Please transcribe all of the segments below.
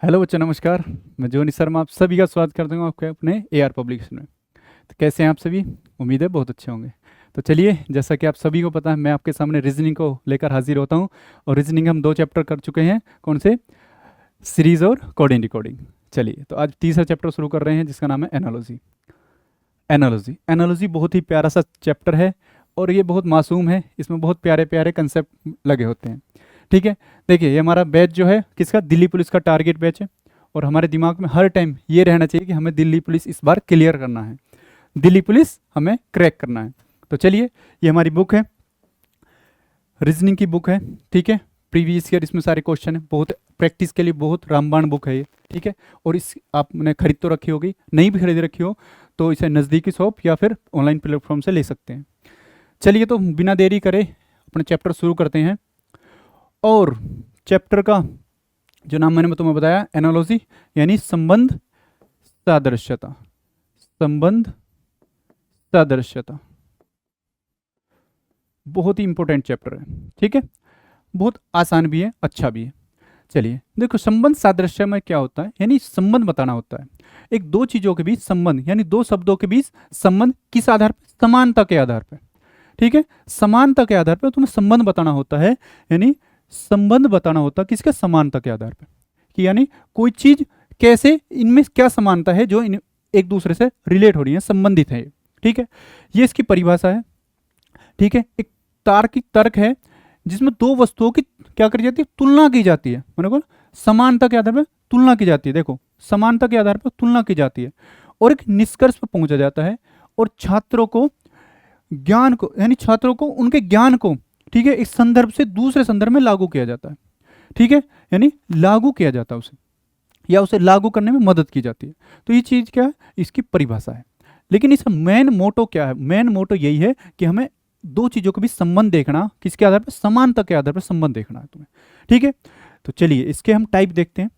Hello बच्चों, नमस्कार। मैं जोनी शर्मा आप सभी का स्वागत करता हूँ आपके अपने एआर पब्लिकेशन में। तो कैसे हैं आप सभी? उम्मीद है बहुत अच्छे होंगे। तो चलिए, जैसा कि आप सभी को पता है, मैं आपके सामने रीजनिंग को लेकर हाजिर होता हूँ। और रीजनिंग हम 2 चैप्टर कर चुके हैं। कौन से? सीरीज और कोडिंग डिकोडिंग। चलिए, तो आज तीसरा चैप्टर शुरू कर रहे हैं जिसका नाम है एनालॉजी। एनालॉजी एनालॉजी बहुत ही प्यारा सा चैप्टर है और ये बहुत मासूम है। इसमें बहुत प्यारे प्यारे कंसेप्ट लगे होते हैं। ठीक है, देखिए ये हमारा बैच जो है किसका? दिल्ली पुलिस का टारगेट बैच है। और हमारे दिमाग में हर टाइम ये रहना चाहिए कि हमें दिल्ली पुलिस इस बार क्लियर करना है, दिल्ली पुलिस हमें क्रैक करना है। तो चलिए, ये हमारी बुक है, रीजनिंग की बुक है। ठीक है, प्रीवियस ईयर इसमें सारे क्वेश्चन है। बहुत प्रैक्टिस के लिए बहुत रामबाण बुक है ये। ठीक है, और इस आपने खरीद तो रखी होगी, नहीं भी खरीद रखी हो तो इसे नज़दीकी शॉप या फिर ऑनलाइन प्लेटफॉर्म से ले सकते हैं। चलिए, तो बिना देरी करे अपने चैप्टर शुरू करते हैं। और चैप्टर का जो नाम मैंने तुम्हें बताया, एनालॉजी यानी संबंध सादृश्यता। संबंध सादृश्यता बहुत ही इंपॉर्टेंट चैप्टर है। ठीक है, बहुत आसान भी है, अच्छा भी है। चलिए देखो, संबंध सादृश्य में क्या होता है, यानी संबंध बताना होता है। एक दो चीजों के बीच संबंध, यानी दो शब्दों के बीच संबंध किस आधार पर? समानता के आधार पर। ठीक है, समानता के आधार पर तुम्हें संबंध बताना होता है। यानी संबंध बताना होता है किसके? समानता के आधार पर, कि यानी कोई चीज कैसे, इनमें क्या समानता है जो एक दूसरे से रिलेट हो रही है, संबंधित है। ठीक है, ये इसकी परिभाषा है। ठीक है, एक तार्किक तर्क है जिसमें दो वस्तुओं की क्या करी जाती है? तुलना की जाती है। मैंने कहा समानता के आधार पर तुलना की जाती है। देखो, समानता के आधार पर तुलना की जाती है और एक निष्कर्ष पर पहुंचा जाता है। और छात्रों को ज्ञान को, यानी छात्रों को उनके ज्ञान को, ठीक है, इस संदर्भ से दूसरे संदर्भ में लागू किया जाता है। ठीक है, यानी लागू किया जाता है उसे, या उसे लागू करने में मदद की जाती है। तो ये चीज क्या है? इसकी परिभाषा है। लेकिन इसका मेन मोटो क्या है? मेन मोटो यही है कि हमें दो चीजों के बीच संबंध देखना, किसके आधार पर? समानता के आधार पर संबंध देखना है तुम्हें। ठीक है, तो चलिए इसके हम टाइप देखते हैं।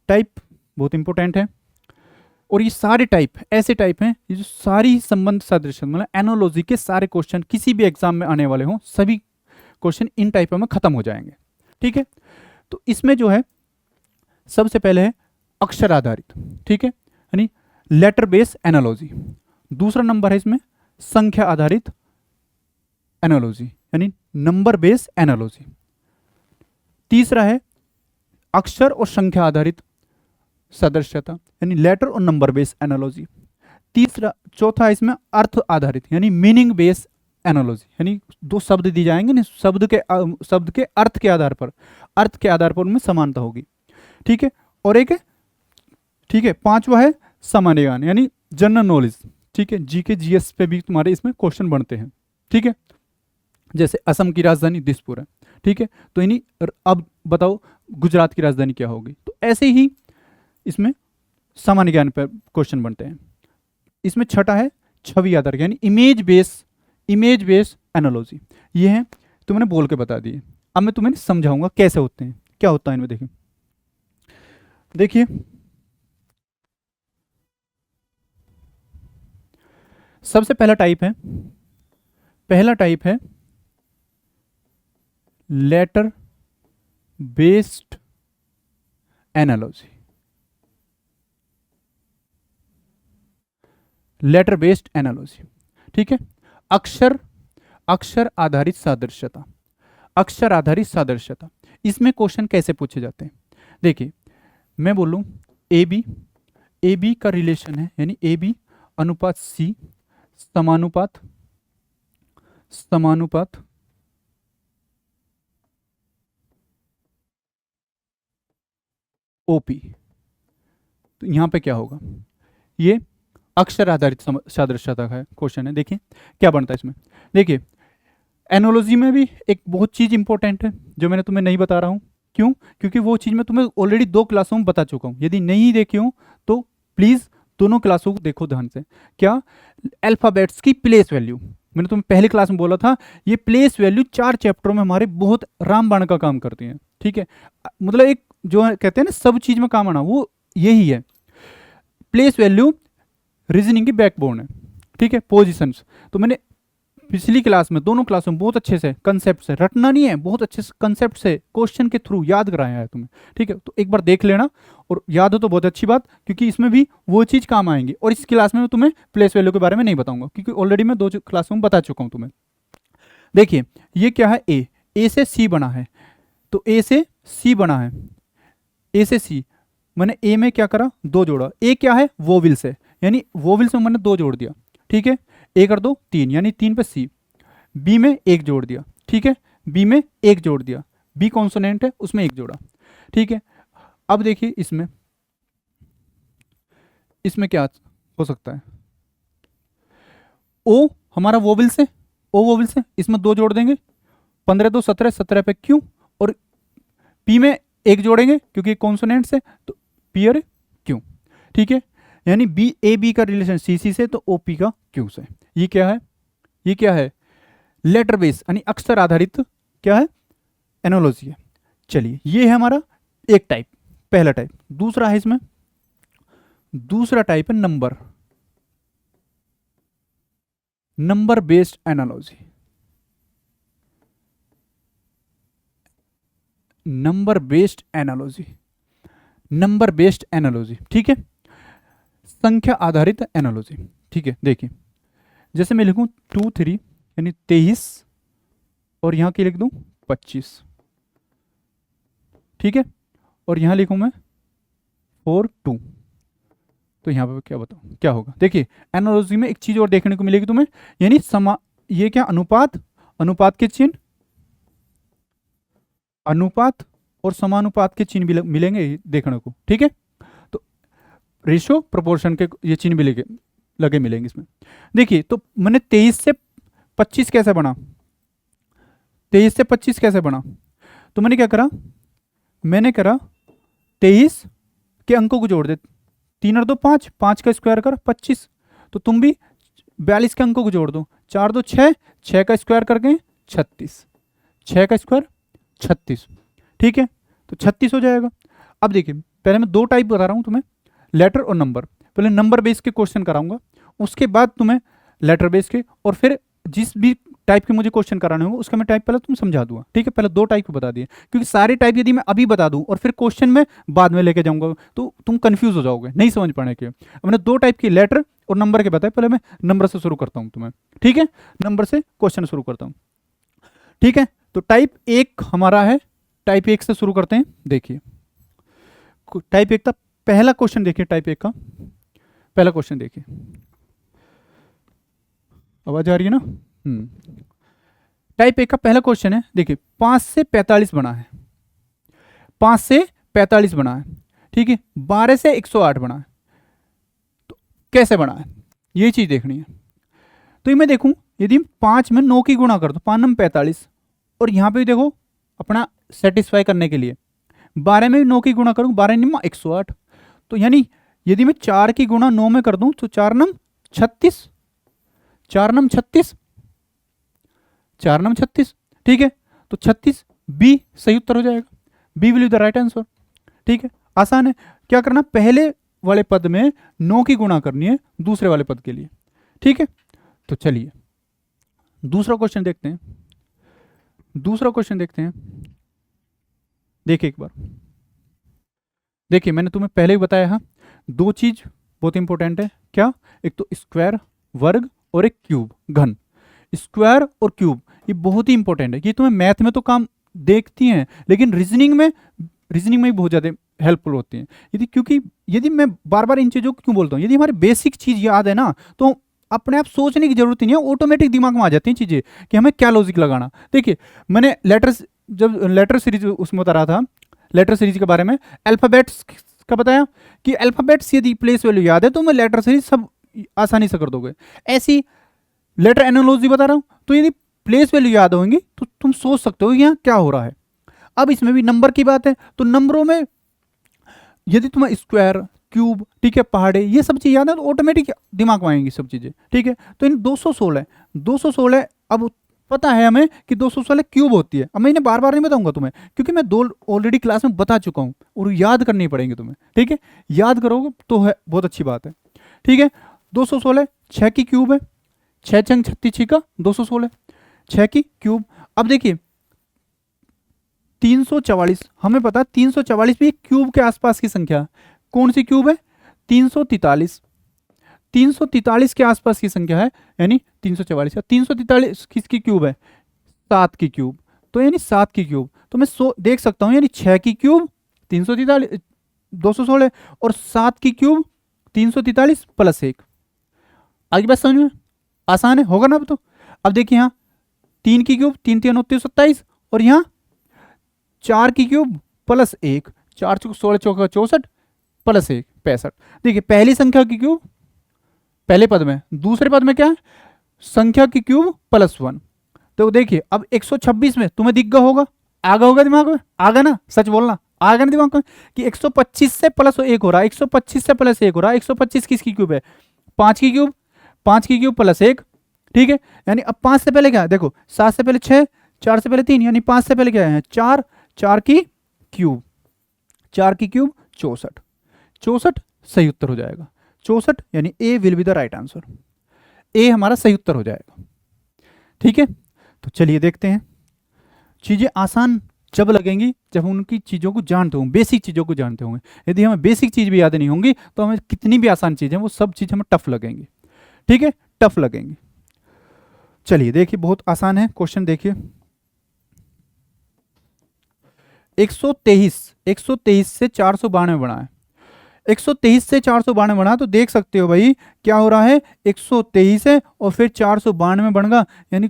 टाइप बहुत इंपॉर्टेंट है। और ये सारे टाइप ऐसे टाइप हैं, ये जो सारी संबंध सादृश्य, मतलब एनालॉजी के सारे क्वेश्चन किसी भी एग्जाम में आने वाले हों, सभी क्वेश्चन इन टाइपों में खत्म हो जाएंगे। ठीक है, तो इसमें जो है सबसे पहले है अक्षर आधारित। ठीक है, यानी लेटर बेस एनालॉजी। दूसरा नंबर है इसमें संख्या आधारित एनालॉजी, यानी नंबर बेस एनालॉजी। तीसरा है अक्षर और संख्या आधारित सदृश्यता, यानी लेटर और नंबर बेस एनालॉजी। चौथा है इसमें अर्थ आधारित, यानी मीनिंग बेस एनालॉजी, यानी दो शब्द दी जाएंगे ना, शब्द के अर्थ के आधार पर उनमें समानता होगी। ठीक है, और एक है, ठीक है, पांचवा है सामान्य ज्ञान, यानी जनरल नॉलेज। ठीक है, जीके जीएस पे भी तुम्हारे इसमें क्वेश्चन बनते हैं। ठीक है, जैसे असम की राजधानी दिसपुर है। ठीक है, तो यानी अब बताओ गुजरात की राजधानी क्या होगी। तो ऐसे ही इसमें सामान्य ज्ञान पर क्वेश्चन बनते हैं। इसमें छठा है छवि आधारित, यानी इमेज बेस एनालॉजी। ये है, तो मैंने बोल के बता दिए। अब मैं तुम्हें समझाऊंगा कैसे होते हैं, क्या होता है इनमें। देखिए सबसे पहला टाइप है letter based analogy. Letter based analogy, ठीक है। अक्षर आधारित सादृश्यता। अक्षर आधारित सादृश्यता, इसमें क्वेश्चन कैसे पूछे जाते हैं? देखिए, मैं बोलूं ए बी का रिलेशन है, यानी ए बी अनुपात सी समानुपात ओपी। तो यहां पे क्या होगा? ये अक्षर आधारित सादृश्यता का क्वेश्चन है। देखिए क्या बनता है इसमें। देखिए, एनोलॉजी में भी एक बहुत चीज इंपॉर्टेंट है जो मैंने तुम्हें नहीं बता रहा हूं। क्यों? क्योंकि वो चीज मैं तुम्हें ऑलरेडी 2 क्लासों में बता चुका हूं। यदि नहीं देखी हो तो प्लीज दोनों क्लासों को देखो ध्यान से। क्या? अल्फाबेट्स की प्लेस वैल्यू, मैंने तुम्हें पहली क्लास में बोला था, ये प्लेस वैल्यू 4 चैप्टरों में हमारे बहुत रामबाण का काम करती है। ठीक है, मतलब एक जो कहते हैं ना सब चीज में काम आना, वो यही है। प्लेस वैल्यू रीजनिंग की बैकबोन है। ठीक है, पोजिशंस, तो मैंने पिछली क्लास में, दोनों क्लासों में बहुत अच्छे से कंसेप्ट से, रटना नहीं है, बहुत अच्छे से कंसेप्ट से क्वेश्चन के थ्रू याद कराया है तुम्हें, ठीक है। तो एक बार देख लेना, और याद हो तो बहुत अच्छी बात, क्योंकि इसमें भी वो चीज़ काम आएंगी। और इस क्लास में मैं तुम्हें प्लेस वैल्यू के बारे में नहीं बताऊंगा, क्योंकि ऑलरेडी मैं 2 क्लासों में बता चुका हूँ तुम्हें। देखिए ये क्या है, ए से सी बना है, तो ए से सी बना है, ए से सी, मैंने ए में क्या करा, 2 जोड़ा। ए क्या है, वोविल से, यानी वोविल से मैंने 2 जोड़ दिया, ठीक है। ए कर दो 3, यानी 3 पे सी। बी में 1 जोड़ दिया, ठीक है, बी में 1 जोड़ दिया, बी कॉन्सोनेंट है उसमें 1 जोड़ा, ठीक है। अब देखिए इसमें क्या हो सकता है, ओ हमारा वोविल से, ओ वोविल से, इसमें 2 जोड़ देंगे, 15 2 17, 17 पे क्यू, और पी में 1 जोड़ेंगे क्योंकि कॉन्सोनेंट से, तो पी और क्यू, ठीक है। यानी बी ए बी का रिलेशन सी सी से, तो ओ पी का क्यू से। ये क्या है, ये क्या है, लेटर बेस यानी अक्षर आधारित क्या है, एनोलॉजी है। चलिए ये है हमारा एक टाइप, पहला टाइप। दूसरा है इसमें, दूसरा टाइप है number based analogy. Number based analogy, number based analogy, ठीक है, संख्या आधारित एनालॉजी, ठीक है। देखिए जैसे मैं लिखूं 2 3 यानी 23, और यहां की लिख दूं 25, ठीक है, और यहां लिखूं मैं 4 2, तो यहां पे क्या बताऊं क्या होगा। देखिए एनालॉजी में एक चीज और देखने को मिलेगी तुम्हें, यानी ये क्या, अनुपात, अनुपात के चिन्ह, अनुपात और समानुपात के चिन्ह भी मिलेंगे देखने को, ठीक है। तो रेशो प्रोपोर्शन के ये चिन्ह भी लगे मिलेंगे इसमें। देखिए तो मैंने 23 से 25 कैसे बना, 23 से 25 कैसे बना, तो मैंने क्या करा, मैंने करा 23 के अंकों को जोड़ दे, 3 और 2 5, 5 का स्क्वायर कर 25, तो तुम भी 42 के अंकों को जोड़ दो, 4 2 6, 6 का स्क्वायर करके 36, 6 का स्क्वायर 36, ठीक है, तो 36 हो जाएगा। अब देखिए पहले मैं 2 टाइप बता रहा हूं तुम्हें, लेटर और नंबर। पहले नंबर बेस के क्वेश्चन कराऊंगा, उसके बाद तुम्हें लेटर बेस के, और फिर जिस भी टाइप के मुझे क्वेश्चन कराने होंगे उसका मैं टाइप पहले तुम समझा दूंगा, ठीक है। पहले 2 टाइप को बता दिए, क्योंकि सारे टाइप यदि मैं अभी बता दूं और फिर क्वेश्चन में बाद में लेके जाऊंगा तो तुम कंफ्यूज हो जाओगे, नहीं समझ पाने के। मैंने 2 टाइप की लेटर और नंबर के बताए, पहले मैं नंबर से शुरू करता हूं तुम्हें, ठीक है, नंबर से क्वेश्चन शुरू करता हूं, ठीक है। तो टाइप 1 हमारा है, टाइप 1 से शुरू करते हैं। देखिए टाइप 1 का पहला क्वेश्चन देखिए, टाइप 1 का पहला क्वेश्चन देखिए, आवाज आ रही है ना, टाइप 1 का पहला क्वेश्चन है, देखिए 5 से 45 बना है, 5 से 45 बना है, ठीक है, 12 से 108 बना है, तो कैसे बना है ये चीज देखनी है। तो ये मैं देखूं, यदि 5 में 9 की गुणा कर दो, 5 9 45, और यहां पे भी देखो अपना सेटिस्फाई करने के लिए 12 में भी 9 की गुणा करूं, 12 9 108, तो यानी यदि मैं 4 की गुणा 9 में कर दूं तो 4 9 36, 4 9 36, 4 9 36, ठीक है, तो 36 बी सही उत्तर हो जाएगा, B will be the right answer, ठीक है। आसान है, क्या करना, पहले वाले पद में 9 की गुणा करनी है दूसरे वाले पद के लिए, ठीक है। तो चलिए दूसरा क्वेश्चन देखते हैं, दूसरा क्वेश्चन देखते हैं। देखिए एक बार, देखिए मैंने तुम्हें पहले ही बताया है 2 चीज बहुत इंपॉर्टेंट है, क्या, एक तो स्क्वायर वर्ग और एक क्यूब घन। स्क्वायर और क्यूब ये बहुत ही इंपॉर्टेंट है, ये तुम्हें मैथ में तो काम देखती हैं, लेकिन रीजनिंग में भी बहुत ज़्यादा हेल्पफुल होती हैं। यदि क्योंकि यदि मैं बार बार इन चीज़ों को क्यों बोलता हूँ, यदि हमारे बेसिक चीज़ याद है ना, तो अपने आप सोचने की जरूरत ही नहीं है, ऑटोमेटिक दिमाग में आ जाती हैं चीज़ें कि हमें क्या लॉजिक लगाना। देखिए मैंने लेटर्स, जब लेटर सीरीज उसमें बता रहा था, लेटर सीरीज के बारे में अल्फ़ाबेट्स का बताया कि अल्फ़ाबेट्स यदि प्लेस वैल्यू याद है तो मैं लेटर सीरीज सब आसानी से कर दोगे। ऐसी लेटर एनालॉजी बता रहा हूं, तो यदि प्लेस वैल्यू याद होंगी तो तुम सोच सकते हो यहाँ क्या हो रहा है। अब इसमें भी नंबर की बात है, तो नंबरों में यदि तुम्हें स्क्वायर क्यूब, ठीक है, पहाड़े, ये सब चीज़ याद है तो ऑटोमेटिक दिमाग में आएंगी सब चीज़ें, ठीक है। तो इन 216 अब पता है हमें कि 216 क्यूब होती है। अब मैं इन्हें बार बार नहीं बताऊंगा तुम्हें, क्योंकि मैं 2 ऑलरेडी क्लास में बता चुका हूँ और याद करनी पड़ेंगे तुम्हें, ठीक है। याद करोगे तो है बहुत अच्छी बात है, ठीक है। 216 6 की क्यूब है, 6 छंग 36 छिका 216, 6 की क्यूब। अब देखिए 344, हमें पता है 344 भी क्यूब के आसपास की संख्या है। कौन सी क्यूब है? 343, 343 के आसपास की संख्या है, यानी 344 का 343 किसकी क्यूब है? 7 की क्यूब। तो यानी 7 की क्यूब, तो मैं देख सकता हूं यानी 6 की क्यूब 343 216 और 7 की क्यूब 343 प्लस 1। आगे बात समझ में आसान है, होगा ना अब तो। अब देखिए यहाँ 3 की क्यूब 3 3 27 और यहाँ 4 की क्यूब प्लस 1, 4 चौक 16 चौका 64 प्लस 1 65। देखिए पहली संख्या की क्यूब पहले पद में, दूसरे पद में क्या है? संख्या की क्यूब प्लस 1। तो देखिए अब 126 में तुम्हें दिख गया होगा, आगा होगा दिमाग में, आगा ना, सच बोलना, आगा ना दिमाग में कि 125 से प्लस 1 हो रहा है, 125 से प्लस 1 हो रहा है। 125 किसकी क्यूब है? 5 की क्यूब, 5 की क्यूब प्लस 1, ठीक है। यानी अब 5 से पहले क्या है? देखो 7 से पहले 6, 4 से पहले 3, यानी 5 से पहले क्या है? 4, 4 की क्यूब, 4 की क्यूब 64, 64 सही उत्तर हो जाएगा। 64 यानी ए will be the right answer, ए हमारा सही उत्तर हो जाएगा। ठीक है, तो चलिए देखते हैं। चीजें आसान जब लगेंगी जब हम उनकी चीजों को जानते होंगे, बेसिक चीजों को जानते होंगे। यदि हमें बेसिक चीज भी याद नहीं होंगी तो हमें कितनी भी आसान चीजें वो सब चीज हमें टफ लगेंगी। ठीक है, टफ लगेंगी। चलिए देखिए बहुत आसान है क्वेश्चन, देखिए 123 से 492 बना है। 123 से 492 बना तो देख सकते हो भाई क्या हो रहा है? 123 है और फिर 492 बन गया, यानी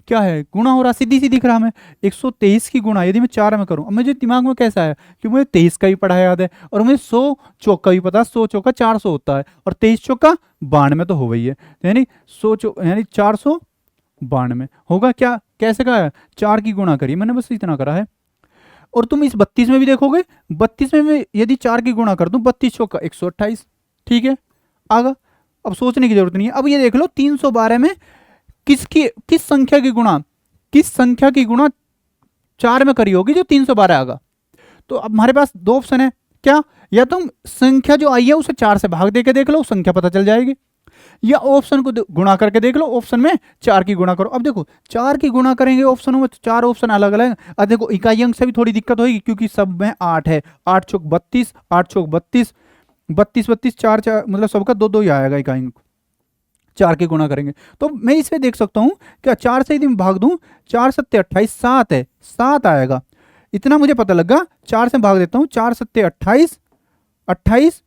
क्या है? गुणा हो रहा, सीधी सी दिख रहा हमें। 123 की गुणा यदि मैं 4 में करूं, अब मुझे दिमाग में कैसा है कि मुझे 23 का भी पढ़ा याद है और मुझे 100 चौक का भी पता है, 100 चौका 400 होता है और 23 चौका 92 तो हो गई है, यानी 100 चौक यानी 492 होगा। क्या कैसे का है? 4 की गुणा करी मैंने, बस इतना करा है। और तुम इस 32 में भी देखोगे, 32 में मैं यदि 4 की गुणा कर दूं, 32 चौका 128, ठीक है आगा। अब सोचने की जरूरत नहीं है। अब ये देख लो 312 में किस संख्या की गुणा, किस संख्या की गुणा 4 में करी होगी जो 312 आगा। तो अब हमारे पास दो ऑप्शन है, क्या? या तुम संख्या जो आई है उसे 4 से भाग देके देख लो, संख्या पता चल जाएगी, या ऑप्शन को गुणा करके देख लो, ऑप्शन में 4 की गुणा करो। अब देखो 4 की गुणा करेंगे ऑप्शनों में, 4 ऑप्शन अलग अलग। अब देखो इकाई अंक से भी थोड़ी दिक्कत होगी क्योंकि सब में 8 है, 8 चौक 32, 8 चौक 32, 32 32 4 4 मतलब सबका 2 2 ही आएगा इकाई अंक। 4 की गुणा करेंगे तो मैं इसमें देख सकता हूं क्या 4 से यदि मैं भाग दूं, 4 सत्ते 28, 7 है, 7 आएगा, इतना मुझे पता लगा। 4 से भाग देता हूं, 4 सत्ते 28, 28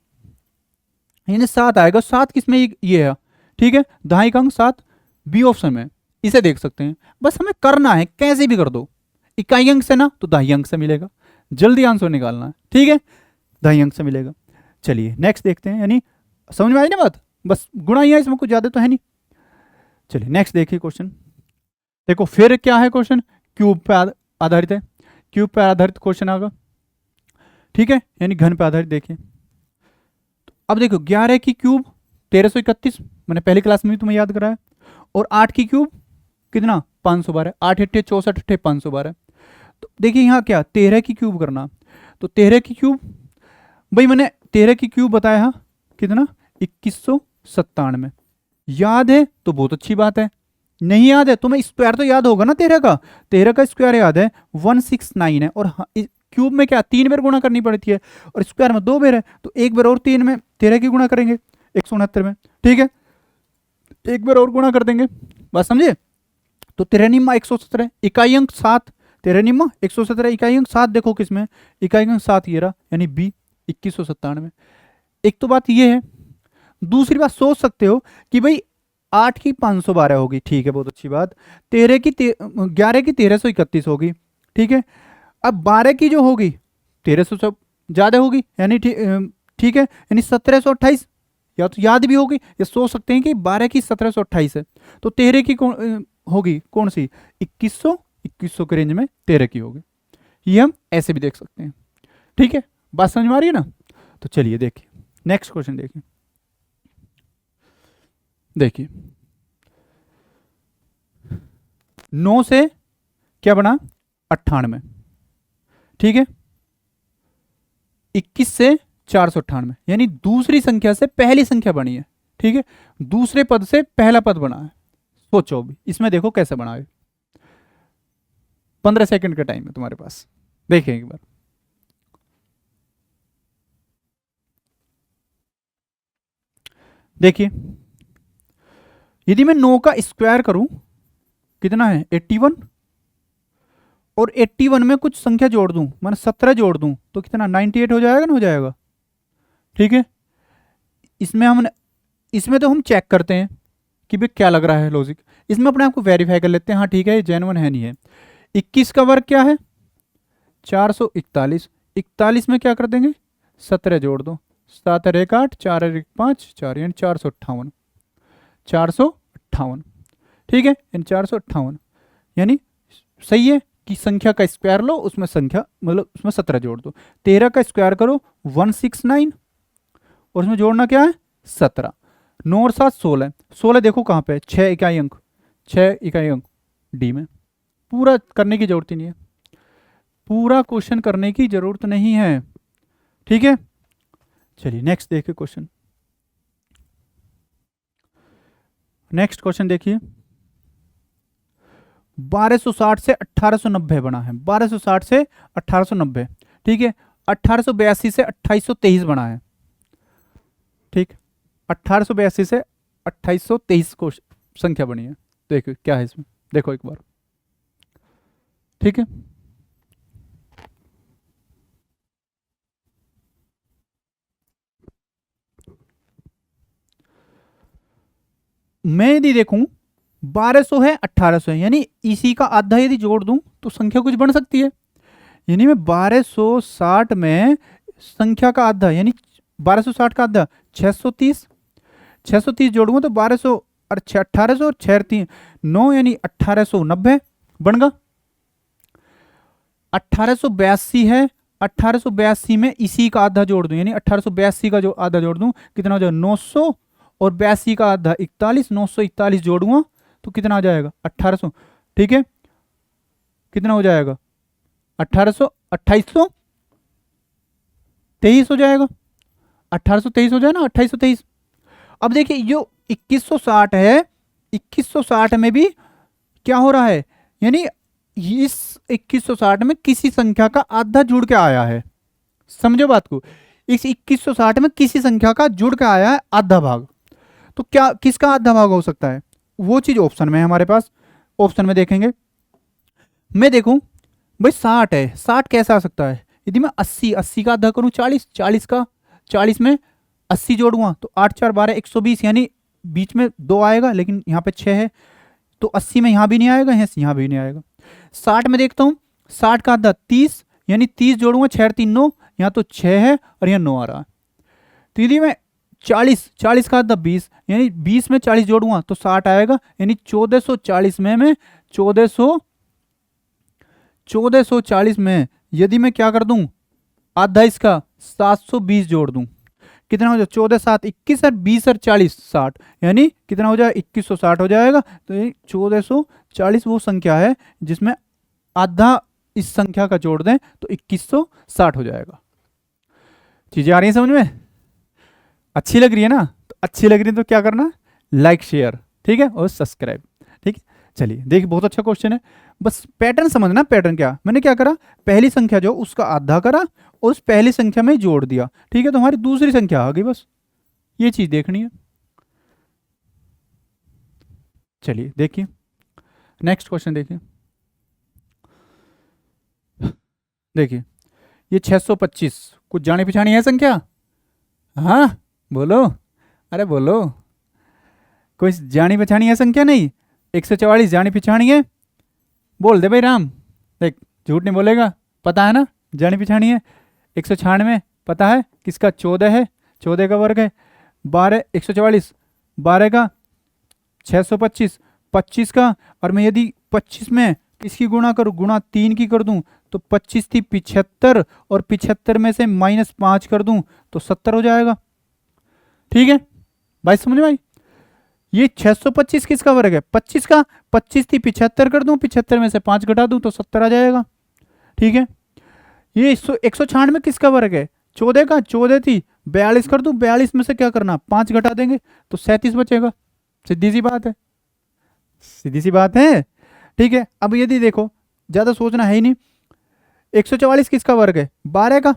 यानी 7 आएगा। 7 किसमें? ये है, ठीक है, दहाई का अंक 7 बी ऑप्शन में, इसे देख सकते हैं। बस हमें करना है, कैसे भी कर दो, इकाई अंक से ना तो दहाई अंक से मिलेगा, जल्दी आंसर निकालना है, ठीक है, दहाई अंक से मिलेगा। चलिए नेक्स्ट देखते हैं, यानी समझ में आई ना बात, बस गुणा ही है, इसमें कुछ ज्यादा तो है नहीं। चलिए नेक्स्ट देखिए क्वेश्चन। देखो फिर क्या है क्वेश्चन? क्यूब पे आधारित है, क्यूब पे आधारित क्वेश्चन आगा, ठीक है, यानी घन पे आधारित। देखिए तो अब देखो 11 की क्यूब 1331, मैंने पहली क्लास में भी तुम्हें याद कराया, और 8 की क्यूब कितना? 512, 8 अट्ठे 64 अट्ठे 512। तो देखिए यहाँ क्या 13 की क्यूब करना, तो 13 की क्यूब भाई मैंने 13 की क्यूब बताया कितना? 2197। याद है तो बहुत अच्छी बात है, नहीं याद है तो मैं स्क्वायर तो याद होगा ना 13 का, 13 का स्क्वायर याद है 169 है, और क्यूब में क्या 3 बार गुणा करनी पड़ती है और स्क्वायर में 2 बार है, तो एक बार और 3 में 13 की गुणा करेंगे 169 में, ठीक है, एक बार और गुणा कर देंगे, बात समझे। तो 13 निम्मा 117, इकाई अंक 7, 13 निम्मा 117, इकाई अंक 7 देखो किसमें? इकाई अंक 7 ये रहा, यानी बी 2197। एक तो बात ये है, दूसरी बात सोच सकते हो कि भाई 8 की 512 होगी, ठीक है बहुत अच्छी बात, 11 की 1331 होगी, ठीक है। अब 12 की जो होगी 1300 से ज्यादा होगी, यानी ठीक है, यानी 1728, या तो याद भी होगी या सोच सकते हैं कि 12 की 1728 है, तो 13 की होगी कौन सी? 2100 के रेंज में 13 की होगी, ये हम ऐसे भी देख सकते हैं, ठीक है, बात समझ में आ रही है ना। तो चलिए देखिए नेक्स्ट क्वेश्चन देखिए, देखिए 9 से क्या बना? 98, ठीक है, 21 से 498, यानी दूसरी संख्या से पहली संख्या बनी है, ठीक है, दूसरे पद से पहला पद बना है, सोचो अभी इसमें, देखो कैसे बनाए। 15 सेकंड का टाइम है तुम्हारे पास, देखें एक बार। देखिए यदि मैं 9 का स्क्वायर करूं, कितना है 81, और 81 में कुछ संख्या जोड़ दूं, मैंने 17 जोड़ दूं, तो कितना 98 हो जाएगा ना, हो जाएगा। ठीक है, इसमें हम, इसमें तो हम चेक करते हैं कि भाई क्या लग रहा है लॉजिक, इसमें अपने आप को वेरीफाई कर लेते हैं, हाँ ठीक है ये जेन्युइन है नहीं है। 21 का वर्ग क्या है 441, 41 में क्या कर देंगे 17 जोड़ दो, 7 और 1 8, 4 और 1 5, 4 यानी 458, 458। ठीक है, इन 458 यानी सही है कि संख्या का स्क्वायर लो, उसमें संख्या मतलब उसमें 17 जोड़ दो। 13 का स्क्वायर करो 169, और उसमें जोड़ना क्या है 17। 9 और 7 16, 16 देखो कहाँ पे 6 इकाई अंक, 6 इकाई अंक डी में। पूरा करने की जरूरत ही नहीं है, पूरा क्वेश्चन करने की जरूरत नहीं है। ठीक है, चलिए नेक्स्ट देखिए क्वेश्चन। नेक्स्ट क्वेश्चन देखिए, 1260 से 1890 बना है, 1260 से 1890। ठीक है, 1882 से 2823 बना है। ठीक, 1882 से 2823 को संख्या बनी है। देखो क्या है इसमें, देखो एक बार। ठीक है, मैं यदि देखूं 1200 है 1800 है, यानी इसी का आधा यदि जोड़ दूं तो संख्या कुछ बन सकती है। यानी मैं 1260 में संख्या का आधा, यानी 1260 का आधा 630, 630 जोड़ूंगा तो 1200 और 1800 और 6 3 9, यानी 1890 बन गया। 1882 है, 1882 में इसी का आधा जोड़ दूं, यानी 1882 का जो आधा जोड़ दूं कितना हो जाएगा 900, और 82 का आधा 41, 941 जोड़ूंगा तो कितना आ जाएगा 1800। ठीक है, कितना हो जाएगा 1800, 2823 हो जाएगा, 1823 हो जाए ना, 2823। अब देखिए जो 2160 है, 2160 में भी क्या हो रहा है, यानी इस 2160 में किसी संख्या का आधा जुड़ के आया है। समझो बात को, इस 2160 में किसी संख्या का जुड़ के आया है आधा भाग, तो क्या किसका आधा भाग हो सकता है, वो चीज ऑप्शन में है हमारे पास। ऑप्शन में देखेंगे, मैं देखूं भाई 60 है, 60 कैसा आ सकता है, यदि मैं 80, 80 का आधा करूं 40, 40 का 40 में 80 जोड़ूंगा तो 8 4 12 120, यानी बीच में 2 आएगा, लेकिन यहाँ पे 6 है तो 80 में यहाँ भी नहीं आएगा, यहाँ भी नहीं आएगा। 60 में देखता हूँ, 60 का आधा 30, यानी 30 जोड़ूंगा 6 3 9, यहाँ तो 6 है और यहाँ 9 आ रहा है। तो यदि मैं 40, 40 का आधा 20, यानी 20 में 40 जोड़ूंगा तो 60 आएगा, यानी 1440 में मैं 1440 में यदि मैं क्या कर दूं आधा इसका 720 जोड़ दूं, कितना हो जाए 14 7 21 और 20 और 40 60, यानी कितना हो जाए 2160 हो जाएगा। तो ये 1440 वो संख्या है जिसमें आधा इस संख्या का जोड़ दें तो 2160 हो जाएगा। चीजें आ रही हैं समझ में, अच्छी लग रही है ना, तो अच्छी लग रही है तो क्या करना, लाइक शेयर, ठीक है, और सब्सक्राइब। ठीक है, चलिए देखिए बहुत अच्छा क्वेश्चन है, बस पैटर्न समझना। पैटर्न क्या, मैंने क्या करा, पहली संख्या जो उसका आधा करा और उस पहली संख्या में जोड़ दिया। ठीक है, तो हमारी दूसरी संख्या आ गई, बस ये चीज देखनी है। चलिए देखिए नेक्स्ट क्वेश्चन देखिए। देखिए ये 625 कुछ जानी पहचानी है संख्या, हाँ बोलो, अरे बोलो, कोई जानी पहचानी है संख्या नहीं, 144 जानी पहचानी है, बोल दे भाई राम, देख झूठ नहीं बोलेगा, पता है ना जानी पहचानी है। 196 पता है किसका 14 है, 14 का वर्ग है, 12 144, 12 का 625, 25 का, और मैं यदि 25 में किसकी गुणा करूँ, गुणा 3 की कर दूं तो 25 थी 75, और 75 में से -5 कर दूं तो 70 हो जाएगा। ठीक है भाई, समझ भाई, ये 625 किसका वर्ग है 25 का, 25 थी 75 कर दूं, 75 में से 5 घटा दूं तो 70 आ जाएगा। ठीक है, ये 196 किसका वर्ग है 14 का, 14 थी 42 कर दूं, 42 में से क्या करना 5 घटा देंगे तो 37 बचेगा। सीधी सी बात है, सीधी सी बात है। ठीक है, अब यदि देखो, ज्यादा सोचना है ही नहीं। 144 किसका वर्ग है? 12 का।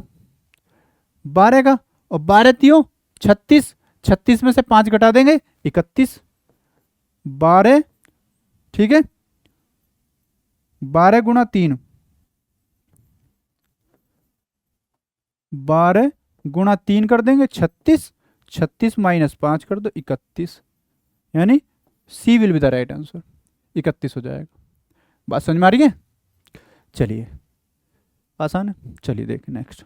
12 का, और 12 तियो 36। 36 में से 5 घटा देंगे 31। 12, ठीक है, 12 × 3, 12 × 3 कर देंगे 36। 36 -5 कर दो 31, यानी सी will be the right answer. 31 हो जाएगा। बात समझ में आ रही है? चलिए, आसान है। चलिए देखें नेक्स्ट।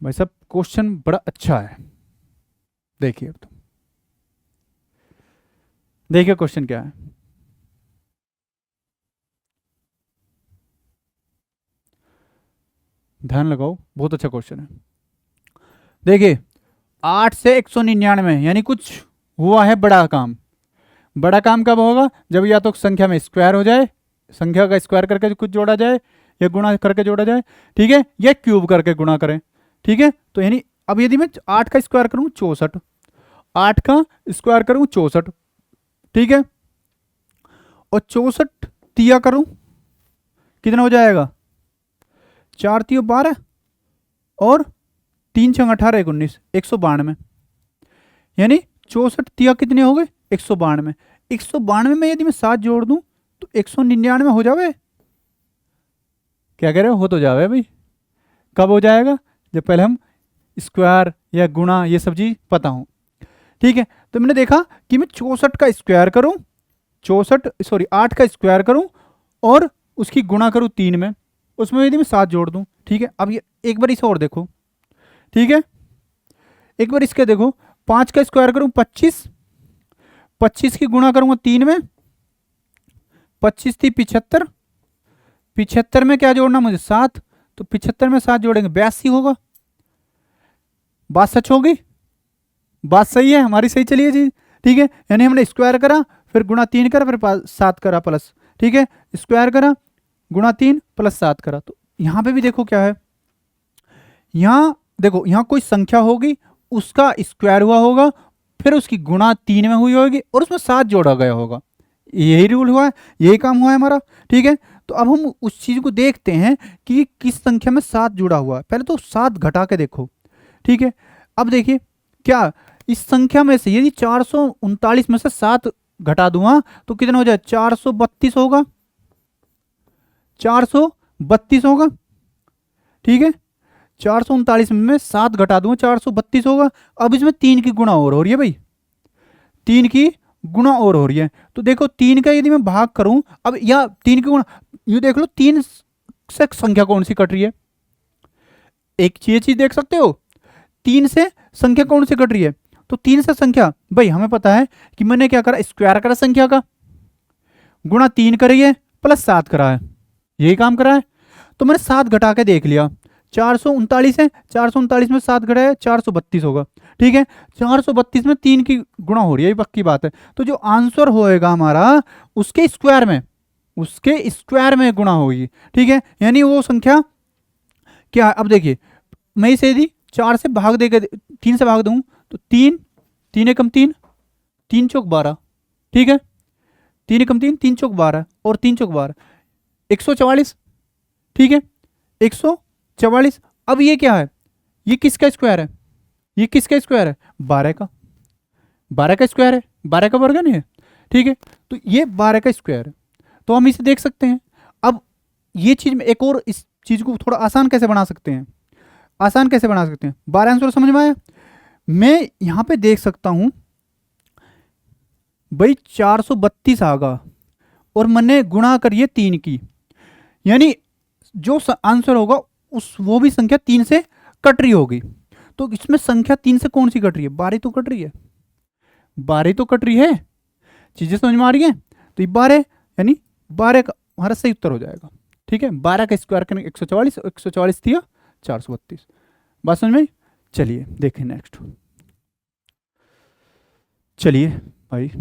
भाई साहब क्वेश्चन बड़ा अच्छा है, देखिए अब तो। देखिए क्वेश्चन क्या है। ध्यान लगाओ, बहुत अच्छा क्वेश्चन है। देखिए, 8 से 199, यानी कुछ हुआ है बड़ा काम। बड़ा काम कब होगा? जब या तो संख्या में स्क्वायर हो जाए, संख्या का स्क्वायर करके कुछ जोड़ा जाए, या गुणा करके जोड़ा जाए, ठीक है, या क्यूब करके गुणा करें। ठीक है, तो यानी अब यदि मैं 8 का स्क्वायर करूं 64, 8 का स्क्वायर करूं 64, ठीक है, और 64 तिया करूं, कितना हो जाएगा? 4 तियो 12, और 3 छंग 18 1 19, 192। यानी 64 तिया कितने हो गए? 192। 192 में यदि मैं 7 जोड़ दूं तो 199 हो जावे। क्या कह रहे हो तो जावे भाई। कब हो जाएगा? जब पहले हम स्क्वायर या गुणा ये सब चीज पता हो। ठीक है, तो मैंने देखा कि मैं 64 का स्क्वायर करूं, 64 सॉरी 8 का स्क्वायर करूं, और उसकी गुणा करूं 3 में, उसमें यदि मैं 7 जोड़ दूं। ठीक है, अब ये एक बार इसे और देखो। ठीक है, एक बार इसके देखो, 5 का स्क्वायर करूं 25, 25 की गुणा करूंगा 3 में, 25 थी 75, 75 में क्या जोड़ना मुझे? 7, तो 75 में 7 जोड़ेंगे 82 होगा। बात सच होगी? बात सही है हमारी, सही चलिए जी। ठीक है, यानी हमने स्क्वायर करा, फिर गुणा 3 करा, फिर 7 करा प्लस। ठीक है, स्क्वायर करा, गुणा 3 प्लस 7 करा। तो यहां पे भी देखो क्या है, यहां देखो, यहां कोई संख्या होगी, उसका स्क्वायर हुआ होगा, फिर उसकी गुणा 3 में हुई होगी, और उसमें 7 जोड़ा गया होगा। यही रूल हुआ है, यही काम हुआ है हमारा। ठीक है, तो अब हम उस चीज को देखते हैं कि किस संख्या में 7 जुड़ा हुआ है। पहले तो 7 घटा के देखो। ठीक है, अब देखिए क्या, इस संख्या में से यदि 439 में से 7 घटा दूंगा तो कितना हो जाए? 432 होगा। 432 होगा। ठीक है, 439 में 7 घटा दूंगा 432 होगा। अब इसमें 3 की गुणा और हो रही है भाई, 3 की गुणा और हो रही है। तो देखो 3 का यदि मैं भाग करूं, अब या 3 की गुणा, ये देख लो 3 से संख्या कौन सी कट रही है? एक चीज देख सकते हो, 3 से संख्या कौन सी कट रही है? तो 3 से संख्या, भाई हमें पता है कि मैंने क्या करा, स्क्वायर करा संख्या का, गुणा 3 करी है, प्लस 7 करा है, यही काम करा है। तो मैंने 7 घटा के देख लिया, 439 है, 439 में 7 घटा है 432 होगा। ठीक है, 432 में 3 की गुणा हो रही है, ये पक्की बात है। तो जो आंसर होएगा हमारा, उसके स्क्वायर में, उसके स्क्वायर में गुणा होगी। ठीक है, यानी वो संख्या क्या है? अब देखिए, मैं इसे यदि 4 से भाग दे, 3 से भाग दूं तो 3, 3 एकम 3, 3 चौक 12। ठीक है, 3 एकम 3, 3 चौक 12, और 3 चौक 12, 144। ठीक है, 144। अब ये क्या है? ये किसका स्क्वायर है? ये किसका स्क्वायर है? 12 का। 12 का स्क्वायर है, 12 का वर्ग नहीं है। ठीक है, तो ये 12 का स्क्वायर है, तो हम इसे देख सकते हैं। अब ये चीज में एक और, इस चीज को थोड़ा आसान कैसे बना सकते हैं? आसान कैसे बना सकते हैं? 12 आंसर समझ में आया? मैं यहां पे देख सकता हूं भाई, 432 आगा, और मैंने गुणा करिए 3 की, यानी जो आंसर होगा उस वो भी संख्या 3 से कट रही होगी। तो इसमें संख्या 3 से कौन सी कट रही है? 12 तो कट रही है, 12 तो कट रही है। चीजें समझ में आ रही है? तो ये 12, यानी 12 का हमारा सही उत्तर हो जाएगा। ठीक है, 12 का स्क्वायर करेंगे 144, 144 दिया 432। बात समझ में आई? चलिए देखें नेक्स्ट। चलिए भाई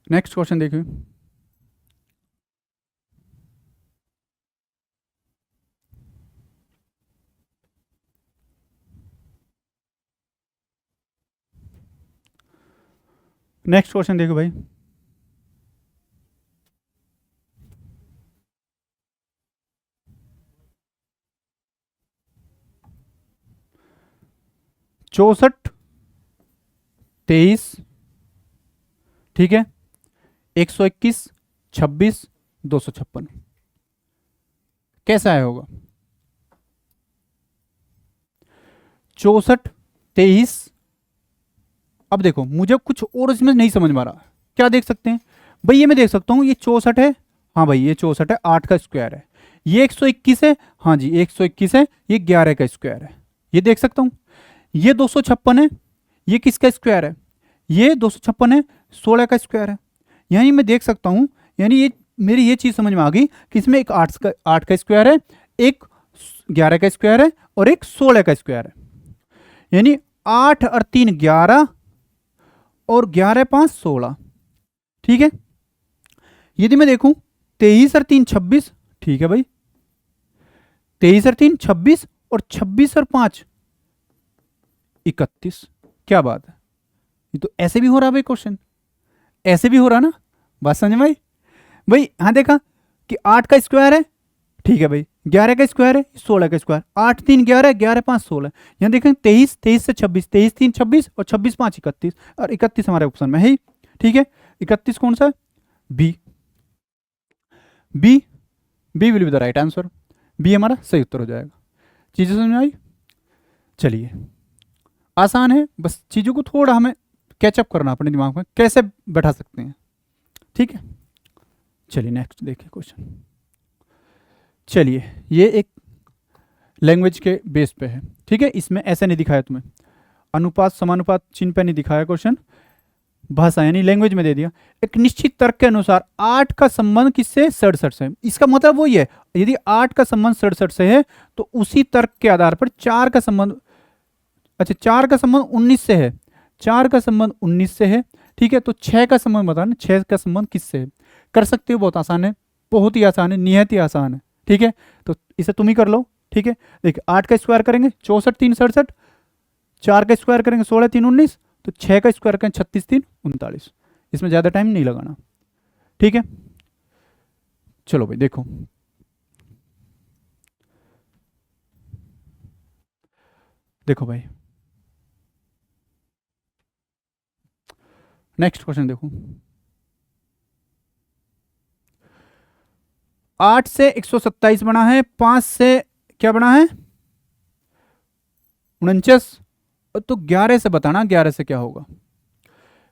नेक्स्ट क्वेश्चन देखिए। नेक्स्ट क्वेश्चन देखो भाई। चौसठ, 23, ठीक है, 121, 26, 256, कैसा आया होगा? 64, 23। अब देखो मुझे कुछ और इसमें नहीं समझ में आ रहा, क्या देख सकते हैं भाई? ये मैं देख सकता हूँ, ये 64 है, हाँ भाई ये 64 है, 8 का स्क्वायर है। ये 121 है, हाँ जी 121 है, ये 11 का स्क्वायर है, ये देख सकता हूँ। ये 256 है, ये किसका स्क्वायर है? ये 256 है, 16 का स्क्वायर है। यानी मैं देख सकता हूँ, यानी ये मेरी ये चीज़ समझ में आ गई कि इसमें एक 8 का स्क्वायर है, एक 11 का स्क्वायर है और एक 16 का स्क्वायर है। यानी 8 और 3 11 और 11 5 16, ठीक है। यदि मैं देखूं 23 और 3 26, ठीक है भाई, 23 और 3 26 और 26 और 5 31, क्या बात है? ये तो ऐसे भी हो रहा भाई क्वेश्चन, ऐसे भी हो रहा ना, बात समझ में आई भाई? हाँ देखा कि 8 का स्क्वायर है, ठीक है भाई, 11 का स्क्वायर है, 16 का स्क्वायर, 8 3 11, 11 5 16। यहाँ देखें 23, 23 से 26, 23 3 26 और 26 5 31, और 31 हमारे ऑप्शन में है ही, ठीक है। 31 कौन सा है? B, B, B will be the right answer. B हमारा सही उत्तर हो जाएगा। चीजें समझ में आई? चलिए, आसान है, बस चीजों को थोड़ा हमें कैचअप करना अपने दिमाग में, कैसे बैठा सकते हैं, ठीक है। चलिए नेक्स्ट देखिए क्वेश्चन। चलिए, ये एक लैंग्वेज के बेस पे है, ठीक है। इसमें ऐसे नहीं दिखाया तुम्हें, अनुपात समानुपात चिन्ह पे नहीं दिखाया क्वेश्चन, भाषा यानी लैंग्वेज में दे दिया। एक निश्चित तर्क के अनुसार 8 का संबंध किससे? 67 से। इसका मतलब वही है, यदि 8 का संबंध 67 से है तो उसी तर्क के आधार पर 4 का संबंध, अच्छा 4 का संबंध 19 से है, 4 का संबंध 19 से है, ठीक है। तो 6 का संबंध बताना, 6 का संबंध किससे है? कर सकते हो, बहुत आसान है, बहुत ही आसान है, निहायत ही आसान है, ठीक है। तो इसे तुम ही कर लो, ठीक है। देखिए 8 का स्क्वायर करेंगे 64 3 67, 4 का स्क्वायर करेंगे 16 3 19, तो 6 का स्क्वायर करेंगे 36 3 39। इसमें ज़्यादा टाइम नहीं लगाना, ठीक है। चलो भाई देखो, देखो भाई नेक्स्ट क्वेश्चन देखो। 8 से 127 बना है, 5 से क्या बना है? 49। तो 11 से बताना, 11 से क्या होगा?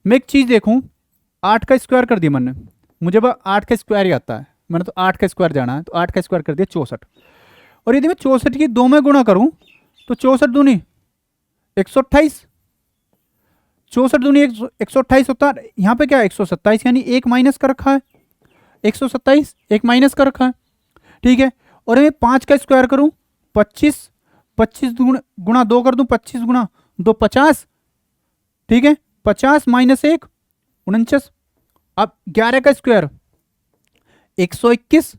मैं एक चीज देखूं, 8 का स्क्वायर कर दिया मैंने, मुझे बस 8 का स्क्वायर ही आता है, मैंने तो 8 का स्क्वायर जाना है, तो 8 का स्क्वायर कर दिया 64। और यदि मैं 64 की 2 में गुणा करूं तो 64 दूनी 128, 64 दूनी 128 होता है। यहाँ पे क्या 127, यानी एक माइनस का रखा है, 127 एक माइनस का रखा है, ठीक है। और मैं 5 का स्क्वायर करूं 25, 25 गुणा 2 कर दूं, 25 गुणा 2 50, ठीक है। 50 माइनस 1 49। अब 11 का स्क्वायर 121,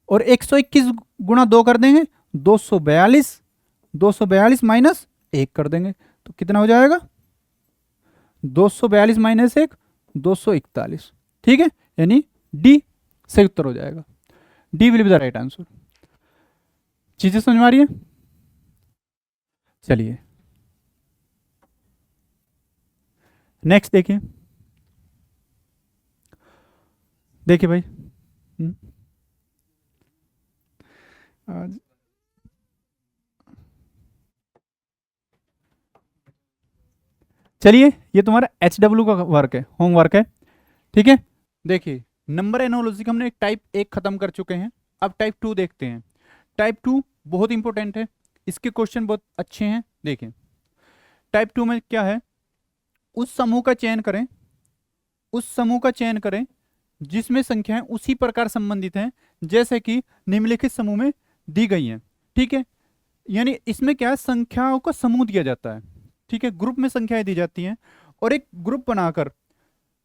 और 121 गुणा 2 कर देंगे 242, 242 माइनस 1 कर देंगे, तो कितना हो जाएगा? 242 माइनस 1 241, ठीक है। यानी डी सही उत्तर हो जाएगा। D will be the right answer. चीजें समझ में आ रही है? चलिए नेक्स्ट देखिए, देखिए भाई, आज चलिए, ये तुम्हारा HW का वर्क है, होमवर्क है, ठीक है। देखिए नंबर एनोलॉजी का हमने टाइप 1 खत्म कर चुके हैं, अब टाइप 2 देखते हैं। टाइप 2 बहुत इंपॉर्टेंट है, इसके क्वेश्चन बहुत अच्छे हैं। देखिए टाइप 2 में क्या है, उस समूह का चयन करें, उस समूह का चयन करें जिसमें संख्याएं उसी प्रकार संबंधित हैं जैसे कि निम्नलिखित समूह में दी गई हैं, ठीक है। यानी इसमें क्या है, संख्याओं का समूह दिया जाता है, ठीक है, ग्रुप में संख्याएं दी जाती हैं, और एक ग्रुप बनाकर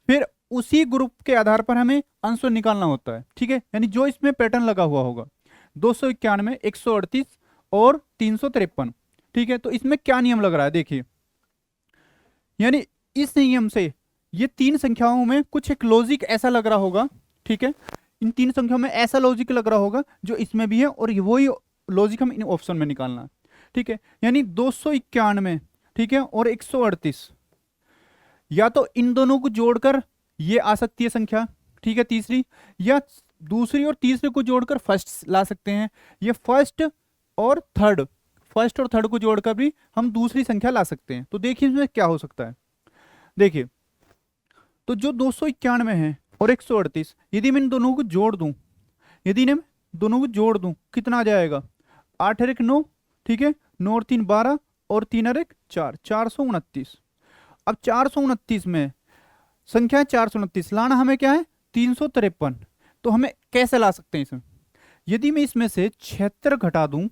फिर उसी ग्रुप के आधार पर हमें आंसर निकालना होता है, ठीक है। यानी जो इसमें पैटर्न लगा हुआ होगा 291, 138 और 353, ठीक है। तो इसमें क्या नियम लग रहा है देखिए, यानी इस नियम से ये तीन संख्याओं में कुछ एक लॉजिक ऐसा लग रहा होगा, ठीक है, इन तीन संख्याओं में ऐसा लॉजिक लग रहा होगा जो इसमें भी है, और वही लॉजिक हम इन ऑप्शन में निकालना है, ठीक है। यानी 291, ठीक है, और 138, या तो इन दोनों को जोड़कर ये आ सकती है संख्या, ठीक है, तीसरी, या दूसरी और तीसरे को जोड़कर फर्स्ट ला सकते हैं, ये और थर्ड फर्स्ट और थर्ड को जोड़कर भी हम दूसरी संख्या ला सकते हैं। तो देखिए इसमें क्या हो सकता है। देखिए, तो जो 291 है और 138, यदि मैं इन दोनों को जोड़ दूं, यदि मैं दोनों को जोड़ दूं, कितना आ जाएगा, 8 और 1 9, ठीक है, 9 और 3 12, और 3 और 1 4, 429। अब 429 में संख्या है 429, लाना हमें क्या है 353। तो हमें कैसे ला सकते हैं इसमें, यदि मैं इसमें से 76 घटा दूं,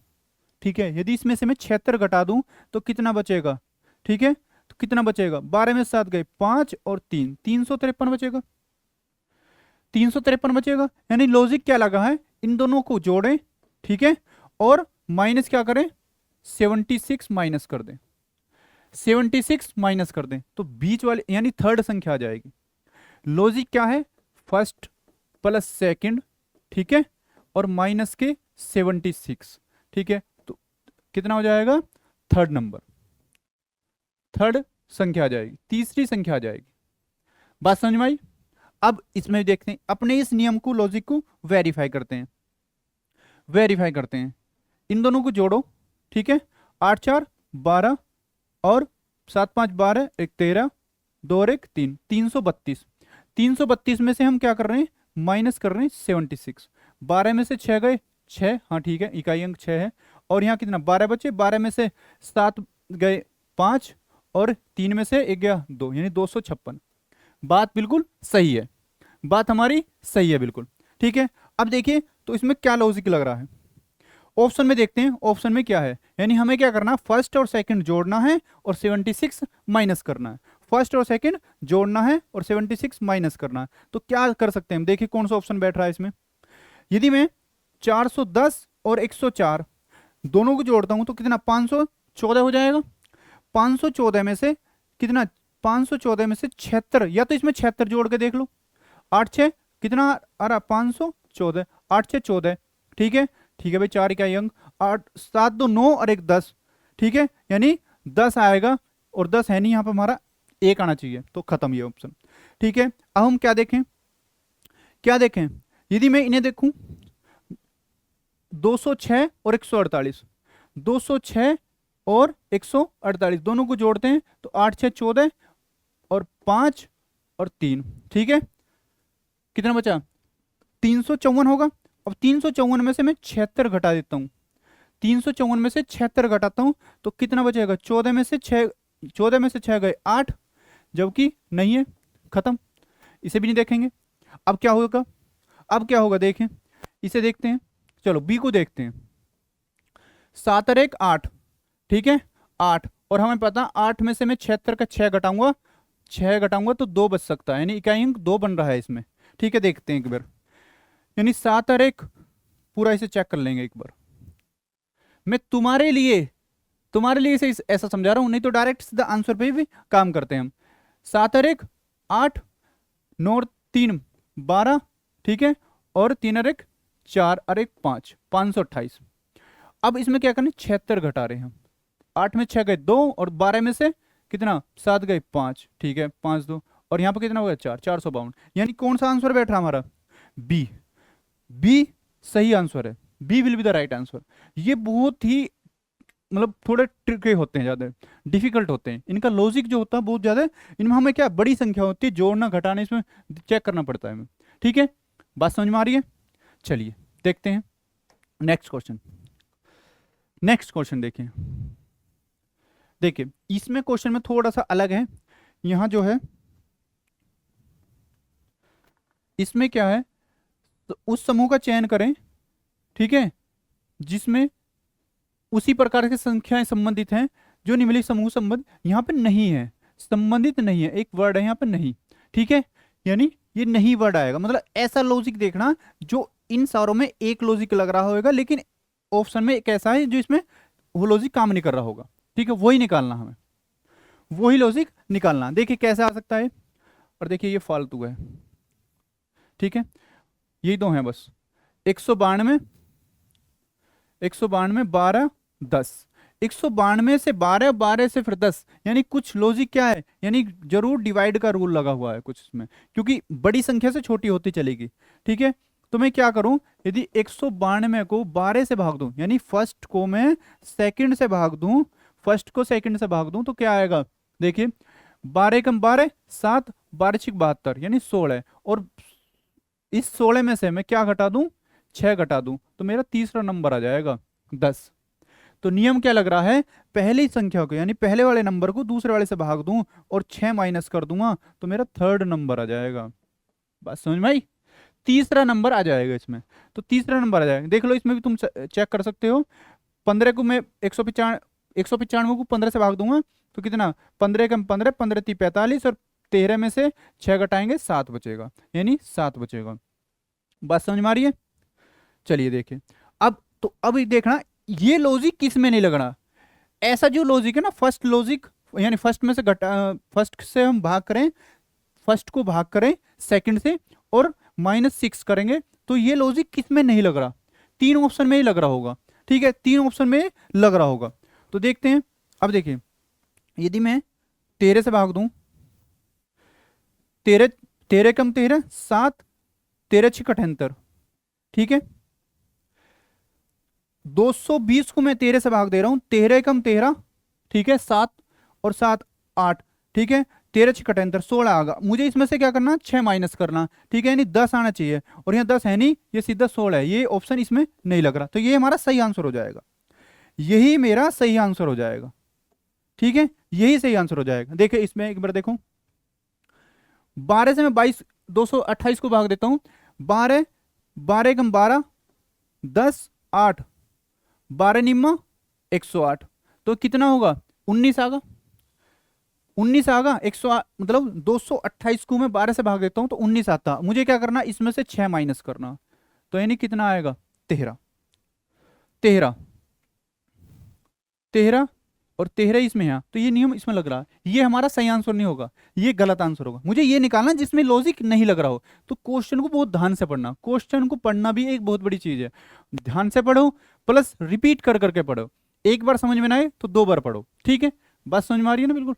ठीक है, यदि इसमें से मैं 76 घटा दूं तो कितना बचेगा, ठीक है, तो कितना बचेगा, 12 में 7 गए 5 और 3, 353 बचेगा, 353 बचेगा। यानी लॉजिक क्या लगा है, इन दोनों को जोड़ें, ठीक है, और माइनस क्या करें, 76 माइनस कर दें, 76 माइनस कर दें तो बीच वाले यानी थर्ड संख्या आ जाएगी। लॉजिक क्या है, फर्स्ट प्लस सेकंड, ठीक है, और माइनस के 76, ठीक है, तो कितना हो जाएगा, थर्ड नंबर, थर्ड संख्या आ जाएगी, तीसरी संख्या आ जाएगी। बात समझ में आई। अब इसमें देखते हैं, अपने इस नियम को, लॉजिक को वेरीफाई करते हैं, वेरीफाई करते हैं। इन दोनों को जोड़ो, ठीक है, 8 4 12 और 7 5 12, 1 13, 2 और 1 3, 332। 332 में से हम क्या कर रहे हैं, माइनस कर रहे हैं 76। 12 में से 6 गए 6, हाँ ठीक है, इकाई अंक 6 है, और यहाँ कितना 12 बचे, 12 में से 7 गए 5, और 3 में से 1 गया 2, यानी 256। बात बिल्कुल सही है, बात हमारी सही है बिल्कुल, ठीक है। अब देखिए तो इसमें क्या लॉजिक लग रहा है, ऑप्शन में देखते हैं, ऑप्शन में क्या है, यानी हमें क्या करना है, फर्स्ट और सेकंड जोड़ना है और 76 माइनस करना है, फर्स्ट और सेकंड जोड़ना है और 76 माइनस करना है। तो क्या कर सकते हैं हम, देखिए कौन सा ऑप्शन बैठ रहा है इसमें। यदि मैं 410 और 104 दोनों को जोड़ता हूं तो कितना, 514 हो जाएगा। 514 में से कितना, 514 में से 76, या तो इसमें 76 जोड़ के देख लो, 8 6 कितना आ रहा, 514, 8 6 14, ठीक है, ठीक है भाई, 4 इकाई अंक, 8 7 2 9 और 1 10, ठीक है, यानी 10 आएगा, और 10 है नहीं, यहाँ पर हमारा 1 आना चाहिए, तो खत्म ये ऑप्शन, ठीक है। अब हम क्या देखें, क्या देखें, यदि मैं इन्हें देखूं, 206 और 148, 206 और 148 दोनों को जोड़ते हैं तो 8 6 14 और 5 और 3, ठीक है, कितना बचा, 354 होगा। अब 354 में से मैं 76 घटा देता हूं, 354 में से 76 घटाता हूं तो कितना बचेगा, 14 में से 6, 14 में से 6 गए 8, जबकि नहीं है, खत्म, इसे भी नहीं देखेंगे। अब क्या होगा, अब क्या होगा देखें, इसे देखते हैं, चलो बी को देखते हैं। 7 और 1 8, ठीक है, 8, और हमें पता 8 में से मैं 76 का 6 घटाऊंगा, 6 घटाऊंगा तो 2 बच सकता है, यानी इकाई अंक 2 बन रहा है इसमें, ठीक है, देखते हैं एक बार, यानी 7 और 1 पूरा इसे चेक कर लेंगे एक बार। मैं तुम्हारे लिए इसे ऐसा समझा रहा हूं, नहीं तो डायरेक्ट सीधा आंसर पे भी काम करते हैं हम। 7 और 1 8, 9 और 3 12, ठीक है, और 3 और 1 4 और 1 5, 528। अब इसमें क्या करना है, 76 घटा रहे हैं हम, 8 में 6 गए 2, और 12 में से कितना 7 गए 5, ठीक है, 5 2, और यहाँ पर कितना हो गया 4, 452। यानी कौन सा आंसर बैठ रहा हमारा, बी, बी सही आंसर है, B will be the right answer. ये बहुत ही मतलब थोड़े ट्रिकी होते हैं, ज़्यादा डिफिकल्ट होते हैं, इनका लॉजिक जो होता है बहुत ज़्यादा, इनमें हमें क्या बड़ी संख्या होती है, जोड़ना घटाना इसमें चेक करना पड़ता है हमें, ठीक है, बात समझ में आ रही है। चलिए देखते हैं नेक्स्ट क्वेश्चन, नेक्स्ट क्वेश्चन देखिए, देखिए इसमें क्वेश्चन में थोड़ा सा अलग है, यहाँ जो है इसमें क्या है, तो उस समूह का चयन करें, ठीक है, जिसमें उसी प्रकार की संख्याएं संबंधित हैं जो निम्नलिखित समूह संबंध यहाँ पे नहीं है, संबंधित नहीं है, एक वर्ड है यहाँ पे नहीं, ठीक है, यानी ये नहीं वर्ड आएगा, मतलब ऐसा लॉजिक देखना जो इन सारों में एक लॉजिक लग रहा होगा, लेकिन ऑप्शन में एक ऐसा है जो इसमें वो लॉजिक काम नहीं कर रहा होगा, ठीक है, वही निकालना हमें, वही लॉजिक निकालना। देखिए कैसे आ सकता है, और देखिए ये फालतू है, ठीक है, यही दो हैं बस। 192, 192, 12, 10, 192 से 12, 12 से फिर 10, यानी कुछ लॉजिक क्या है, यानी जरूर डिवाइड का रूल लगा हुआ है कुछ इसमें, क्योंकि बड़ी संख्या से छोटी होती चलेगी, ठीक है। तो मैं क्या करूं, यदि 192 को 12 से भाग दूं, यानी फर्स्ट को मैं सेकंड से भाग दूं, फर्स्ट को सेकंड से भाग दूं तो क्या आएगा, देखिए 12 कम 12, 7, 12 छिक 72, यानी 16, और इस 16 में से मैं क्या घटा दूं, 6 घटा दूं, तो मेरा तीसरा नंबर आ जाएगा 10। तो नियम क्या लग रहा है, पहली संख्या को यानी पहले वाले नंबर को दूसरे वाले से भाग दूं और 6 माइनस कर दूंगा तो मेरा थर्ड नंबर आ जाएगा। बात समझ में आई, तीसरा नंबर आ जाएगा इसमें, तो तीसरा नंबर आ जाएगा। देख लो इसमें भी तुम चेक कर सकते हो, 15 को मैं 195 को 15 से भाग दूंगा तो कितना, 15 कम 15, 15 × 45, और 13 में से 6 घटाएंगे 7 बचेगा, यानी 7 बचेगा। बात समझ में आ रही है। चलिए देखिए, अब तो अब ये देखना ये लॉजिक किस में नहीं लग रहा, ऐसा जो लॉजिक है ना, फर्स्ट लॉजिक, यानी फर्स्ट में से फर्स्ट से हम भाग करें, फर्स्ट को भाग करें सेकंड से और -6 करेंगे, तो ये लॉजिक किस में नहीं लग रहा, 3 ऑप्शन में ही लग रहा होगा, ठीक है, 3 ऑप्शन में लग रहा होगा। तो देखते हैं, अब देखिए यदि मैं 13 से भाग दूं, 13, 13 कम 13, 7, 13 × 78, ठीक है, 220 को मैं 13 से भाग दे रहा हूं, 13 कम 13, ठीक है, 7 और 7 8, ठीक है, 13 × 78, 16 आगा, मुझे इसमें से क्या करना, 6 माइनस करना, ठीक है, यानी 10 आना चाहिए, और यहाँ 10 है नहीं, ये सीधा 16 है, ये ऑप्शन इसमें नहीं लग रहा, तो ये हमारा सही आंसर हो जाएगा, यही मेरा सही आंसर हो जाएगा, ठीक है, यही सही आंसर हो जाएगा। देखिए इसमें एक बार देखो, 12 से मैं 228 को भाग देता हूं, 12, 12 कम 12, 10, 8, 12 निम्मा 108, तो कितना होगा, 19 आगा, 19 आगा, 108 मतलब 228 को मैं 12 से भाग देता हूं तो 19 आता, मुझे क्या करना, इसमें से 6 माइनस करना, तो यानी कितना आएगा, 13, 13, 13 और 13 इसमें है, तो ये नियम इसमें लग रहा है, ये हमारा सही आंसर नहीं होगा, ये गलत आंसर होगा। मुझे ये निकालना जिसमें लॉजिक नहीं लग रहा हो, तो क्वेश्चन को बहुत ध्यान से पढ़ना, क्वेश्चन को पढ़ना भी एक बहुत बड़ी चीज है, ध्यान से पढ़ो प्लस रिपीट कर करके पढ़ो, एक बार समझ में ना आए तो 2 बार पढ़ो, ठीक है, बात समझ में आ रही है ना, बिल्कुल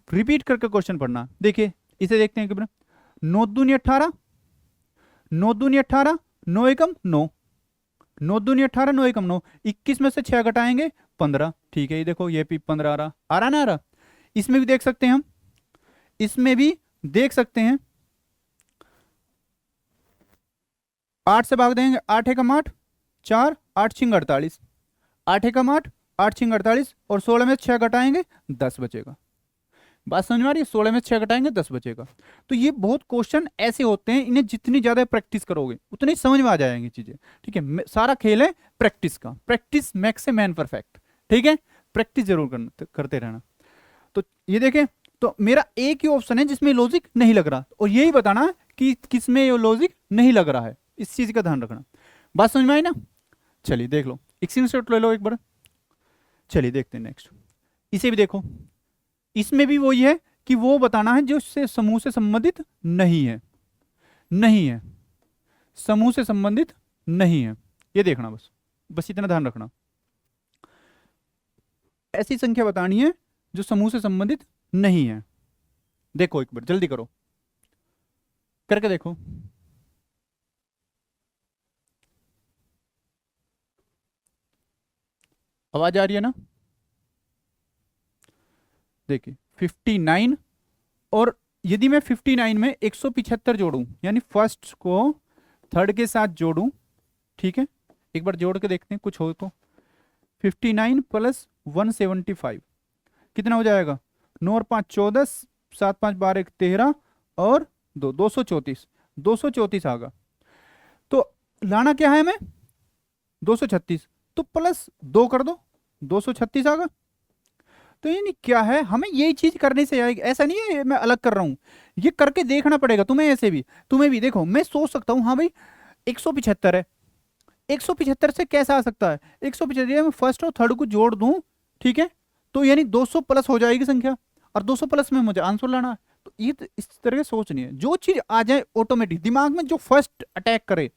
रिपीट करके क्वेश्चन पढ़ना। देखिए इसे देखते हैं, 9 दूनी 18, 9 दूनी 18, 9 एकम 9, 9 दूनी 18, 9 एकम 9, 21 में से 6 घटाएंगे 15, ठीक है, ये देखो ये भी 15 आ रहा ना, आ रहा, इसमें भी देख सकते हैं हम, इसमें भी देख सकते हैं, 8 से भाग देंगे, 8 एकम 8, 4, 8 छिंग 48, 8 एकम 8, 8 छिंग 48, और 16 में 6 घटाएंगे 10 बचेगा। बात समझ में आ रही है, 16 में 6 घटाएंगे 10 बचेगा। तो ये बहुत क्वेश्चन ऐसे होते हैं, इन्हें जितनी ज्यादा प्रैक्टिस करोगे उतनी समझ में आ जाएंगी चीजें, ठीक है, सारा खेल है प्रैक्टिस का, practice makes a man perfect, ठीक है, प्रैक्टिस जरूर करते रहना। तो ये देखें, तो मेरा एक ही ऑप्शन है जिसमें लॉजिक नहीं लग रहा, और यही बताना कि किसमें ये लॉजिक नहीं लग रहा है, इस चीज का ध्यान रखना। बात समझ में आई ना। चलिए देख लो, एक स्क्रीनशॉट ले लो एक बार। चलिए देखते हैं नेक्स्ट, इसे भी देखो, इसमें भी वही है कि वो बताना है जो से समूह से संबंधित नहीं है, नहीं है, समूह से संबंधित नहीं है, ये देखना बस, बस इतना ध्यान रखना, ऐसी संख्या बतानी है जो समूह से संबंधित नहीं है। देखो एक बार जल्दी करो, करके देखो, आवाज आ रही है ना। देखिए 59, और यदि मैं 59 में 175 जोड़ूं, यानी फर्स्ट को थर्ड के साथ जोड़ूं, ठीक है, एक बार जोड़ के देखते हैं कुछ हो तो, 59 + 175 कितना हो जाएगा, 9 और 5 14, 7 5 12 13, और 234, 234 आगा। तो लाना क्या है हमें, 236, तो +2 कर दो, 236 आगा। तो ये नहीं क्या है, हमें यही चीज करने से आएगी, ऐसा नहीं है मैं अलग कर रहा हूं, ये करके देखना पड़ेगा तुम्हें, ऐसे भी तुम्हें भी देखो, मैं सोच सकता हूं हाँ भाई 175 है, 175 से कैसा आ सकता है, 175 में फर्स्ट और थर्ड को जोड़ दूं, ठीक है, तो यानी 200 प्लस हो जाएगी संख्या, और 200 प्लस में मुझे आंसर लाना है, तो ये तो इस तरह से सोचनी है, जो चीज आ जाए ऑटोमेटिक दिमाग में, जो फर्स्ट अटैक करे,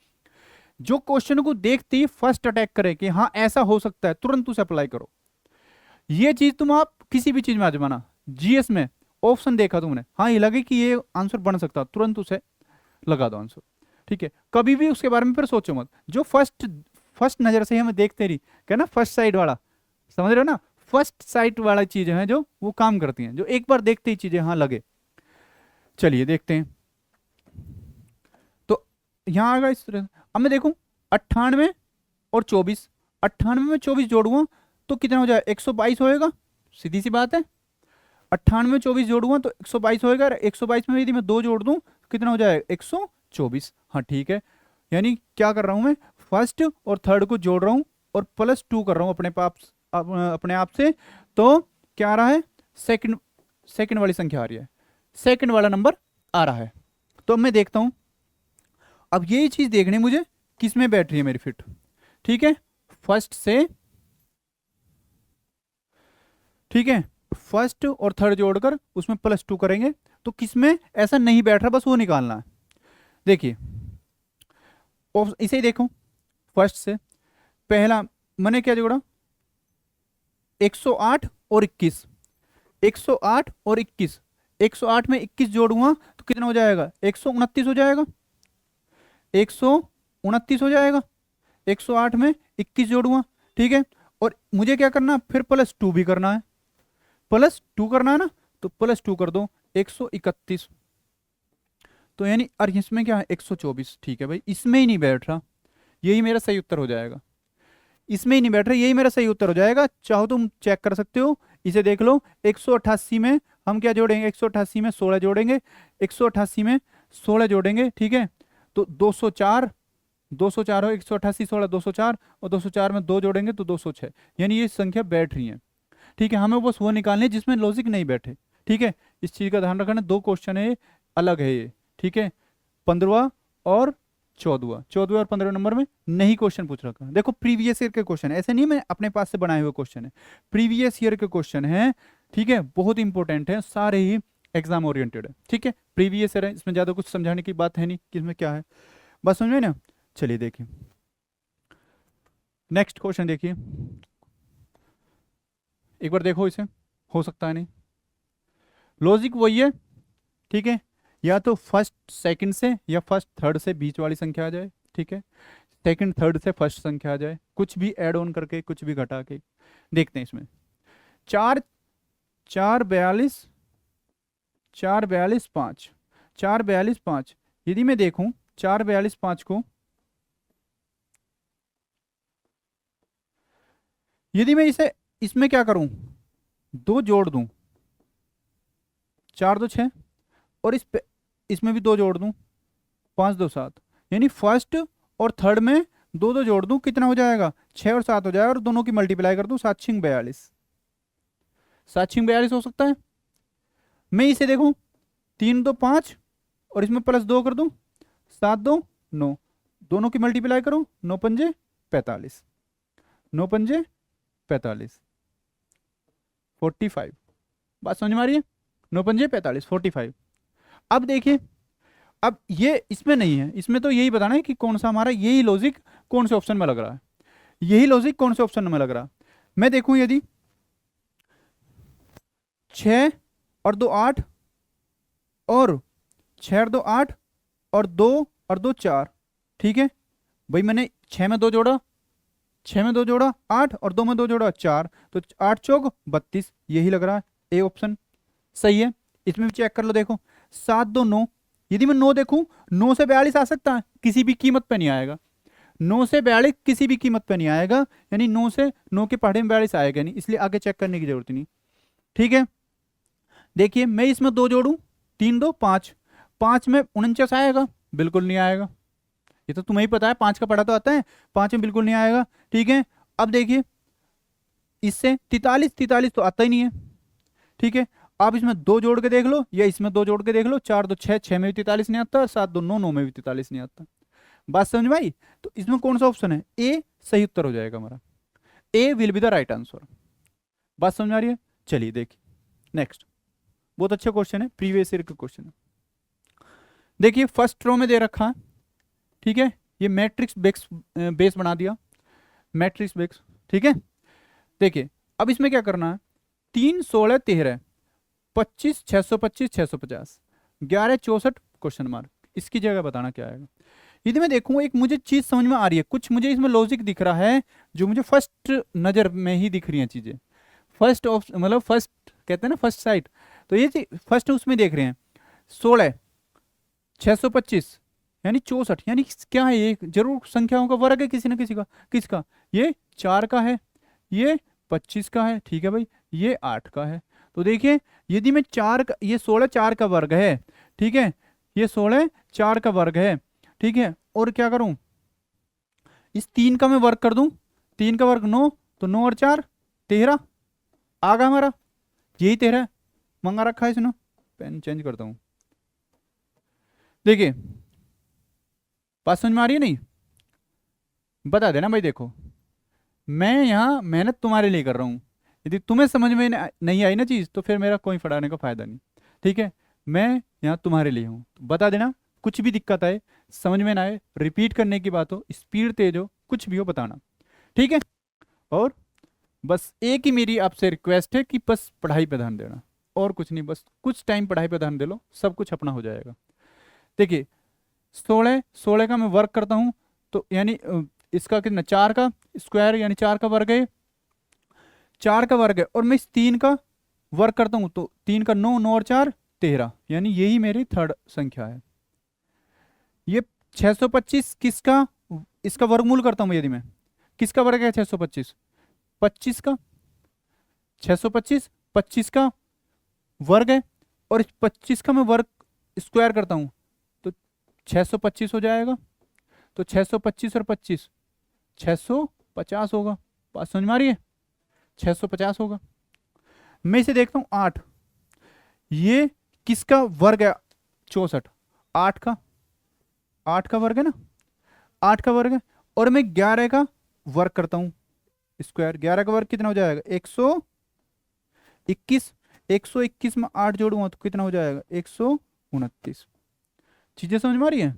जो क्वेश्चन को देखते ही फर्स्ट अटैक करे कि हाँ ऐसा हो सकता है, तुरंत उसे अप्लाई करो। ये चीज तुम आप किसी भी चीज में आजमाना। जीएस में ऑप्शन देखा तुमने, हाँ ये लगे कि ये आंसर बन सकता, तुरंत उसे लगा दो आंसर। ठीक है, कभी भी उसके बारे में फिर सोचो मत। जो फर्स्ट फर्स्ट नजर से ही हमें देखते रही, क्या ना, फर्स्ट साइड वाला, समझ रहे हो ना, फर्स्ट साइट वाला चीजें हैं जो वो काम करती हैं, जो एक बार देखते ही चीजें हाँ लगे। चलिए देखते हैं। तो यहाँ आएगा इस तरह से। अब मैं देखूं 98 और 24, 98 में 24 जोड़ूंगा तो कितना हो जाएगा, 122 होएगा, सीधी सी बात है। 98 में 24 जोड़ूंगा तो 122 होएगा, 122 में यदि मैं 2 जोड़ दूं तो कितना हो जाएगा, 124। हाँ ठीक है, यानी क्या कर रहा हूं मैं, फर्स्ट और थर्ड को जोड़ रहा हूं और +2 कर रहा हूं अपने आप से। तो क्या आ रहा है, सेकंड सेकंड वाली संख्या आ रही है, सेकंड वाला नंबर आ रहा है। तो अब मैं देखता हूं, अब यही चीज देखनी मुझे किस में बैठ रही है मेरी फिट। ठीक है, फर्स्ट से, ठीक है, फर्स्ट और थर्ड जोड़कर उसमें +2 करेंगे तो किस में ऐसा नहीं बैठ रहा, बस वो निकालना है। देखिए इसे ही देखो, फर्स्ट से पहला मैंने क्या जोड़ा, 108 और 21, 108 और 21, 108 में 21 जोड़ूंगा तो कितना हो जाएगा, 129 हो जाएगा, 129 हो जाएगा। 108 में 21 जोड़ूंगा, ठीक है, और मुझे क्या करना, फिर +2 भी करना है, +2 करना है ना, तो +2 कर दो, 131। तो यानी और इसमें क्या है, 124। ठीक है भाई, इसमें ही नहीं बैठ रहा, यही मेरा सही उत्तर हो जाएगा। इसमें ही नहीं बैठ रहा, यही मेरा सही उत्तर हो जाएगा। चाहो तुम चेक कर सकते हो, इसे देख लो। 188 में हम क्या जोड़ेंगे, 188 में 16 जोड़ेंगे, 188 में 16 जोड़ेंगे, ठीक है, तो 204, 204 हो, 188 16 204, और 204 में 2 जोड़ेंगे तो 206, यानी ये संख्या बैठ रही है। ठीक है, हमें बस वो निकालने जिसमें लॉजिक नहीं बैठे। ठीक है, इस चीज का ध्यान रखना, 2 क्वेश्चन है अलग है ये। ठीक है, 15वां और 14वें और 15वें नंबर में नहीं क्वेश्चन पूछ रखा। देखो प्रीवियस ईयर के क्वेश्चन है, ऐसे नहीं मैं अपने पास से बनाए हुए क्वेश्चन है, प्रीवियस ईयर के क्वेश्चन है। ठीक है, बहुत इंपॉर्टेंट है, सारे ही एग्जाम ओरिएंटेड है। ठीक है, प्रीवियस ईयर है, इसमें ज्यादा कुछ समझाने की बात है नहीं कि इसमें क्या है, बस समझ में ना। चलिए देखिए नेक्स्ट क्वेश्चन, देखिए एक बार देखो इसे, हो सकता है नहीं, लॉजिक वही है। ठीक है, या तो फर्स्ट सेकंड से या फर्स्ट थर्ड से बीच वाली संख्या आ जाए। ठीक है, सेकंड थर्ड से फर्स्ट संख्या आ जाए, कुछ भी ऐड ऑन करके, कुछ भी घटा के। देखते हैं इसमें, 4 4 42, 4 42 5, 4 42 5, यदि मैं देखूं 4 42 5 को, यदि मैं इसे इसमें क्या करूं, 2 जोड़ दूं, 4 2 6, और इसमें भी 2 जोड़ दूं, 5 2 7, यानी फर्स्ट और थर्ड में 2 2 जोड़ दूं, कितना हो जाएगा, 6 और 7 हो जाएगा, और दोनों की मल्टीप्लाई कर दूं, 7 6 42, 7 6 42 हो सकता है। मैं इसे देखूं, 3 2 5, और इसमें +2 कर दूं, 7 2 9, दोनों की मल्टीप्लाई करूं, 9 पंजे 45, 9 पंजे 45, 45। बात समझ में आ रही है, 9 पंजे 45, 45। अब देखिए, अब ये इसमें नहीं है, इसमें तो यही बताना है कि कौन सा हमारा, यही लॉजिक कौन से ऑप्शन में लग रहा है, यही लॉजिक कौन से ऑप्शन में लग रहा है। मैं देखूं यदि 6 और 2 8, और 6 और 2 8, और 2 और 2 4, ठीक है भाई, मैंने 6 में 2 जोड़ा, 6 में 2 जोड़ा 8, और 2 में 2 जोड़ा 4, तो 8 चौक 32, यही लग रहा है, ए ऑप्शन सही है। इसमें भी चेक कर लो, देखो 7 2 9, यदि मैं 9 देखूं, 9 से 42 आ सकता है, किसी भी कीमत पे नहीं आएगा, 9 से 42 किसी भी कीमत पे नहीं आएगा, यानी 9 से 9 के पहाड़े में 42 आएगा नहीं, इसलिए आगे चेक करने की जरूरत नहीं। ठीक है, देखिए मैं इसमें 2 जोड़ूं, 3 2 5, 5 में 49 आएगा, बिल्कुल नहीं आएगा, ये तो तुम्हें ही पता है, 5 का पढ़ा तो आता है, 5 में बिल्कुल नहीं आएगा। ठीक है, अब देखिए इससे 43, 43 तो आता ही नहीं है। ठीक है, आप इसमें 2 जोड़ के देख लो, या इसमें 2 जोड़ के देख लो, 4 2 6, 6 में भी 43 नहीं आता, 7 2 9, 9 में भी 43 नहीं आता। बात समझ में आई, तो इसमें कौन सा ऑप्शन है, ए सही उत्तर हो जाएगा हमारा, A will be the right answer. बात समझ आ रही है, चलिए देखिए नेक्स्ट, बहुत अच्छा क्वेश्चन है, प्रीवियस ईयर का क्वेश्चन है। देखिए फर्स्ट रो में दे रखा है, ठीक है, ये मैट्रिक्स बेस बना दिया, मैट्रिक्स बेस, ठीक है। देखिए अब इसमें क्या करना है, 3 16 13 25 625 650 11 64 क्वेश्चन मार्क, इसकी जगह बताना क्या आएगा। यदि मैं देखूं एक मुझे चीज समझ में आ रही है, कुछ मुझे इसमें लॉजिक दिख रहा है जो मुझे फर्स्ट नजर में ही दिख रही हैं चीजें, फर्स्ट ऑफ मतलब फर्स्ट कहते हैं ना फर्स्ट साइट, तो ये चीज फर्स्ट उसमें देख रहे हैं 16 625 यानी 64, यानी क्या है ये, जरूर संख्याओं का वर्ग है किसी ना किसी का, किसका, ये 4 का है, ये 25 का है, ठीक है भाई, ये 8 का है। तो देखिए यदि मैं 4 का, ये 16 4 का वर्ग है, ठीक है, ये 16 4 का वर्ग है, ठीक है, और क्या करूं, इस 3 का मैं वर्ग कर दूं, 3 का वर्ग 9, तो 9 और 4 13 आ गया हमारा, यही 13 मंगा रखा है इसने। पेन चेंज करता हूं, देखिए बात समझ में आ रही है नहीं, बता देना भाई। देखो मैं यहाँ मेहनत तुम्हारे लिए कर रहा हूँ, यदि तुम्हें समझ में नहीं आई ना चीज़ तो फिर मेरा कोई पढ़ाने का फायदा नहीं, ठीक है, मैं यहाँ तुम्हारे लिए हूँ, तो बता देना, कुछ भी दिक्कत आए, समझ में ना आए, रिपीट करने की बात हो, स्पीड तेज हो, कुछ भी हो बताना, ठीक है। और बस एक ही मेरी आपसे रिक्वेस्ट है कि बस पढ़ाई पे ध्यान देना, और कुछ नहीं, बस कुछ टाइम पढ़ाई पे ध्यान दे लो, सब कुछ अपना हो जाएगा। देखिए 16 16 का मैं वर्क करता हूँ, तो यानी इसका कितना, 4 का स्क्वायर यानी 4 का वर्ग है, 4 का वर्ग है, और मैं इस 3 का वर्ग करता हूँ, तो 3 का 9, 9 और 4 13, यानी यही मेरी थर्ड संख्या है। ये 625 किसका, इसका वर्गमूल करता हूँ यदि मैं, किसका वर्ग है 625, 25 का, 625 25 का वर्ग है, और इस 25 का मैं वर्ग स्क्वायर करता हूँ, तो 625 हो जाएगा, तो 625 और 25 650 होगा, बात समझ में आ रही है, 650 होगा। मैं इसे देखता हूं 8, ये किसका वर्ग है 64, 8 का, 8 का वर्ग है ना, 8 का वर्ग है, और मैं 11 का वर्ग करता हूं स्क्वायर, 11 का वर्ग कितना हो जाएगा 121, 121 में 8 जोड़ूंगा तो कितना हो जाएगा 129, चीजें समझ में आ रही है,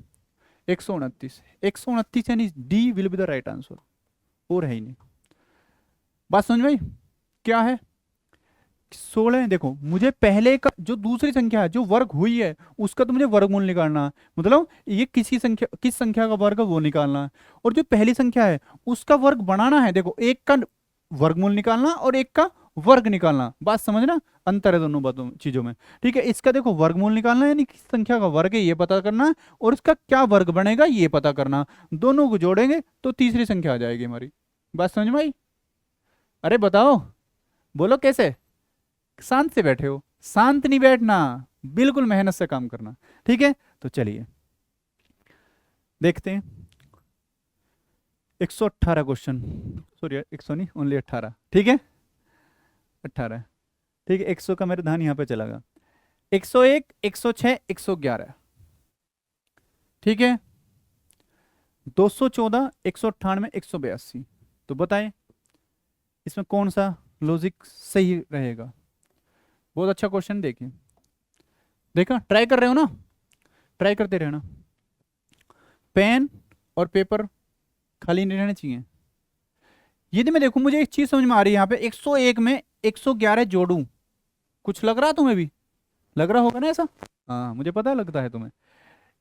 129, 129 यानी D will be the right answer, और है ही नहीं। बात समझ में आई क्या है, 16, देखो मुझे पहले का जो दूसरी संख्या है जो वर्ग हुई है उसका तो मुझे वर्गमूल निकालना है, मतलब ये किसी संख्या, किस संख्या का वर्ग है वो निकालना है, और जो पहली संख्या है उसका वर्ग बनाना है, देखो एक का वर्गमूल निकालना और एक का वर्ग निकालना, बात समझना, अंतर है दोनों बातों चीजों में, ठीक है। इसका देखो वर्गमूल निकालना है, यानी किस संख्या का वर्ग है ये पता करना है, और इसका क्या वर्ग बनेगा ये पता करना, दोनों को जोड़ेंगे तो तीसरी संख्या आ जाएगी हमारी, बात समझ में आई। अरे बताओ, बोलो कैसे, शांत से बैठे हो, शांत नहीं बैठना, बिल्कुल मेहनत से काम करना, ठीक है। तो चलिए देखते हैं 118 क्वेश्चन, सॉरी 100 नहीं, ओनली 18, ठीक है 18, ठीक है, 100 का मेरा ध्यान यहाँ पे चला गया, 101 106 111, ठीक है, 214 198 182, तो बताएं इसमें कौन सा लॉजिक सही रहेगा। बहुत अच्छा क्वेश्चन, देखिए, देखा, ट्राई कर रहे हो ना, ट्राई करते रहना, पेन और पेपर खाली नहीं रहने चाहिए। यदि मैं देखूं मुझे एक चीज समझ में आ रही है यहाँ पे, 101 में 111 जोड़ूं, कुछ लग रहा तुम्हें भी, लग रहा होगा ना ऐसा, हाँ मुझे पता लगता है तुम्हें,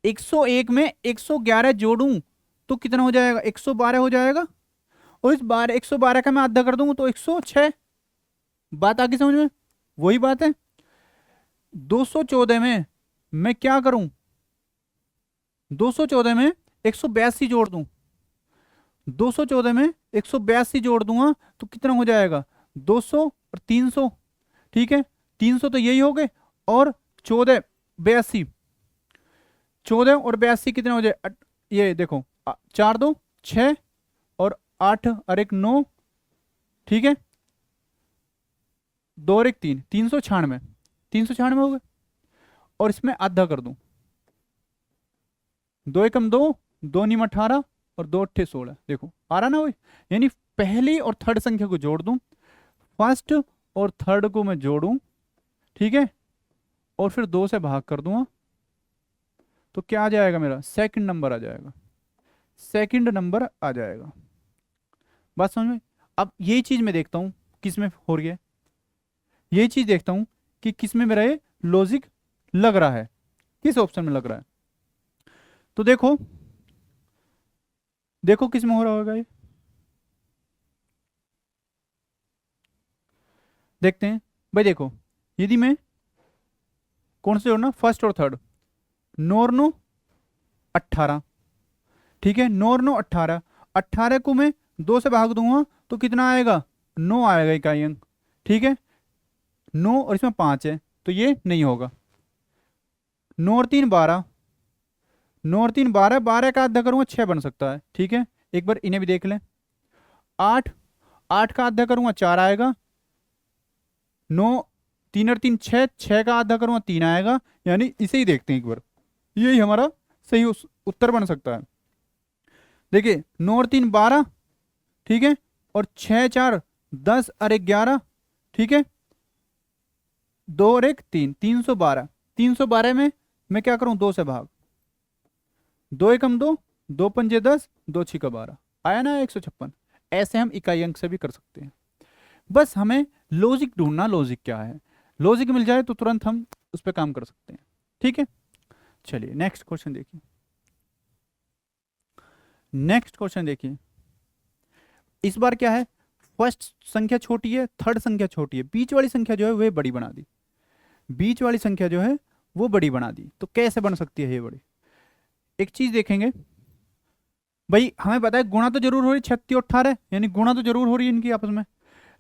101 में 111 जोड़ूं तो कितना हो जाएगा 112 हो जाएगा, और इस 112 का मैं आधा कर दूंगा तो 106, बात आगे समझ में, वही बात है। 214 में मैं क्या करूं, 214 में 182 जोड़ दूं, 214 में 182 जोड़ दूंगा तो कितना हो जाएगा 200 और 300, ठीक है, 300 तो यही हो गए, और 14 82, 14 और 82 कितना हो जाए, ये देखो 4 2 6 और 8 और 1 9, ठीक है, 2 और 1 3, 396, 396 हो गए, और इसमें आधा कर दूं, 2 एकम 2, 2 नीम 18 और 2 अट्ठे 16, देखो आ रहा ना वही, यानी पहली और थर्ड संख्या को जोड़ दूं, फर्स्ट और थर्ड को मैं जोड़ूं, ठीक है, और फिर 2 से भाग कर दूंगा तो क्या आ जाएगा, मेरा सेकंड नंबर आ जाएगा, सेकंड नंबर आ जाएगा। बात समझ में? अब यही चीज मैं देखता हूँ किस में हो रही है, यही चीज देखता हूँ कि किस में मेरा ये लॉजिक लग रहा है, किस ऑप्शन में लग रहा है। तो देखो, देखो किस में हो रहा होगा ये, देखते हैं भाई। देखो, यदि मैं कौन से जोड़ना, फर्स्ट और थर्ड, 9 और 9 18, ठीक है, 9 और 9 18, 18 को मैं 2 से भाग दूंगा तो कितना आएगा, 9 आएगा इकाई अंक, ठीक है। 9 और इसमें 5 है तो ये नहीं होगा। 9 और 3 12, 9 और 3 12, 12 का आधा करूंगा 6 बन सकता है, ठीक है। एक बार इन्हें भी देख लें। 8, 8 का आधा करूंगा 4 आएगा। 9, 3 और 3 6, 6 का आधा करूंगा 3 आएगा, यानी इसे ही देखते हैं एक बार, यही हमारा सही उत्तर बन सकता है। देखिए 9 और 3 12, ठीक है, और 6 4 10 और 1 11, ठीक है, 2 और 1 3, 312। 312 में मैं क्या करूं, 2 से भाग, 2 एकम 2, 2 पंजे 10, 2 छिका 12, आया ना 156। ऐसे हम इकाई अंक से भी कर सकते हैं। बस हमें लॉजिक ढूंढना, लॉजिक क्या है, लॉजिक मिल जाए तो तुरंत हम उस पर काम कर सकते हैं, ठीक है। चलिए नेक्स्ट क्वेश्चन देखिए, नेक्स्ट क्वेश्चन देखिए। इस बार क्या है, फर्स्ट संख्या छोटी है, थर्ड संख्या छोटी है, बीच वाली संख्या जो है वह बड़ी बना दी, बीच वाली संख्या जो है वो बड़ी बना दी। तो कैसे बन सकती है ये बड़ी, एक चीज देखेंगे भाई, हमें पता है गुणा तो जरूर हो रही है 36 और 18, यानी गुणा तो जरूर हो रही है इनकी आपस में,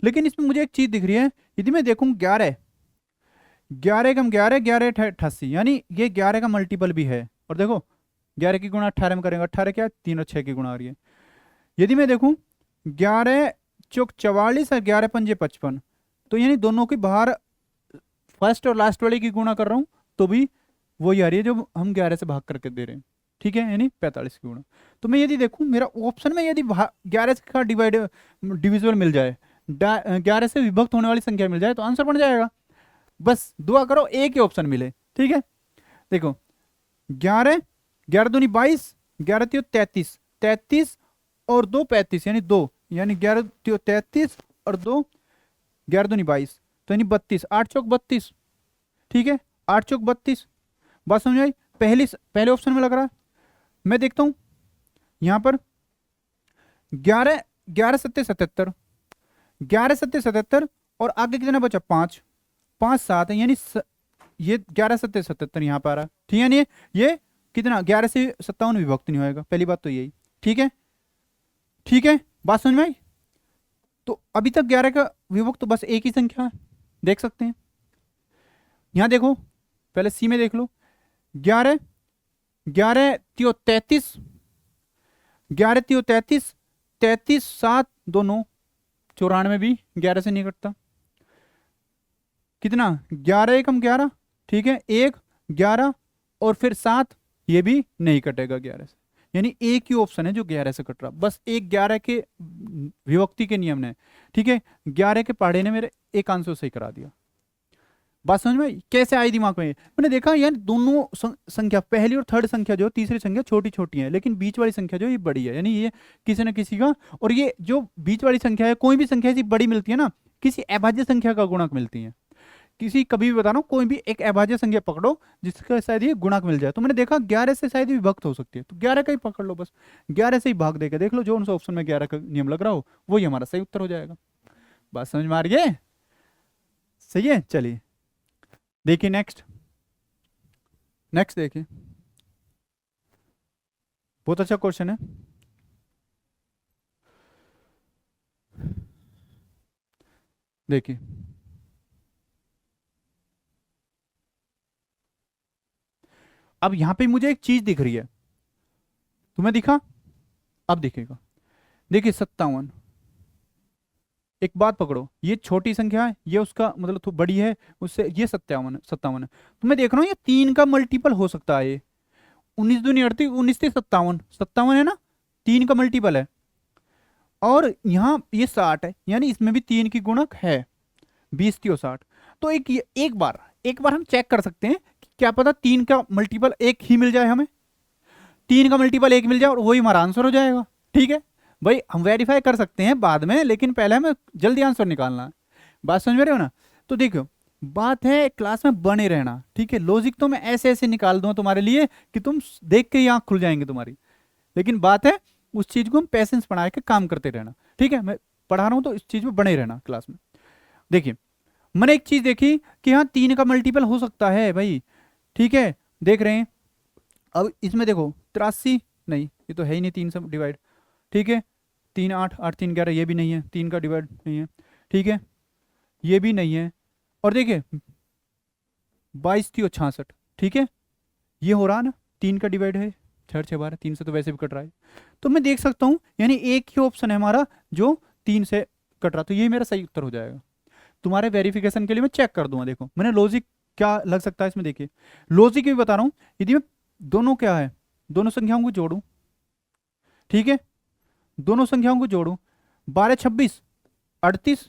लेकिन इसमें मुझे एक चीज दिख रही है, यदि मैं देखूं 11, 11 कम 11, 11 88, यानी ये 11 का मल्टीपल भी है। और देखो 11 की गुणा 18 में करेंगे, 18 क्या, 3 और 6 की गुणा आ रही है। यदि मैं देखूं 11 चौक 44 और 11 पंजे 55, तो यानी दोनों की बाहर फर्स्ट और लास्ट वाले की गुणा कर रहा हूं तो भी वही आ रही है जो हम 11 से भाग करके दे रहे हैं, ठीक है, यानी 45 की गुणा। तो मैं यदि देखूं मेरा ऑप्शन में यदि 11 का डिविजिबल मिल जाए, 11 से विभक्त होने वाली संख्या मिल जाए तो आंसर बन जाएगा। बस दुआ करो एक ही ऑप्शन मिले, ठीक है। देखो 11, 11 दूनी 22, 11 तियो 33, 33 और 2 35, यानी 2, यानी 11 तियो 33 और 2, 11 दूनी 22, तो यानी 32, 8 चौक 32, ठीक है, 8 चौक 32। बात समझ आई, पहले ऑप्शन में लग रहा है। मैं देखता हूं यहां पर 11, 11 सत्ते 77, 11 सत्ते 77, और आगे कितना बचा, 5, 5 7 है, यानी ये 11 सत्ते 77 यहाँ पर आ रहा है, ठीक है, यानी ये कितना 11 से 57 विभक्त नहीं होएगा, पहली बात तो यही, ठीक है, ठीक है। बात समझ में आई। तो अभी तक 11 का विभक्त तो बस एक ही संख्या है, देख सकते हैं। यहां देखो पहले सी में देख लो, 11, 11 तियो 33, 11 तियो 33, 33 7 2 9, 94 भी 11 से नहीं कटता, कितना 11 एकम 11, ठीक है, 1 11 और फिर 7, ये भी नहीं कटेगा 11 से, यानी एक ही ऑप्शन है जो 11 से कट रहा, बस एक 11 के विभक्ति के नियम ने, ठीक है, 11 के पहाड़े ने मेरे एक आंसर सही करा दिया। बात समझ में आई? कैसे आई दिमाग में, मैंने देखा यार दोनों संख्या, पहली और थर्ड संख्या जो तीसरी संख्या छोटी छोटी है, लेकिन बीच वाली संख्या जो ये बड़ी है, यानी ये किसी न किसी का, और ये जो बीच वाली संख्या है, कोई भी संख्या ऐसी बड़ी मिलती है ना, किसी अभाज्य संख्या का गुणक मिलती है, किसी, कभी भी बता रहा हूँ, कोई भी एक अभाज्य संख्या पकड़ो जिसका शायद ये गुणक मिल जाए, तो मैंने देखा 11 से शायद ये विभक्त हो सकती है, तो 11 का ही पकड़ लो, बस 11 से ही भाग देकर देख लो, जो उनसे ऑप्शन में 11 का नियम लग रहा हो वही हमारा सही उत्तर हो जाएगा। बात समझ में आ रही है? सही है, चलिए देखिए नेक्स्ट, नेक्स्ट देखिए, बहुत अच्छा क्वेश्चन है। देखिए अब यहां पे मुझे एक चीज दिख रही है, तुम्हें दिखा, अब दिखेगा। देखिए 57, एक बात पकड़ो, ये छोटी संख्या है, ये उसका मतलब तो बड़ी है उससे, ये 57 है, 57 है, तो मैं देख रहा हूँ ये 3 का मल्टीपल हो सकता है, ये 19 दूनी 38, 19 से 57, 57 है ना, 3 का मल्टीपल है, और यहाँ ये 60 है, यानी इसमें भी 3 की गुणक है, 20 3 60। तो एक बार एक बार हम चेक कर सकते हैं कि क्या पता 3 का मल्टीपल 1 ही मिल जाए, हमें 3 का मल्टीपल 1 मिल जाए और वही हमारा आंसर हो जाएगा। ठीक है भाई, हम वेरीफाई कर सकते हैं बाद में, लेकिन पहले हमें जल्दी आंसर निकालना है। बात समझ में रहे हो ना? तो देखो, बात है क्लास में बने रहना। ठीक है, लॉजिक तो मैं ऐसे ऐसे निकाल दूं तुम्हारे लिए कि तुम देख के ही आंख खुल जाएंगे तुम्हारी, लेकिन बात है उस चीज को हम पैसेंस बना के काम करते रहना। ठीक है, मैं पढ़ा रहा हूं तो इस चीज में बने रहना क्लास में। देखिए, मैंने एक चीज देखी कि हाँ 3 का मल्टीपल हो सकता है भाई। ठीक है, देख रहे हैं। अब इसमें देखो 83, नहीं ये तो है ही नहीं 3 से डिवाइड। ठीक है, 3 8 8 3 11, ये भी नहीं है, 3 का डिवाइड नहीं है। ठीक है, ये भी नहीं है। और देखिए 22 थी और 66। ठीक है, ये हो रहा ना, 3 का डिवाइड है, 6 6 12, 3 से तो वैसे भी कट रहा है। तो मैं देख सकता हूँ यानी एक ही ऑप्शन है हमारा जो 3 से कट रहा, तो ये मेरा सही उत्तर हो जाएगा। तुम्हारे वेरिफिकेशन के लिए मैं चेक कर दूंगा। देखो मैंने लॉजिक क्या लग सकता है इसमें, देखिए लॉजिक भी बता रहा हूँ। यदि मैं दोनों क्या है, दोनों संख्याओं को जोड़ूं, ठीक है, दोनों संख्याओं को जोड़ूं, 12 26 38।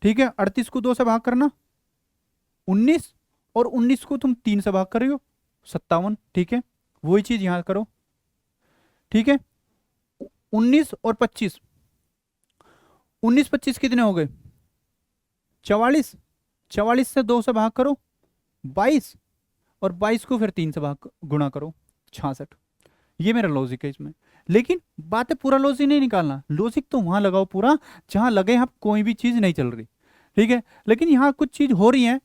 ठीक है, 38 को 2 से भाग करना 19, और 19 को तुम 3 से भाग कर रहे हो 57। ठीक है, वही चीज यहां करो। ठीक है, 19 और 25, 19 25 कितने हो गए? 44। 44 से 2 से भाग करो 22, और 22 को फिर 3 से भाग गुणा करो 66। ये मेरा लॉजिक है इसमें। लेकिन बात है पूरा लॉजिक नहीं निकालना, लॉजिक तो वहां लगाओ पूरा जहां लगे आप कोई भी चीज नहीं चल रही। ठीक है, लेकिन यहाँ कुछ चीज हो रही है,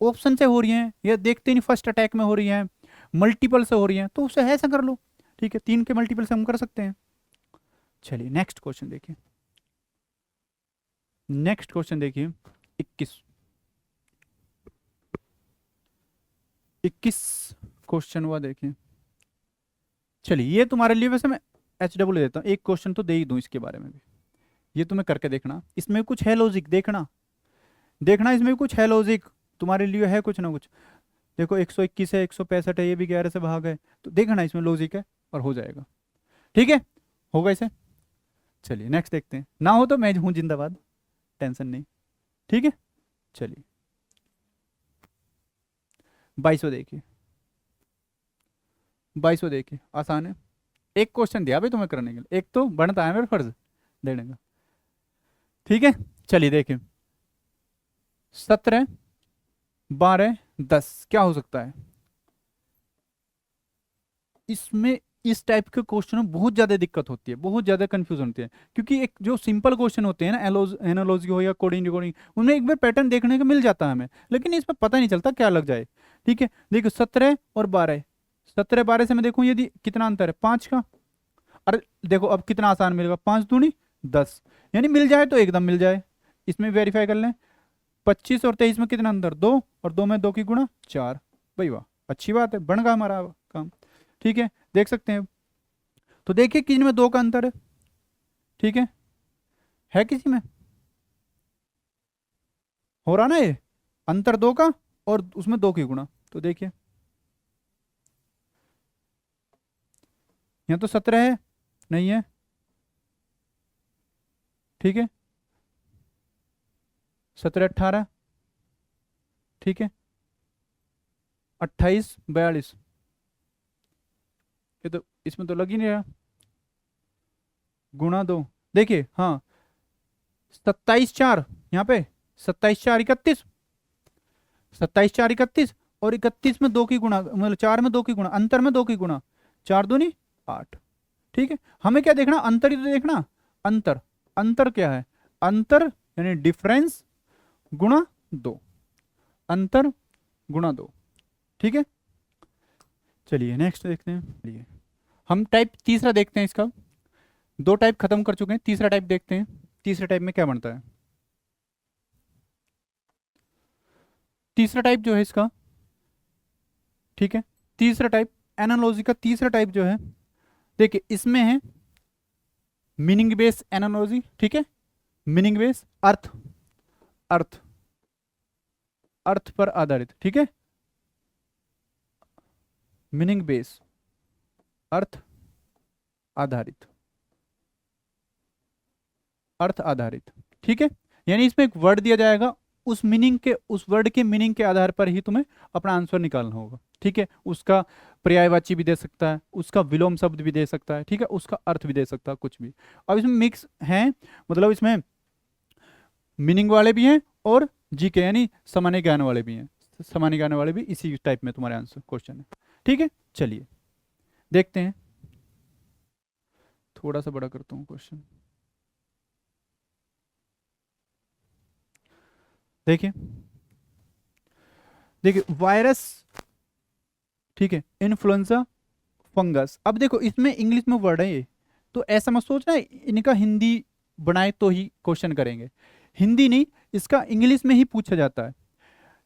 ऑप्शन से हो रही है, या देखते नहीं फर्स्ट अटैक में हो रही है, मल्टीपल से हो रही है, तो उसे ऐसा कर लो। ठीक है, 3 के मल्टीपल से हम कर सकते हैं। चलिए नेक्स्ट क्वेश्चन देखिए। नेक्स्ट क्वेश्चन देखिए, 21 21 क्वेश्चन हुआ देखिए। चलिए ये तुम्हारे लिए वैसे मैं HW देता हूँ, एक क्वेश्चन तो दे ही दूं इसके बारे में भी। ये तुम्हें करके देखना, इसमें कुछ है लॉजिक, देखना देखना इसमें कुछ है लॉजिक, तुम्हारे लिए है कुछ ना कुछ। देखो 121 है, 165 है, ये भी 11 से भाग है, तो देखना इसमें लॉजिक है और हो जाएगा। ठीक है, होगा इसे। चलिए नेक्स्ट देखते हैं, ना हो तो मैं हूँ जिंदाबाद, टेंशन नहीं। ठीक है, चलिए 22वां देखिए। 22वां देखिए, आसान है। एक क्वेश्चन दिया भाई तुम्हें करने के लिए, एक तो बनता है मेरा फर्ज देने का। ठीक है, चलिए देखिए, 17 12 10 क्या हो सकता है इसमें? इस टाइप के क्वेश्चन में बहुत ज्यादा दिक्कत होती है, बहुत ज्यादा कंफ्यूजन होती है, क्योंकि एक जो सिंपल क्वेश्चन होते हैं ना, एनालॉजी हो या कोडिंग रिकॉर्डिंग, उनमें एक बार पैटर्न देखने को मिल जाता है हमें, लेकिन इसमें पता नहीं चलता क्या लग जाए। ठीक है, देखो 17 और 12, 17 12 से मैं देखूं यदि कितना अंतर है 5 का। अरे देखो अब कितना आसान मिलेगा, 5 दूनी 10, यानी मिल जाए तो एकदम मिल जाए। इसमें वेरीफाई कर लें, 25 और 23 में कितना अंतर, 2, और 2 में 2 की गुणा 4। भाई वाह, अच्छी बात है, बन गया हमारा काम। ठीक है, देख सकते हैं। तो देखिए किसी में 2 का अंतर है। ठीक है किसी में हो रहा ना ये अंतर 2 का, और उसमें 2 की गुणा, तो देखिए यहाँ तो 17 है, नहीं है। ठीक है, 17 18, ठीक है, 28 42, ये तो इसमें तो लग ही नहीं रहा, गुणा 2। देखिए हाँ, 27 4 यहाँ पे, 27 4 31, 27 4 31, और 31 में 2 की गुणा, मतलब 4 में 2 की गुणा, अंतर में 2 की गुणा, 4 दूनी 8। ठीक है, हमें क्या देखना, अंतर ही तो देखना। अंतर, अंतर क्या है, अंतर यानी डिफरेंस गुणा 2, अंतर गुणा 2। ठीक है, चलिए नेक्स्ट देखते हैं। चलिए हम टाइप तीसरा देखते हैं इसका, 2 टाइप खत्म कर चुके हैं, तीसरा टाइप देखते हैं। तीसरे टाइप में क्या बनता है, तीसरा टाइप जो है इसका, ठीक है, तीसरा टाइप एनालॉजी का तीसरा टाइप जो है, देखिए इसमें है मीनिंग बेस एनालॉजी। ठीक है, मीनिंग बेस अर्थ, अर्थ अर्थ पर आधारित। ठीक है, मीनिंग बेस अर्थ आधारित, अर्थ आधारित। ठीक है, यानी इसमें एक वर्ड दिया जाएगा उस मीनिंग के, उस वर्ड के मीनिंग के आधार पर ही तुम्हें अपना आंसर निकालना होगा। ठीक है, उसका पर्यायवाची भी दे सकता है, उसका विलोम शब्द भी दे सकता है, ठीक है, उसका अर्थ भी दे सकता है, कुछ भी। अब इसमें मिक्स है, मतलब इसमें मीनिंग वाले भी हैं और जीके यानी सामान्य ज्ञान वाले भी हैं। सामान्य ज्ञान वाले भी इसी टाइप में तुम्हारे आंसर क्वेश्चन है। ठीक है, चलिए देखते हैं। थोड़ा सा बड़ा करता हूँ क्वेश्चन। देखिए, देखिए वायरस, ठीक है, इन्फ्लुएंजा, फंगस। अब देखो इसमें इंग्लिश में वर्ड है ये, तो ऐसा मत सोचना इनका हिंदी बनाए तो ही क्वेश्चन करेंगे। हिंदी नहीं, इसका इंग्लिश में ही पूछा जाता है।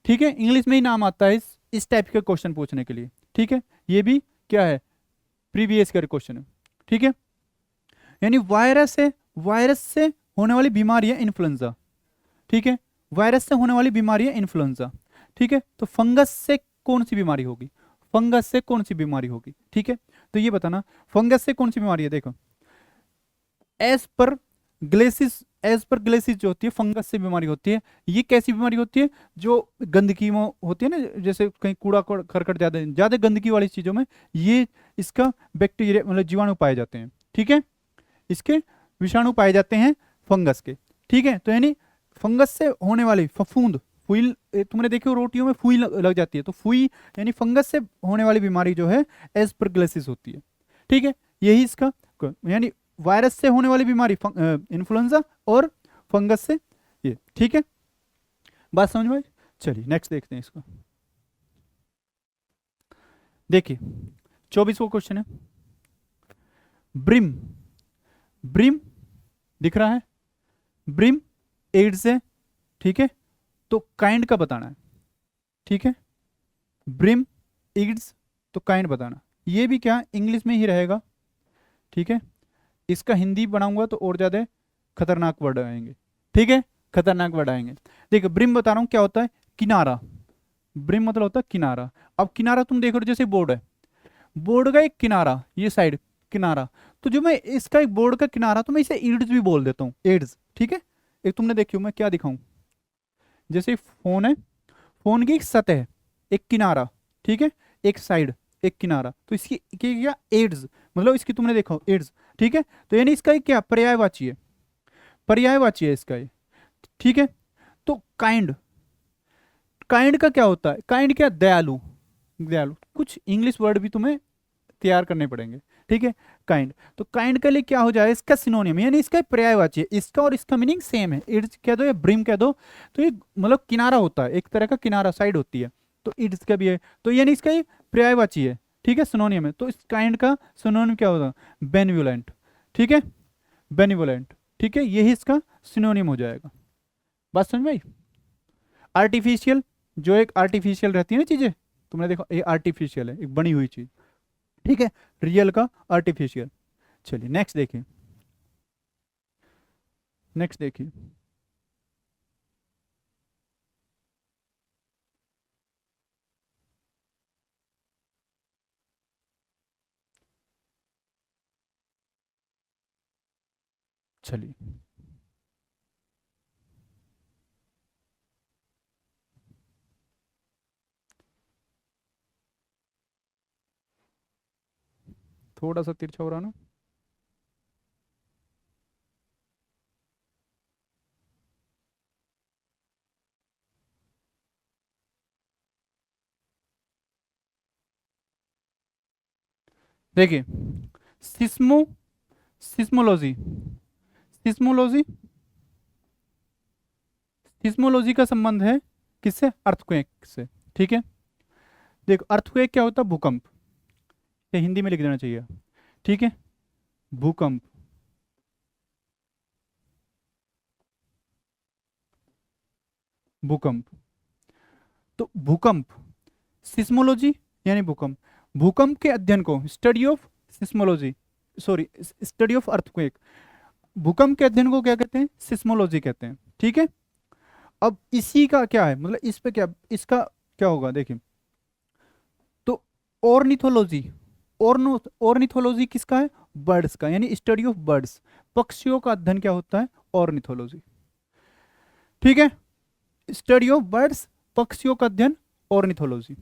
ठीक है, इंग्लिश में ही नाम आता है इस टाइप के क्वेश्चन पूछने के लिए। ठीक है, ये भी क्या है, प्रीवियस ईयर क्वेश्चन है। ठीक है, यानी वायरस है, वायरस से होने वाली बीमारी है इन्फ्लुएंजा। ठीक है, वायरस से होने वाली बीमारी है इन्फ्लुएंजा। ठीक है, तो फंगस से कौन सी बीमारी होगी, फंगस से कौन सी बीमारी होगी। ठीक है, तो ये बताना फंगस से कौन सी बीमारी है। देखो एज पर ग्लेसिस, एज पर ग्लेसिस जो होती है फंगस से बीमारी होती है। ये कैसी बीमारी होती है, जो गंदगी में होती है ना, जैसे कहीं कूड़ा करकट ज्यादा ज्यादा गंदगी वाली चीजों में ये इसका बैक्टीरिया मतलब जीवाणु पाए जाते हैं। ठीक है, इसके विषाणु पाए जाते हैं फंगस के। ठीक है, तो यानी फंगस से होने वाली फफूंद, फुई, तुमने देखी हो रोटियों में फुई लग जाती है, तो फुई यानी फंगस से होने वाली बीमारी जो है एस्परगिलोसिस होती है। ठीक है, यही इसका यानी वायरस से होने वाली बीमारी इन्फ्लुएंजा और फंगस से ये। ठीक है, बात समझ में आई? चलिए नेक्स्ट देखते हैं इसको। देखिए 24वां क्वेश्चन है, ब्रिम, ब्रिम दिख रहा है, ब्रिम एड्स है। ठीक है, तो काइंड का बताना है। ठीक है, ब्रिम एड्स, तो काइंड बताना। ये भी क्या इंग्लिश में ही रहेगा। ठीक है, इसका हिंदी बनाऊंगा तो और ज्यादा खतरनाक वर्ड आएंगे। ठीक है, खतरनाक वर्ड आएंगे। देखो ब्रिम बता रहा हूं क्या होता है, किनारा। ब्रिम मतलब होता है किनारा। अब किनारा तुम देखो जैसे बोर्ड है, बोर्ड का एक किनारा, ये साइड किनारा, तो जो मैं इसका एक बोर्ड का किनारा, तो मैं इसे एड्स भी बोल देता हूँ, एड्स। ठीक है, एक तुमने देखी हो, मैं क्या दिखाऊं, जैसे फोन है, फोन की एक सतह है, एक किनारा, ठीक है, एक साइड, एक किनारा, तो इसकी क्या एड्स, मतलब इसकी तुमने देखा हो एड्स। ठीक है, तो यानी इसका एक क्या पर्यायवाची है, पर्यायवाची है इसका ये। ठीक है, तो काइंड, काइंड का क्या होता है, काइंड क्या, दयालु, दयालु। कुछ इंग्लिश वर्ड भी तुम्हें तैयार करने पड़ेंगे। ठीक है, काइंड, तो काइंड के लिए क्या हो जाए, इसका सिनोनिम यानी इसका पर्यायवाची है, इसका और इसका मीनिंग सेम है। इट्स कह दो या ब्रिम कह दो, तो ये मतलब किनारा होता है, एक तरह का किनारा, साइड होती है, तो इट्स का भी है, तो यानी इसका ये पर्यायवाची है। ठीक है, सिनोनिम है, तो इस काइंड का सिनोनिम क्या होगा, बेनिवोलेंट। ठीक है, बेनिवोलेंट। ठीक है, यही इसका सिनोनिम हो जाएगा। बात समझ में आई? आर्टिफिशियल, जो एक आर्टिफिशियल रहती है ना चीजें, तुमने देखो ये आर्टिफिशियल है, एक बनी हुई चीज। ठीक है, रियल का आर्टिफिशियल। चलिए नेक्स्ट देखिए, नेक्स्ट देखिए, चलिए थोड़ा सा तिरछा हो रहा ना। देखिए सिस्मो, सिस्मोलॉजी, सिस्मोलॉजी, सिस्मोलॉजी का संबंध है किससे, अर्थक्वेक से। ठीक है, देखो अर्थक्वेक क्या होता है, भूकंप, ये हिंदी में लिख देना चाहिए। ठीक है, भूकंप, भूकंप, तो भूकंप, सिस्मोलॉजी यानी भूकंप, भूकंप के अध्ययन को study of seismology, sorry study of earthquake, भूकंप के अध्ययन को क्या कहते हैं, सिस्मोलॉजी कहते हैं। ठीक है, अब इसी का क्या है, मतलब इस पे क्या, इसका क्या होगा देखिए, तो ऑर्निथोलॉजी, ऑर्निथोलॉजी किसका है, बर्ड्स का, यानी स्टडी ऑफ बर्ड्स, पक्षियों का अध्ययन क्या होता है, ऑर्निथोलॉजी। ठीक है, स्टडी ऑफ बर्ड्स, पक्षियों का अध्ययन, ऑर्निथोलॉजी।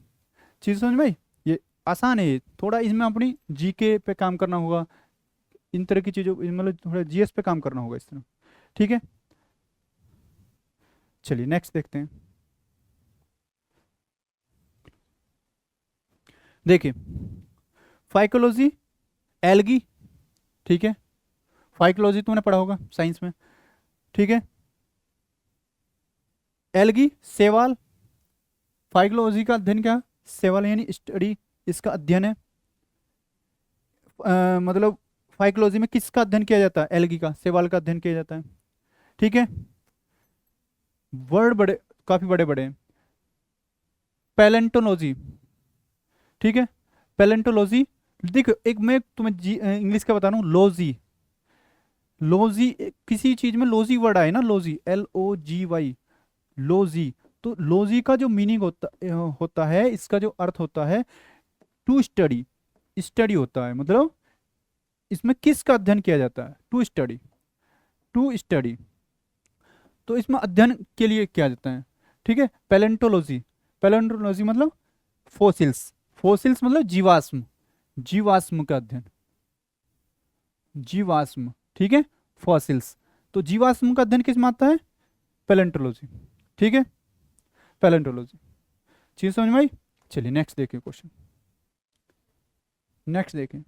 चीज समझ में आई? ये आसान है, ये थोड़ा इसमें अपनी जीके पे काम करना होगा, इन तरह की चीजों, मतलब थोड़ा जीएस पे काम करना होगा इस तरह। ठीक है, चलिए नेक्स्ट देखते हैं। देखिए फाइकोलॉजी, एल्गी, ठीक है, फाइकोलॉजी तुमने पढ़ा होगा साइंस में, ठीक है। एल्गी सेवाल, फाइकोलॉजी का अध्ययन क्या, सेवाल यानी स्टडी, इसका अध्ययन है। मतलब फाइकोलॉजी में किसका अध्ययन किया जाता है, एल्गी का, सेवाल का अध्ययन किया जाता है, ठीक है। वर्ड बड़े, काफी बड़े बड़े हैं। पैलेंटोलॉजी, ठीक है, पैलेंटोलॉजी। देखो एक मैं तुम्हें इंग्लिश का बता रहा हूँ, लॉजी, लॉजी किसी चीज में लॉजी वर्ड आए ना, लॉजी, LOGY, लॉजी। तो लॉजी का जो मीनिंग होता है, इसका जो अर्थ होता है टू स्टडी, स्टडी होता है, मतलब इसमें किसका अध्ययन किया जाता है, टू स्टडी, टू स्टडी, तो इसमें अध्ययन के लिए किया जाता है, ठीक है। पैलेंटोलॉजी, पैलेंटोलॉजी मतलब फोसिल्स, फोसिल्स मतलब जीवाश्म, जीवाश्म का अध्ययन, जीवाश्म, ठीक है, फॉसिल्स। तो जीवाश्म का अध्ययन किस में आता है, पैलेंटोलॉजी, ठीक है, पैलेंटोलॉजी। चीज समझ में आई? चलिए नेक्स्ट देखिए क्वेश्चन, नेक्स्ट देखें,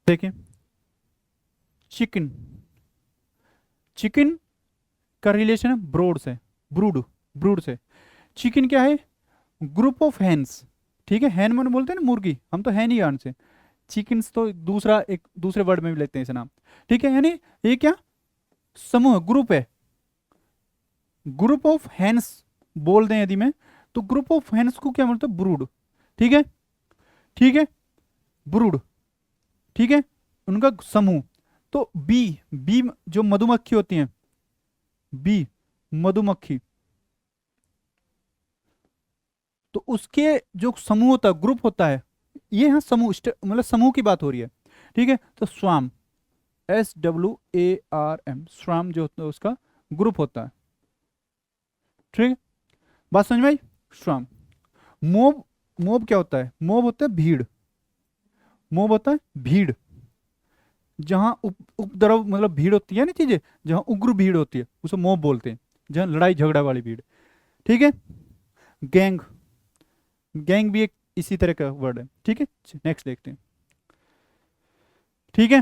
देखिए चिकन, चिकन का रिलेशन है ब्रोड से, ब्रूड, ब्रूड से। चिकन क्या है, ग्रुप ऑफ हैंस, ठीक है, हैन मन बोलते हैं ना मुर्गी, हम तो हैन ही आन से, चिकन्स तो दूसरा, एक दूसरे वर्ड में भी लेते हैं इसे नाम, ठीक है। यानी ये क्या समूह, ग्रुप है, ग्रुप ऑफ हैंस बोल दें यदि मैं, तो ग्रुप ऑफ हैंस को क्या बोलते हैं, ब्रूड, ठीक है, ठीक है, ब्रूड, ठीक है, उनका समूह। तो बी, बी जो मधुमक्खी होती हैं, बी मधुमक्खी, तो उसके जो समूह होता है, ग्रुप होता है, ये यहाँ समूह, मतलब समूह की बात हो रही है, ठीक है। तो स्वाम, SWARM, स्वाम जो होता है उसका ग्रुप होता है, ठीक, बात समझ में आई? स्वाम। मोब, मोब क्या होता है, मोब होता है भीड़, मोब होता है भीड़, जहां उपद्रव मतलब भीड़ होती है ना चीजें, जहां उग्र भीड़ होती है उसे मोब बोलते हैं, जहां लड़ाई झगड़ा वाली भीड़, ठीक है। गैंग, गैंग भी एक इसी तरह का वर्ड है, ठीक है। नेक्स्ट देखते हैं, ठीक है।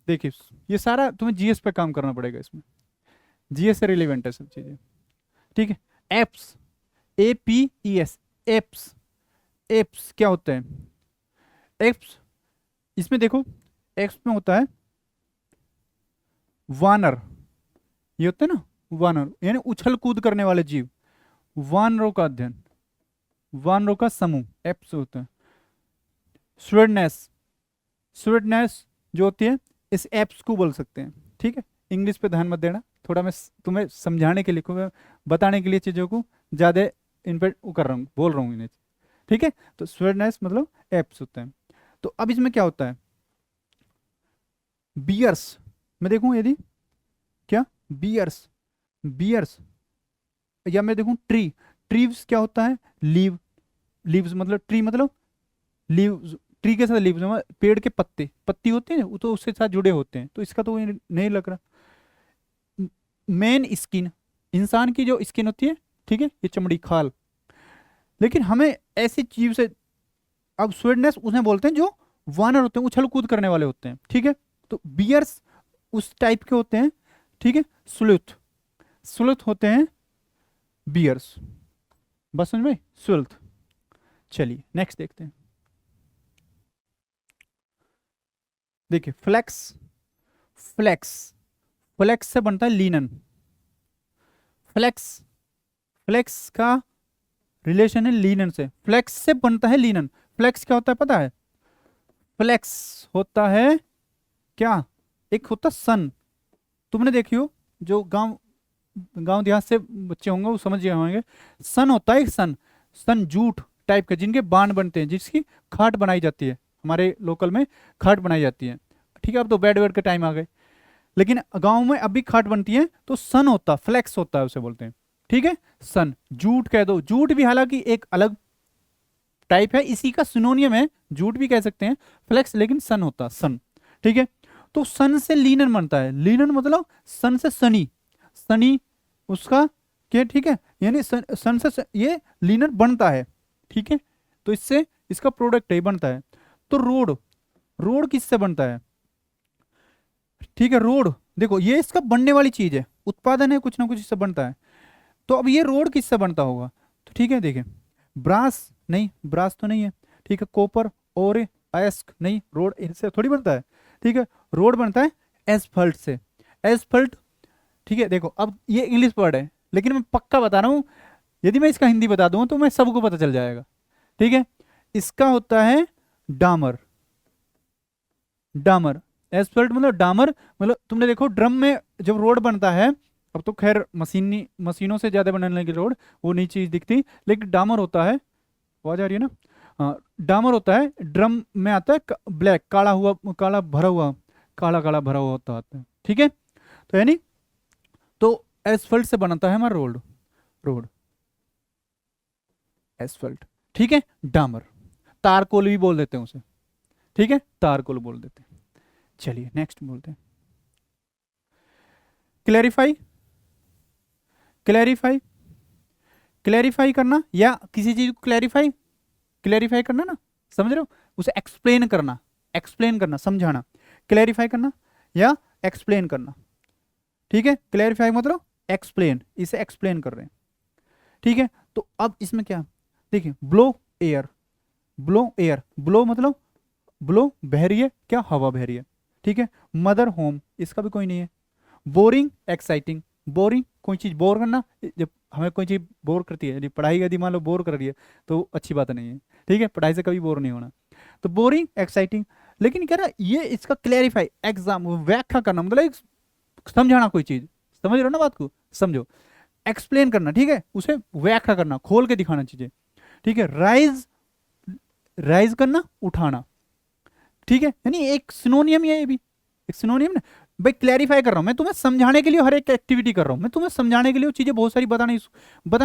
देखिए ये सारा तुम्हें जीएस पे काम करना पड़ेगा, इसमें जीएस से रिलेवेंट है सब चीजें, ठीक है। एप्स, APES, एप्स, एप्स क्या होता है, एप्स, इसमें देखो एप्स में होता है वानर, ये होते हैं ना वानर, यानी उछल कूद करने वाले जीव, वानरों का अध्ययन, वानरों का समूह, एप्स होते हैं। स्वीडनेस, स्वीडनेस जो होती है, इस एप्स को बोल सकते हैं, ठीक है। इंग्लिश पे ध्यान मत देना, थोड़ा मैं तुम्हें समझाने के लिए, मैं बताने के लिए चीज़ों को ज़्यादा इन पर वो कर रहा हूँ, बोल रहा हूँ इन्हें, ठीक है। तो स्वीडनेस मतलब एप्स होते हैं। तो अब इसमें क्या होता है, बियर्स, मैं देखूँ यदि क्या, बियर्स, बियर्स, या मैं देखूँ ट्री, ट्रीव्स क्या होता है, लीव, लीव्स मतलब ट्री मतलब लीव्स, ट्री के साथ लीव्स मतलब पेड़ के पत्ते, पत्ती होते हैं वो तो उसके साथ जुड़े होते हैं, तो इसका तो ये नहीं लग रहा। मेन स्किन, इंसान की जो स्किन होती है, ठीक है, ये चमड़ी, खाल, लेकिन हमें ऐसी चीज से, अब स्वीडनेस उन्हें बोलते हैं जो वानर होते हैं, उछल कूद करने वाले होते हैं, ठीक है। तो बियर्स उस टाइप के होते हैं, ठीक है। स्लूथ, स्लूथ होते हैं बियर्स, बस समझ में, स्लूथ। चलिए नेक्स्ट देखते हैं, देखिए फ्लेक्स, फ्लेक्स, फ्लेक्स से बनता है लीनन, फ्लेक्स, फ्लेक्स का रिलेशन है लीनन से, फ्लेक्स से बनता है लीनन। फ्लेक्स क्या होता है पता है, फ्लेक्स होता है क्या, एक होता सन, तुमने देखी हो, जो गांव, गांव देहात से बच्चे होंगे वो समझ गए होंगे, सन होता है एक सन, सन जूट टाइप के जिनके बाण बनते हैं, जिसकी खाट बनाई जाती है, हमारे लोकल में खाट बनाई जाती है, ठीक है। अब तो बेड वेड के टाइम आ गए, लेकिन गांव में अभी खाट बनती है तो सन होता, फ्लेक्स होता है उसे बोलते हैं। ठीक है, सन। जूट कह दो, जूट भी हालांकि एक अलग टाइप है, इसी का सिनोनियम है, जूट भी कह सकते हैं, फ्लेक्स, लेकिन सन होता, सन। ठीक है, तो सन से लीनन बनता है, लीनन मतलब सन से सनी, सनी उसका क्या, ठीक है, यानी सन से ये लीनन बनता है। ठीक है, तो इससे इसका प्रोडक्ट है, बनता है। तो रोड, रोड किससे बनता है? ठीक है, रोड देखो ये इसका बनने वाली चीज है, उत्पादन है, कुछ ना कुछ इससे बनता है। तो अब ये रोड किससे बनता होगा? तो ठीक है, देखिए, ब्रास नहीं, ब्रास तो नहीं है। ठीक है, कॉपर और अयस्क नहीं, रोड इनसे थोड़ी बनता है। ठीक है, रोड बनता है एसफल्ट से, एसफल्ट। ठीक है, देखो अब ये इंग्लिश वर्ड है, लेकिन मैं पक्का बता रहा हूँ, यदि मैं इसका हिंदी बता दूँ तो मैं सबको पता चल जाएगा। ठीक है, इसका होता है डामर, डामर। एसफल्ट मतलब डामर, मतलब तुमने देखो ड्रम में जब रोड बनता है, अब तो खैर मशीनों से ज्यादा बनने लगी रोड, वो नहीं चीज दिखती, लेकिन डामर होता है, आवाज आ रही है ना? हाँ, डामर होता है, ड्रम में आता है ब्लैक, काला हुआ, काला भरा हुआ, काला काला भरा हुआ होता है। ठीक है, तो यानी तो एसफल्ट से बनता है हमारा रोड, रोड एसफल्ट। ठीक है, डामर, तारकोल भी बोल देते हैं उसे। ठीक है, तारकोल बोल देते हैं। चलिए नेक्स्ट बोलते हैं, क्लैरिफाई, क्लैरिफाई, क्लैरिफाई करना या किसी चीज को क्लैरिफाई, क्लैरिफाई करना ना, समझ रहे हो, उसे एक्सप्लेन करना, एक्सप्लेन करना, समझाना, क्लैरिफाई करना या एक्सप्लेन करना। ठीक है, क्लैरिफाई मतलब एक्सप्लेन, इसे एक्सप्लेन कर रहे हैं। ठीक है, तो अब इसमें क्या, देखिए, blow air, blow air, blow मतलब ब्लो बह रही है, क्या हवा बह रही है। ठीक है, मदर होम, इसका भी कोई नहीं है। बोरिंग एक्साइटिंग, बोरिंग कोई चीज बोर करना, जब हमें कोई चीज बोर करती है, यदि पढ़ाई यदि मान लो बोर कर रही है तो अच्छी बात नहीं है। ठीक है, पढ़ाई से कभी बोर नहीं होना, तो बोरिंग एक्साइटिंग। लेकिन क्या ना, ये इसका क्लैरिफाई, एग्जाम, व्याख्या करना, मतलब एक समझाना कोई चीज, समझ रहे हो ना बात को, समझो, एक्सप्लेन करना। ठीक है, उसे व्याख्या करना, खोल के दिखाना चीजें। ठीक है, राइज, राइज करना, उठाना। ठीक है, यानी एक सिनोनियम ही है ये भी, एक सिनोनियम ना। भाई क्लैरिफाई कर रहा हूं मैं तुम्हें, समझाने के लिए हर एक एक्टिविटी कर रहा हूं मैं तुम्हें, समझाने के लिए वो चीजें बहुत सारी बताने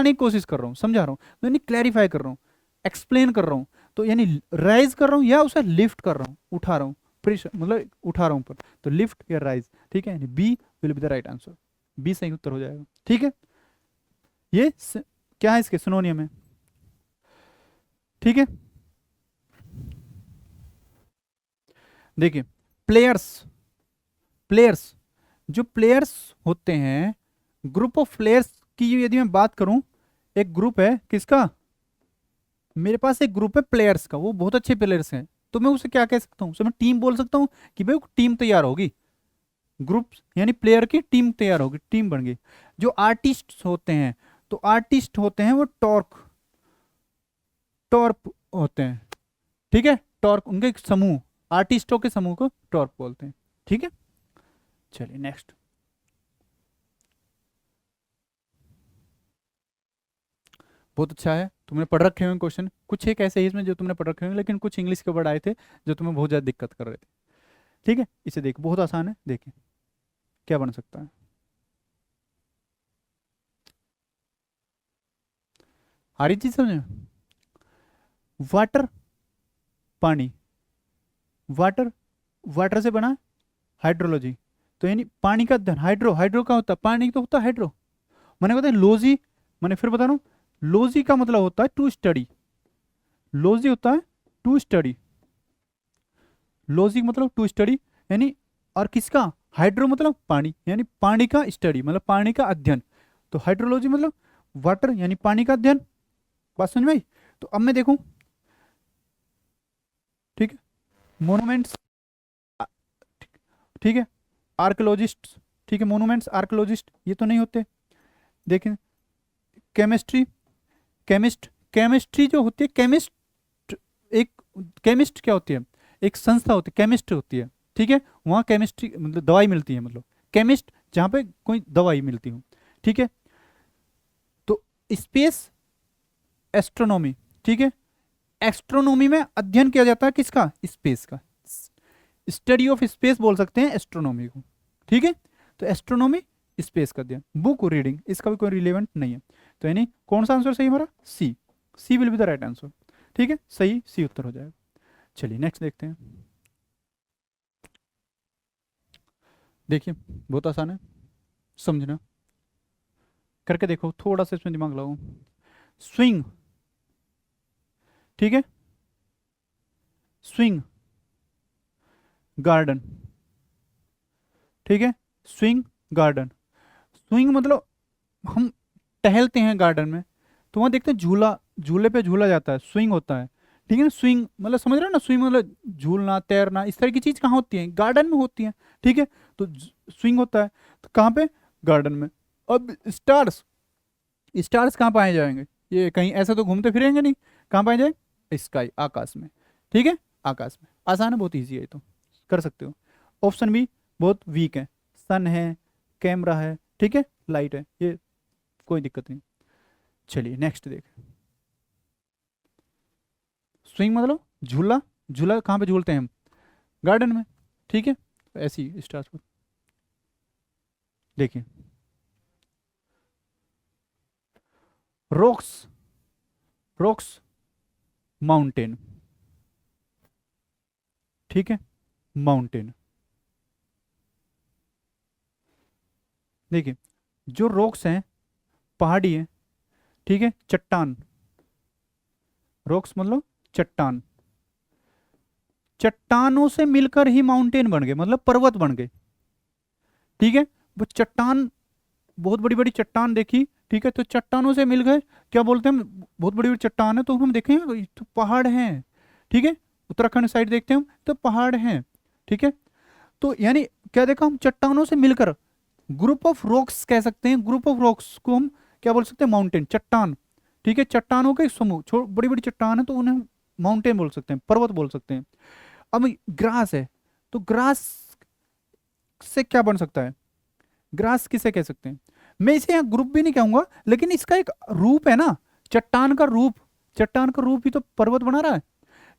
की कोशिश कर रहा हूँ, समझा रहा हूँ, तो यानी क्लैरिफाई कर रहा हूँ, एक्सप्लेन कर रहा हूँ। तो यानी राइज कर रहा हूँ या उसे लिफ्ट कर रहा हूँ, उठा रहा हूँ, प्रेशर मतलब उठा रहा हूँ ऊपर, तो लिफ्ट या राइज। ठीक है, यानी B will be the right answer, B सही उत्तर हो जाएगा। ठीक है, ये क्या है, इसके सिनोनियम है। ठीक है, देखिए, प्लेयर्स, प्लेयर्स, जो प्लेयर्स होते हैं, ग्रुप ऑफ प्लेयर्स की यदि मैं बात करूं, एक ग्रुप है किसका, मेरे पास एक ग्रुप है प्लेयर्स का, वो बहुत अच्छे प्लेयर्स हैं, तो मैं उसे क्या कह सकता हूँ, उसे मैं टीम बोल सकता हूँ, कि भाई टीम तैयार होगी, ग्रुप यानी प्लेयर की टीम तैयार होगी, टीम बन गई। जो आर्टिस्ट होते हैं, तो आर्टिस्ट होते हैं वो टॉर्क, टॉर्प होते हैं। ठीक है, टॉर्क उनके एक समूह, आर्टिस्टों के समूह को टॉर्क बोलते हैं। ठीक है, चलिए नेक्स्ट, बहुत अच्छा है, तुमने पढ़ रखे होंगे क्वेश्चन, कुछ एक ऐसे ही इसमें जो तुमने पढ़ रखे होंगे, लेकिन कुछ इंग्लिश के वर्ड आए थे जो तुम्हें बहुत ज़्यादा दिक्कत कर रहे थे। ठीक है, इसे देखो, बहुत आसान है, देखिए क्या बन सकता है। आ रही चीज समझ, वाटर, पानी, वाटर, वाटर से बना हाइड्रोलॉजी, तो यानी पानी का अध्ययन, हाइड्रो, हाइड्रो का होता है पानी, तो होता है हाइड्रो। मैंने बताया लॉजी, मैंने फिर बता रहा हूँ, लॉजी का मतलब होता है टू स्टडी, लॉजी होता है टू स्टडी, लॉजिक मतलब टू स्टडी, यानी, और किसका, हाइड्रो मतलब पानी, यानी पानी का स्टडी मतलब पानी का अध्ययन, तो हाइड्रोलॉजी मतलब वाटर यानी पानी का अध्ययन। बात समझ में आई? तो अब मैं देखूं, ठीक है, मोनूमेंट्स, ठीक है, आर्कोलॉजिस्ट, ठीक है, मोनूमेंट्स, आर्कोलॉजिस्ट, ये तो नहीं होते। देखें, केमिस्ट्री, केमिस्ट, केमिस्ट्री जो होती है, केमिस्ट एक, केमिस्ट क्या होती है, एक संस्था होती है, केमिस्ट होती है। ठीक है, वहाँ केमिस्ट्री मतलब दवाई मिलती है, मतलब केमिस्ट जहाँ पे कोई दवाई मिलती हो। ठीक है, तो स्पेस, एस्ट्रोनॉमी, ठीक है, एस्ट्रोनॉमी में अध्ययन किया जाता है किसका, स्पेस का, स्टडी ऑफ स्पेस बोल सकते हैं एस्ट्रोनॉमी को। ठीक है, तो एस्ट्रोनॉमी स्पेस कर दिया। बुक रीडिंग, इसका भी कोई रिलेवेंट नहीं है, तो यानी कौन सा आंसर सही हमारा, C, C will be the right answer. ठीक है, सही सी उत्तर हो जाएगा। चलिए नेक्स्ट देखते हैं। देखिए बहुत आसान है, समझना, करके देखो, थोड़ा सा इसमें दिमाग लगाओ। स्विंग, ठीक है, स्विंग गार्डन, ठीक है, स्विंग गार्डन। स्विंग मतलब हम टहलते हैं गार्डन में, तो वहाँ देखते हैं झूला, झूले पे झूला जाता है, स्विंग होता है। ठीक है ना, स्विंग मतलब समझ रहे हो ना, स्विंग मतलब झूलना तैरना, इस तरह की चीज कहाँ होती है, गार्डन में होती है। ठीक है, तो स्विंग होता है, तो कहाँ पे, गार्डन में। अब स्टार्स, स्टार्स कहाँ पाए जाएंगे, ये कहीं ऐसे तो घूमते फिरेंगे नहीं, कहाँ पाए जाएंगे, स्काई, आकाश में। ठीक है, आकाश में। आसान है, बहुत ईजी है ये तो, कर सकते हो। ऑप्शन बी बहुत वीक है, सन है, कैमरा है, ठीक है, लाइट है, ये कोई दिक्कत नहीं। चलिए नेक्स्ट देख, स्विंग मतलब झूला, झूला कहाँ पे झूलते हैं हम, गार्डन में। ठीक है, ऐसी स्टार्स पर देखिए, रॉक्स, रॉक्स माउंटेन, ठीक है, माउंटेन। देखिए जो रॉक्स हैं, पहाड़ी है, ठीक है, चट्टान, रॉक्स मतलब चट्टान, चट्टानों से मिलकर ही माउंटेन बन गए, मतलब पर्वत बन गए। ठीक है, वो चट्टान, बहुत बड़ी बड़ी चट्टान देखी, ठीक है, तो चट्टानों से मिल गए, क्या बोलते हैं हम, बहुत बड़ी बड़ी चट्टान है तो हम देखें ये तो पहाड़ हैं। ठीक है, उत्तराखंड साइड देखते हैं हम तो पहाड़ हैं। ठीक है, तो यानी क्या देखा हम, चट्टानों से मिलकर, ग्रुप ऑफ रॉक्स कह सकते हैं, ग्रुप ऑफ रॉक्स को हम क्या बोल सकते हैं, माउंटेन, चट्टान। ठीक है, चट्टानों के समूह, बड़ी बड़ी चट्टान है तो उन्हें माउंटेन बोल सकते हैं, पर्वत बोल सकते हैं। अब ग्रास है, तो ग्रास से क्या बन सकता है, ग्रास किसे कह सकते हैं, मैं इसे यहाँ ग्रुप भी नहीं कहूंगा, लेकिन इसका एक रूप है ना, चट्टान का रूप, चट्टान का रूप ही तो पर्वत बना रहा है।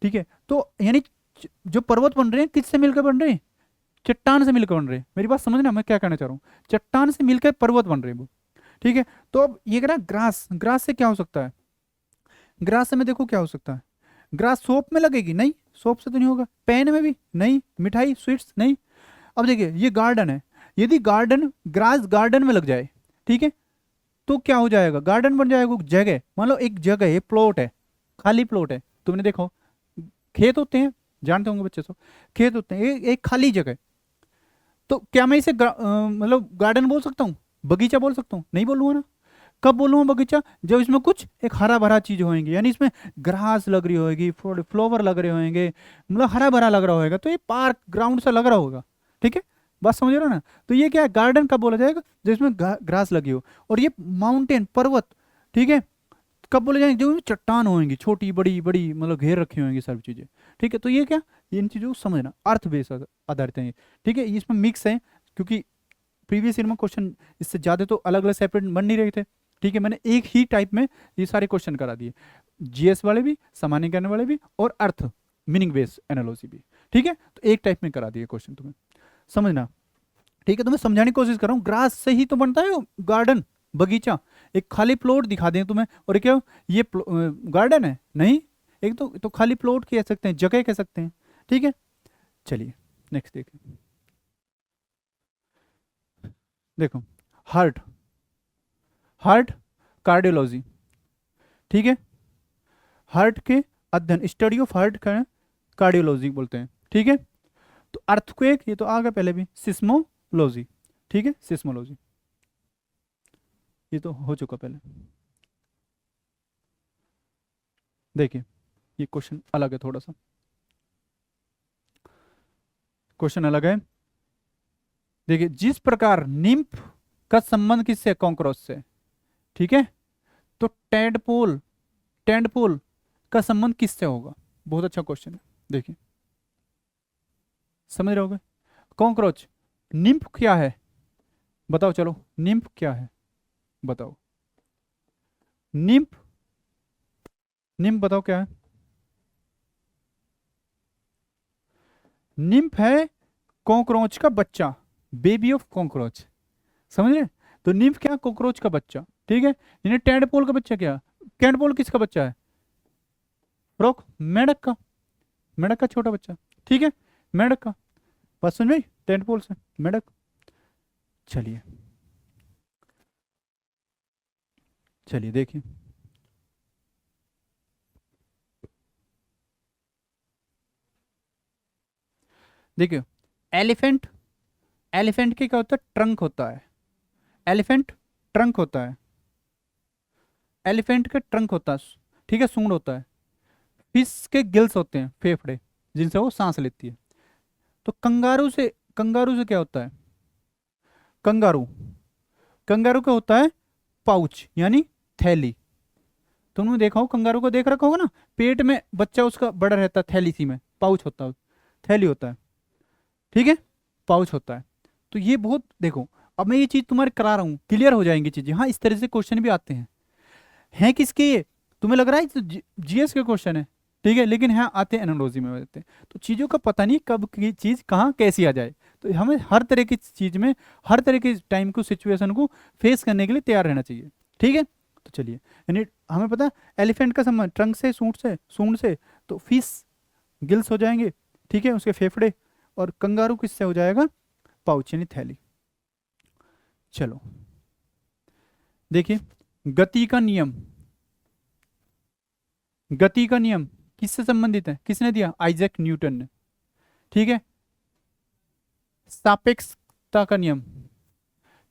ठीक है, तो यानी जो पर्वत बन रहे हैं किससे मिलकर बन रहे हैं, चट्टान से मिलकर बन रहे हैं, मेरी बात समझना मैं क्या कहना चाह रहा हूँ, चट्टान से मिलकर पर्वत बन रहे हैं वो। ठीक है, तो अब ये कह रहा है ग्रास, ग्रास से क्या हो सकता है, ग्रास से मैं देखो क्या हो सकता है, ग्रास सोप में लगेगी, नहीं, सोप से तो नहीं होगा, पेन में भी नहीं, मिठाई स्वीट्स नहीं। अब देखिए ये गार्डन है, यदि गार्डन, ग्रास गार्डन में लग जाए, ठीक है, तो क्या हो जाएगा, गार्डन बन जाएगा, जगह मान लो एक जगह है, प्लॉट है, खाली प्लॉट है, तुमने देखो खेत होते हैं, जानते होंगे बच्चे सब, खेत होते हैं, एक खाली जगह, तो क्या मैं इसे मतलब गार्डन बोल सकता हूँ, बगीचा बोल सकता हूँ, नहीं बोलूंगा ना। कब बोलूंगा बगीचा, जब इसमें कुछ एक हरा भरा चीज होएंगी, यानी इसमें ग्रास लग रही होगी, फ्लावर लग रहे होंगे, मतलब हरा भरा लग रहा होगा, तो ये पार्क ग्राउंड सा लग रहा होगा। ठीक है, बात समझ रहे हो ना, तो ये क्या है, गार्डन कब बोला जाएगा, जिसमें ग्रास लगी हो। और ये माउंटेन, पर्वत, ठीक है, कब बोले जाएंगे, जो चट्टान होंगी, छोटी बड़ी बड़ी, मतलब घेर रखी होंगी सब चीजें। ठीक है, तो ये क्या, इन चीजों को समझना, अर्थ बेस आधारित है ये। ठीक है, इसमें मिक्स है, क्योंकि प्रीवियस ईयर में क्वेश्चन इससे ज्यादा तो अलग अलग सेपरेट बन नहीं रहे थे। ठीक है, मैंने एक ही टाइप में ये सारे क्वेश्चन करा दिए, जीएस वाले भी, सामान्यीकरण वाले भी, और अर्थ मीनिंग बेस्ड एनालॉजी भी। ठीक है, तो एक टाइप में करा दिए क्वेश्चन तुम्हें, समझना। ठीक है, तो मैं समझाने की कोशिश कर रहा हूँ, ग्रास से ही तो बनता है गार्डन, बगीचा। एक खाली प्लॉट दिखा दें तुम्हें, और क्या ये गार्डन है, नहीं, एक तो खाली प्लॉट कह सकते हैं, जगह कह सकते हैं। ठीक है, चलिए नेक्स्ट देखिए, देखो हार्ट, हार्ट कार्डियोलॉजी, ठीक है, हार्ट के अध्ययन, स्टडी ऑफ हार्ट का कार्डियोलॉजी बोलते हैं। ठीक है, तो अर्थक्वेक ये तो आ गया पहले भी, सिस्मोलॉजी, ठीक है, सिस्मोलॉजी ये तो हो चुका पहले। देखिए ये क्वेश्चन अलग है, थोड़ा सा क्वेश्चन अलग है। देखिए जिस प्रकार निम्फ का संबंध किससे, कॉकरोच से, ठीक है, तो टेडपोल, टेंडपोल का संबंध किससे होगा, बहुत अच्छा क्वेश्चन है। देखिए समझ रहे होगे, कॉकरोच, निम्फ क्या है, बताओ, चलो निम्फ क्या है, बताओ, निम्फ, निम्फ बताओ क्या है, निम्फ है कॉकरोच का बच्चा। बेबी ऑफ कॉकरोच, समझ रहे? तो निम्फ क्या, कॉकरोच का बच्चा, ठीक है। यानी टेडपोल का बच्चा क्या, कैटपोल किसका बच्चा है, फ्रॉक, मेंढक का, मेंढक का छोटा बच्चा, ठीक है, मेंढक का। बात समझ में आई? टेडपोल से मेंढक। चलिए चलिए देखिए, देखिए एलिफेंट, एलिफेंट के क्या होता है, ट्रंक होता है, एलिफेंट ट्रंक होता है, एलिफेंट का ट्रंक होता है, ठीक है, सूंड होता है। फिश के गिल्स होते हैं, फेफड़े, जिनसे वो सांस लेती है। तो कंगारू से, कंगारू से क्या होता है, कंगारू, कंगारू का होता है पाउच यानी थैली। तुमने देखा हो कंगारू को, देख रखा होगा ना, पेट में बच्चा उसका बड़ा रहता है, थैली सी में पाउच होता है, थैली होता है, ठीक है, पाउच होता है। तो ये बहुत देखो, अब मैं ये चीज तुम्हारे करा रहा हूँ, क्लियर हो जाएंगी चीजें। हाँ, इस तरह से क्वेश्चन भी आते हैं किसके ये, तुम्हें लग रहा है जीएस के क्वेश्चन है, ठीक है, लेकिन यहाँ आते हैं एनालॉजी में आते हैं। तो चीज़ों का पता नहीं कब की चीज़ कहाँ कैसी आ जाए, तो हमें हर तरह की चीज़ में, हर तरह के टाइम को, सिचुएशन को फेस करने के लिए तैयार रहना चाहिए, ठीक है। तो चलिए, यानी हमें पता है एलिफेंट का संबंध ट्रंक से, सूंड से, तो फिश गिल्स हो जाएंगे, ठीक है, उसके फेफड़े। और कंगारू किससे हो जाएगा, पाउच यानी थैली। चलो देखिए, गति का नियम, गति का नियम किससे संबंधित है, किसने दिया, आइजैक न्यूटन ने, ठीक है। सापेक्षता का नियम,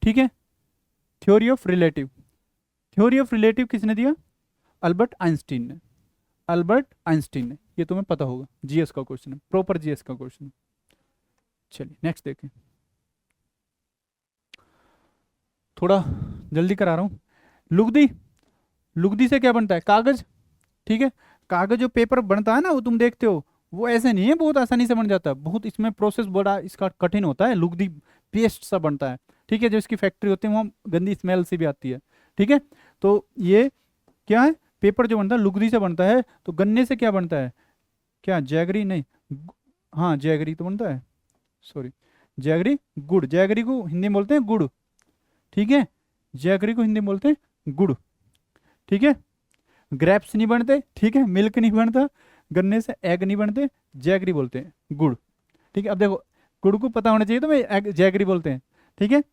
ठीक है। Theory of relative, theory of relative किसने दिया, अल्बर्ट आइंस्टीन ने, अल्बर्ट आइंस्टीन ने। ये तुम्हें पता होगा, जीएस का क्वेश्चन है, प्रॉपर जीएस का क्वेश्चन है। चलिए नेक्स्ट देखें, थोड़ा जल्दी करा रहा हूं। लुगदी, लुगदी से क्या बनता है, कागज, ठीक है। कागज जो पेपर बनता है ना, वो तुम देखते हो, वो ऐसे नहीं है बहुत आसानी से बन जाता है, बहुत इसमें प्रोसेस बड़ा इसका कठिन होता है। लुगदी पेस्ट सा बनता है, ठीक है, जो इसकी फैक्ट्री होती है वहाँ गंदी स्मेल से भी आती है, ठीक है। तो ये क्या है, पेपर जो बनता है लुगदी से बनता है। तो गन्ने से क्या बनता है, क्या जैगरी, नहीं, हाँ जैगरी तो बनता है, सॉरी, जैगरी, गुड़, जैगरी को हिंदी में बोलते हैं गुड़, ठीक है, जैगरी को हिंदी में बोलते हैं गुड़, ठीक है। ग्रेप्स नहीं बनते, ठीक है, मिल्क नहीं बनता, गन्ने से एग नहीं बनते, जैगरी बोलते हैं गुड़, ठीक है। अब देखो, गुड़ को पता होना चाहिए, तो मैं एग जैगरी बोलते हैं, ठीक है।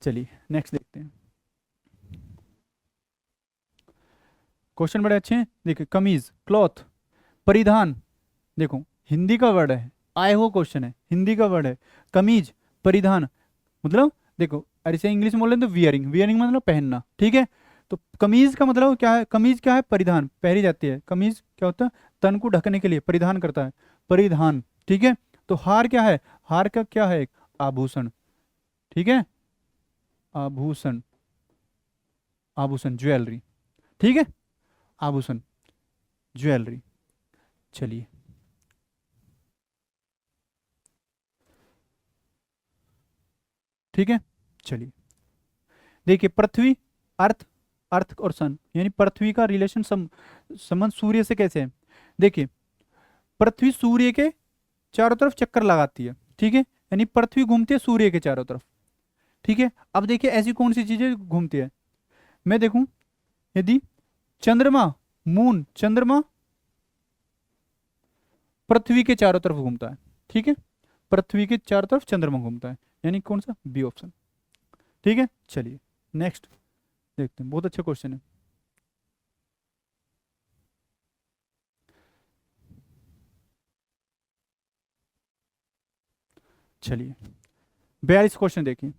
चलिए नेक्स्ट देखते हैं, क्वेश्चन बड़े अच्छे हैं। देखिए, कमीज, क्लॉथ, परिधान, देखो हिंदी का वर्ड है, आए हो क्वेश्चन है, हिंदी का वर्ड है, कमीज, परिधान, मतलब देखो, ऐसे इंग्लिश में बोल रहे हैं तो वियरिंग, वियरिंग मतलब पहनना, ठीक है। तो कमीज का मतलब क्या है, कमीज क्या है, परिधान, पहनी जाती है। कमीज क्या होता है, तन को ढकने के लिए परिधान करता है, परिधान, ठीक है। तो हार क्या है, हार का क्या है, एक आभूषण, ठीक है, आभूषण, आभूषण ज्वेलरी, ठीक है, आभूषण ज्वेलरी। चलिए ठीक है, चलिए देखिए, पृथ्वी, अर्थ, अर्थ और सन, यानी पृथ्वी का रिलेशन संबंध सूर्य से कैसे है। देखिए, पृथ्वी सूर्य के चारों तरफ चक्कर लगाती है, ठीक है, यानी पृथ्वी घूमती है सूर्य के चारों तरफ, ठीक है। अब देखिए ऐसी कौन सी चीजें घूमती है, मैं देखूं, यदि चंद्रमा, मून, चंद्रमा पृथ्वी के चारों तरफ घूमता है, ठीक है, पृथ्वी के चारों तरफ चंद्रमा घूमता है, यानी कौन सा, बी ऑप्शन, ठीक है। चलिए नेक्स्ट देखते हैं, बहुत अच्छा क्वेश्चन है। चलिए 42 क्वेश्चन देखिए,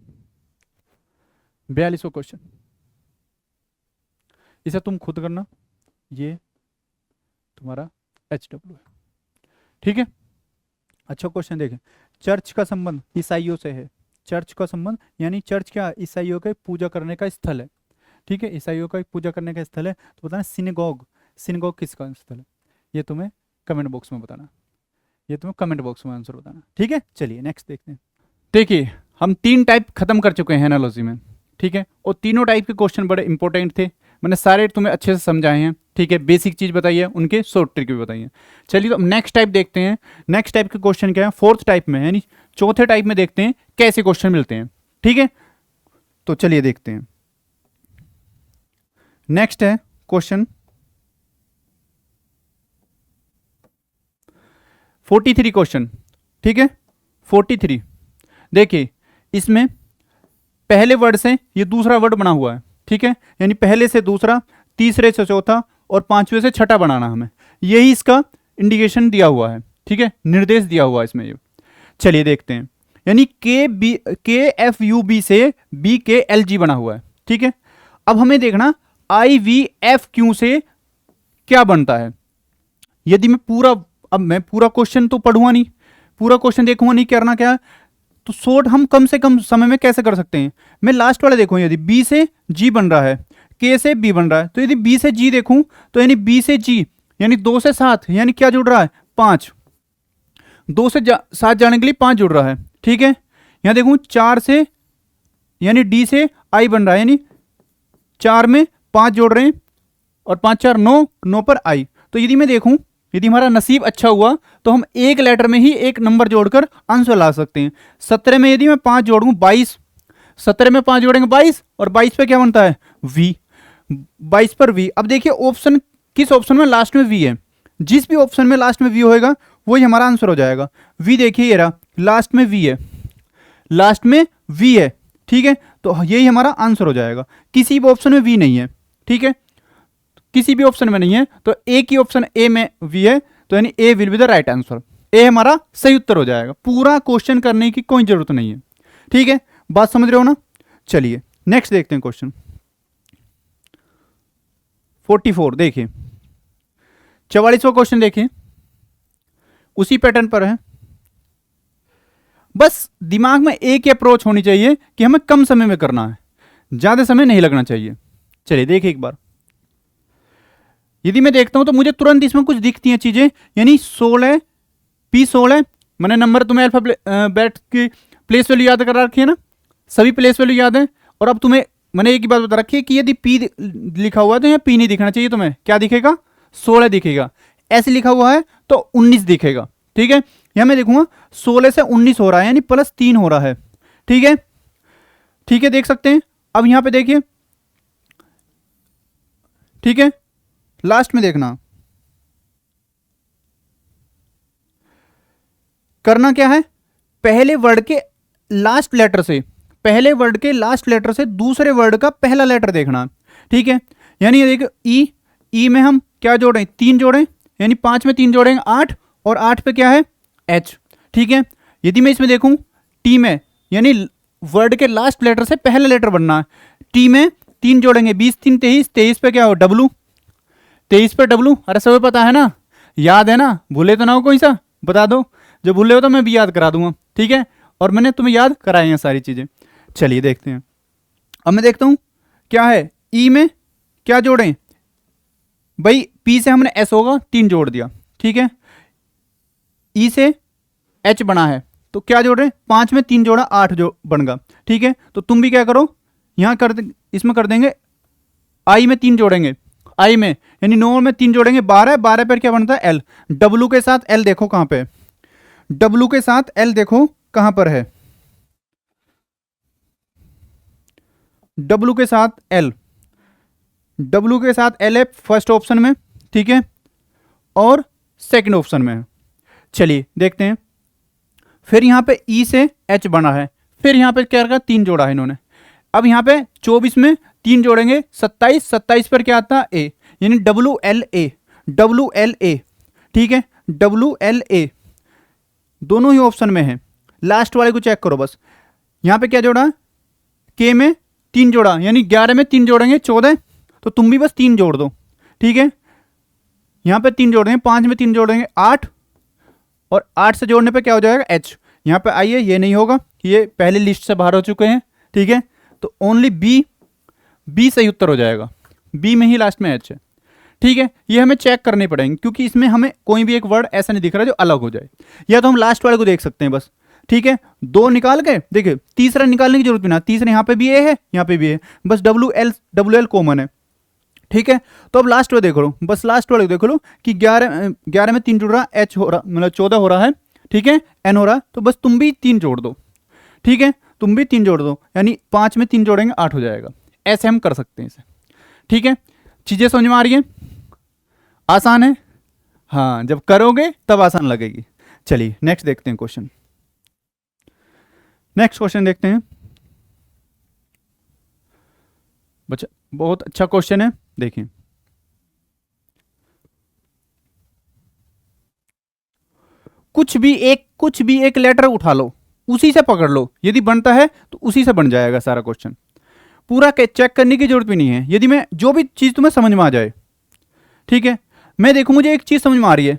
42वां क्वेश्चन, इसे तुम खुद करना, ये तुम्हारा HW है, ठीक है। अच्छा क्वेश्चन देखें, चर्च का संबंध ईसाइयों से है, चर्च का संबंध यानी चर्च क्या, ईसाइयों के पूजा करने का स्थल है, ठीक है, ईसाइयों का पूजा करने का स्थल है। तो बताना सिनेगॉग, सिनेगॉग किसका स्थल है, ये तुम्हें कमेंट बॉक्स में बताना, ये तुम्हें कमेंट बॉक्स में आंसर बताना, ठीक है। चलिए नेक्स्ट देखते हैं। देखिए, हम 3 टाइप खत्म कर चुके हैं एनालॉजी में, ठीक है, और तीनों टाइप के क्वेश्चन बड़े इंपॉर्टेंट थे, मैंने सारे तुम्हें अच्छे से समझाए हैं, ठीक है, बेसिक चीज बताई है, उनके शॉर्ट ट्रिक भी बताई है। चलिए तो नेक्स्ट टाइप देखते हैं, नेक्स्ट टाइप के क्वेश्चन क्या है, फोर्थ टाइप में, यानी चौथे टाइप में देखते हैं कैसे क्वेश्चन मिलते हैं। ठीक है, तो चलिए देखते हैं। नेक्स्ट है क्वेश्चन 43 क्वेश्चन। ठीक है, 43 देखिए, इसमें पहले वर्ड से ये दूसरा वर्ड बना हुआ है। ठीक है, यानी पहले से दूसरा, तीसरे से चौथा और पांचवें से छठा बनाना हमें, यही इसका इंडिकेशन दिया हुआ है। ठीक है, निर्देश दिया हुआ है इसमें ये। चलिए देखते हैं, यानी के एफ यू बी से बी के एल जी बना हुआ है। ठीक है, अब हमें देखना आई वी एफ क्यू से क्या बनता है। यदि मैं पूरा क्वेश्चन तो पढ़ूंगा नहीं, पूरा क्वेश्चन देखूंगा नहीं, करना क्या है, तो शॉर्ट हम कम से कम समय में कैसे कर सकते हैं। मैं लास्ट वाला देखूं, यदि बी से जी बन रहा है, के से बी बन रहा है, तो यदि बी से जी देखूं तो यानी बी से जी यानी 2 से 7 यानी क्या जुड़ रहा है 5, 2 से 7 जाने के लिए 5 जुड़ रहा है। ठीक है, यहां देखूं 4 से यानी डी से आई बन रहा है, यानी 4 में 5 जोड़ रहे हैं और 5 4 9, 9 पर आई। तो यदि मैं देखूं, यदि हमारा नसीब अच्छा हुआ तो हम एक लेटर में ही एक नंबर जोड़कर आंसर ला सकते हैं। 17 में यदि मैं 5 जोड़ूं 22, 17 में 5 जोड़ेंगे 22 और 22 पे क्या बनता है वी, 22 पर वी। अब देखिए ऑप्शन, किस ऑप्शन में लास्ट में वी है, जिस भी ऑप्शन में लास्ट में वी होएगा वही हमारा आंसर हो जाएगा। वी देखिए ये रहा, लास्ट में वी है, लास्ट में वी है। ठीक है, तो यही हमारा आंसर हो जाएगा। किसी भी ऑप्शन में वी नहीं है। ठीक है, किसी भी ऑप्शन में नहीं है, तो एक ही ऑप्शन ए में वी है, तो यानी ए will be the right answer. ए हमारा सही उत्तर हो जाएगा। पूरा क्वेश्चन करने की कोई जरूरत नहीं है। ठीक है, बात समझ रहे हो ना। चलिए नेक्स्ट देखते हैं क्वेश्चन 44। देखिए 44वां क्वेश्चन देखिए, उसी पैटर्न पर है। बस दिमाग में एक ही अप्रोच होनी चाहिए कि हमें कम समय में करना है, ज्यादा समय नहीं लगना चाहिए। चलिए देखिए एक बार, यदि मैं देखता हूं तो मुझे तुरंत इसमें कुछ दिखती हैं चीजें, यानी 16 P16, मैंने नंबर तुम्हें अल्फाबेट की प्लेस वैल्यू याद कर रखी है ना, सभी प्लेस वैल्यू याद है। और अब तुम्हें मैंने एक ही बात बता रखी है कि यदि P लिखा हुआ है तो यहाँ P नहीं दिखना चाहिए, तुम्हें क्या दिखेगा 16 दिखेगा। ऐसे लिखा हुआ है तो 19 दिखेगा। ठीक है, यहां मैं देखूंगा 16 से 19 हो रहा है, यानी +3 हो रहा है। ठीक है, ठीक है, देख सकते हैं। अब यहां पे देखिए, ठीक है, लास्ट में देखना करना क्या है, पहले वर्ड के लास्ट लेटर से, पहले वर्ड के लास्ट लेटर से दूसरे वर्ड का पहला लेटर देखना। ठीक है, यानी ये देखो ई में हम क्या जोड़ें 3 जोड़ें, यानी 5 में 3 जोड़ेंगे 8, और 8 पे क्या है H। ठीक है, यदि मैं इसमें देखूं टी में, यानी वर्ड के लास्ट लेटर से पहला लेटर बनना है, टी में 3 जोड़ेंगे 20 3 23, 23 पे क्या हो W, 23 पे W। अरे सब पता है ना, याद है ना, भूले तो ना हो कोई सा, बता दो, जो भूले हो तो मैं भी याद करा दूंगा। ठीक है, और मैंने तुम्हें याद कराई हैं सारी चीजें। चलिए देखते हैं, अब मैं देखता हूं क्या है, ई में क्या जोड़ें भाई, पी से हमने एस होगा 3 जोड़ दिया। ठीक है, ई से एच बना है तो क्या जोड़ रहे हैं 5 में 3 जोड़ा 8 जो बन गया। ठीक है, तो तुम भी क्या करो, यहां इसमें कर देंगे, आई में 3 जोड़ेंगे, आई में यानी 9 में 3 जोड़ेंगे 12, 12 पर क्या बनता है एल। डब्लू के साथ एल देखो कहां पे, डब्लू के साथ एल देखो कहां पर है, डब्लू के साथ एल, डब्लू के साथ एल है फर्स्ट ऑप्शन में। ठीक है, और सेकंड ऑप्शन में है। चलिए देखते हैं, फिर यहां पे ई से एच बना है, फिर यहां पे क्या रखा 3 जोड़ा है इन्होंने। अब यहां पे 24 में 3 जोड़ेंगे 27, 27 पर क्या आता है ए, यानी WLA, WLA। ठीक है, WLA दोनों ही ऑप्शन में है। लास्ट वाले को चेक करो बस, यहां पे क्या जोड़ा, के में 3 जोड़ा, यानी 11 में 3 जोड़ेंगे 14, तो तुम भी बस 3 जोड़ दो। ठीक है, यहां पे 3 जोड़ेंगे, 5 में 3 जोड़ेंगे 8, और 8 से जोड़ने पे क्या हो जाएगा H। यहां पे आइए, ये नहीं होगा, ये पहले लिस्ट से बाहर हो चुके हैं। ठीक है, तो ओनली बी सही उत्तर हो जाएगा, बी में ही लास्ट में H है। ठीक है, ये हमें चेक करने पड़ेंगे क्योंकि इसमें हमें कोई भी एक वर्ड ऐसा नहीं दिख रहा जो अलग हो जाए, या तो हम लास्ट वाले को देख सकते हैं बस। ठीक है, 2 निकाल के देखिए, तीसरा निकालने की जरूरत भी ना, तीसरा यहां पे भी ए है, यहां पे भी है, बस WL कॉमन है। ठीक है, तो अब लास्ट वाले देख लो, बस लास्ट वाले देख लो कि 11 में 3 जुड़ रहा, H हो रहा, मतलब 14 हो रहा है। ठीक है, n हो रहा है, तो बस तुम भी 3 जोड़ दो। ठीक है, तुम भी 3 जोड़ दो, यानी 5 में 3 जोड़ेंगे 8 हो जाएगा। ऐसे हम कर सकते हैं इसे। ठीक है, चीजें समझ में आ रही है? आसान है। हाँ, जब करोगे तब आसान लगेगी। चलिए नेक्स्ट देखते हैं क्वेश्चन। नेक्स्ट क्वेश्चन देखते हैं बच्चा, बहुत अच्छा क्वेश्चन है, देखिए। कुछ भी एक लेटर उठा लो, उसी से पकड़ लो, यदि बनता है तो उसी से बन जाएगा सारा क्वेश्चन। पूरा चेक करने की जरूरत भी नहीं है, यदि मैं जो भी चीज तुम्हें समझ में आ जाए। ठीक है, मैं देखूं मुझे एक चीज समझ में आ रही है,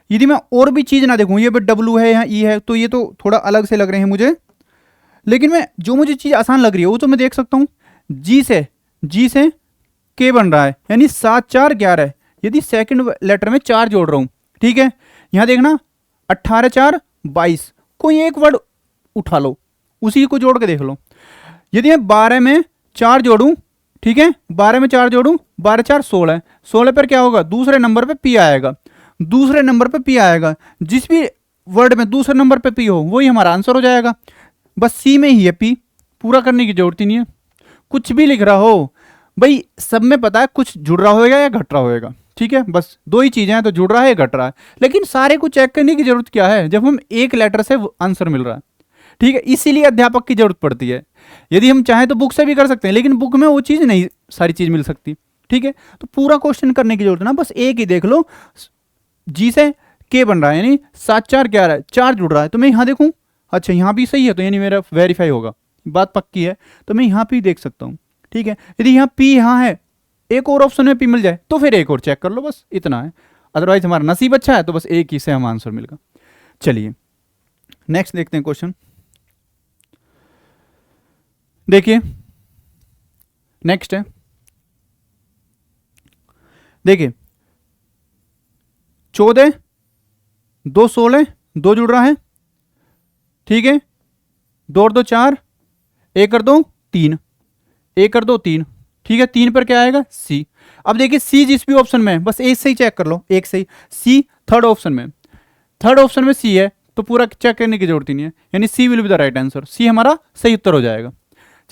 यदि मैं और भी चीज ना देखूं, ये भी डब्लू है यहाँ ई है, तो ये तो थोड़ा अलग से लग रहे हैं मुझे, लेकिन मैं जो मुझे चीज आसान लग रही है वो तो मैं देख सकता हूँ। जी से के बन रहा है, यानी 7 4 11। यदि सेकंड लेटर में 4 जोड़ रहा हूं, ठीक है, यहां देखना 18 4 22, कोई एक वर्ड उठा लो, उसी को जोड़ के देख लो। यदि मैं 12 में 4 जोड़ूं, ठीक है, 12 में 4 जोड़ूं, 12 4 16, 16 पर क्या होगा, दूसरे नंबर पे पी आएगा, दूसरे नंबर पे पी आएगा। जिस भी वर्ड में दूसरे नंबर पे पी हो वही हमारा आंसर हो जाएगा। बस सी में ही है पी, पूरा करने की जरूरत ही नहीं है। कुछ भी लिख रहा हो भाई, सब में पता है कुछ जुड़ रहा होगा या घट रहा होगा। ठीक है, बस दो ही चीजें हैं, तो जुड़ रहा है घट रहा है, लेकिन सारे को चेक करने की जरूरत क्या है जब हम एक लेटर से आंसर मिल रहा है। ठीक है, इसीलिए अध्यापक की जरूरत पड़ती है। यदि हम चाहें तो बुक से भी कर सकते हैं, लेकिन बुक में वो चीज नहीं सारी चीज मिल सकती। ठीक है, तो पूरा क्वेश्चन करने की जरूरत है ना, बस एक ही देख लो। जी से के बन रहा है, यानी 7 4 11, 4 जुड़ रहा है, तो मैं यहां देखूं, अच्छा यहां भी सही है, तो यानी मेरा वेरीफाई होगा, बात पक्की है, तो मैं यहां भी देख सकता हूं। ठीक है, यदि यहाँ पी यहाँ है, एक और ऑप्शन में पी मिल जाए तो फिर एक और चेक कर लो, बस इतना है। अदरवाइज हमारा नसीब अच्छा है तो बस एक ही से हम आंसर मिलेगा। चलिए नेक्स्ट देखते हैं क्वेश्चन। देखिए नेक्स्ट है, देखिए 14 2 16, 2 जुड़ रहा है। ठीक है, 2 और 2 4, 1 और 2 3, 1 और 2 3। ठीक है, 3 पर क्या आएगा, सी। अब देखिए सी जिस भी ऑप्शन में है बस एक से ही चेक कर लो, एक से ही। सी थर्ड ऑप्शन में, थर्ड ऑप्शन में सी है, तो पूरा चेक करने की जरूरत ही नहीं है, यानी सी will be the right answer, C हमारा सही उत्तर हो जाएगा।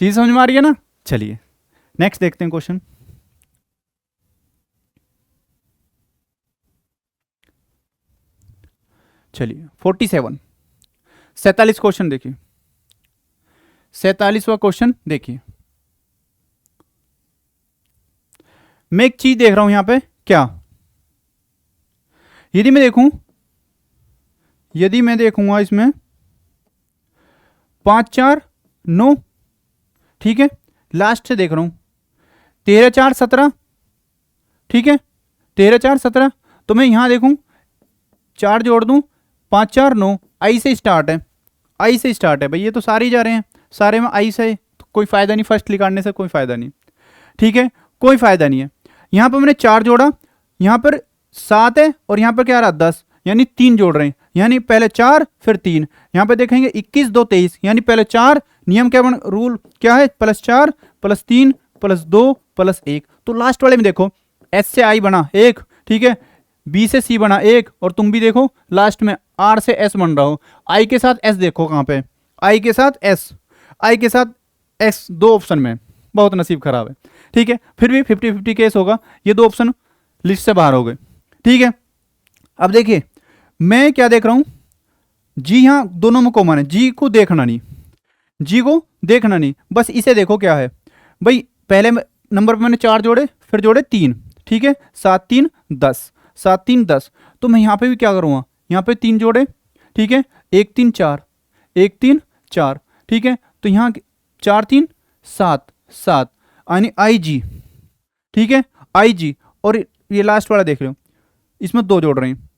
चीज समझ में आ रही है ना? चलिए नेक्स्ट देखते हैं क्वेश्चन। चलिए 47, 47 क्वेश्चन देखिए, 47वां क्वेश्चन देखिए। मैं एक चीज देख रहा हूं यहां पे, क्या यदि मैं देखूं, यदि मैं देखूंगा इसमें 5 4 9, ठीक है, लास्ट से देख रहा हूं 13 4 17, ठीक है, 13 4 17, तो मैं यहां देखूं 4 जोड़ दूं, 5 4 9, आई से स्टार्ट है, आई से स्टार्ट है भाई, ये तो सारे ही जा रहे हैं, सारे में आई से, तो कोई फायदा नहीं, फर्स्ट निकालने से कोई फायदा नहीं। ठीक है, कोई फायदा नहीं है। यहां पर मैंने 4 जोड़ा, यहां पर 7 है, और यहां पर क्या आ रहा 10, यानी 3 जोड़ रहे हैं, यानी पहले 4 फिर 3। यहां पर देखेंगे 21 2 23, यानी पहले 4, नियम क्या बन, रूल क्या है, +4 +3 +2 +1। तो लास्ट वाले में देखो एस से आई बना 1, ठीक है, बी से सी बना 1, और तुम भी देखो लास्ट में आर से एस बन रहा हो। आई के साथ एस देखो कहां पे, आई के साथ एस, आई के साथ एस, दो ऑप्शन में, बहुत नसीब खराब है। ठीक है, फिर भी 50-50 केस होगा, ये दो ऑप्शन लिस्ट से बाहर हो गए। ठीक है, अब देखिए मैं क्या देख रहा हूं, जी यहां दोनों में कॉमन है, जी को देखना नहीं, जी को देखना नहीं, बस इसे देखो क्या है भाई। पहले नंबर पर मैंने 4 जोड़े, फिर जोड़े 3, ठीक है, 7 3 10, 7 3 10, तो मैं यहां पे भी क्या करूंगा, यहां पे 3 जोड़े, ठीक है, 1 3 4, 1 3 4, ठीक है, तो यहां 4 3 7 7, यानी आई जी, ठीक है, आई जी, और ये लास्ट वाला देख रहे हो, इसमें 2 जोड़ रहे हैं,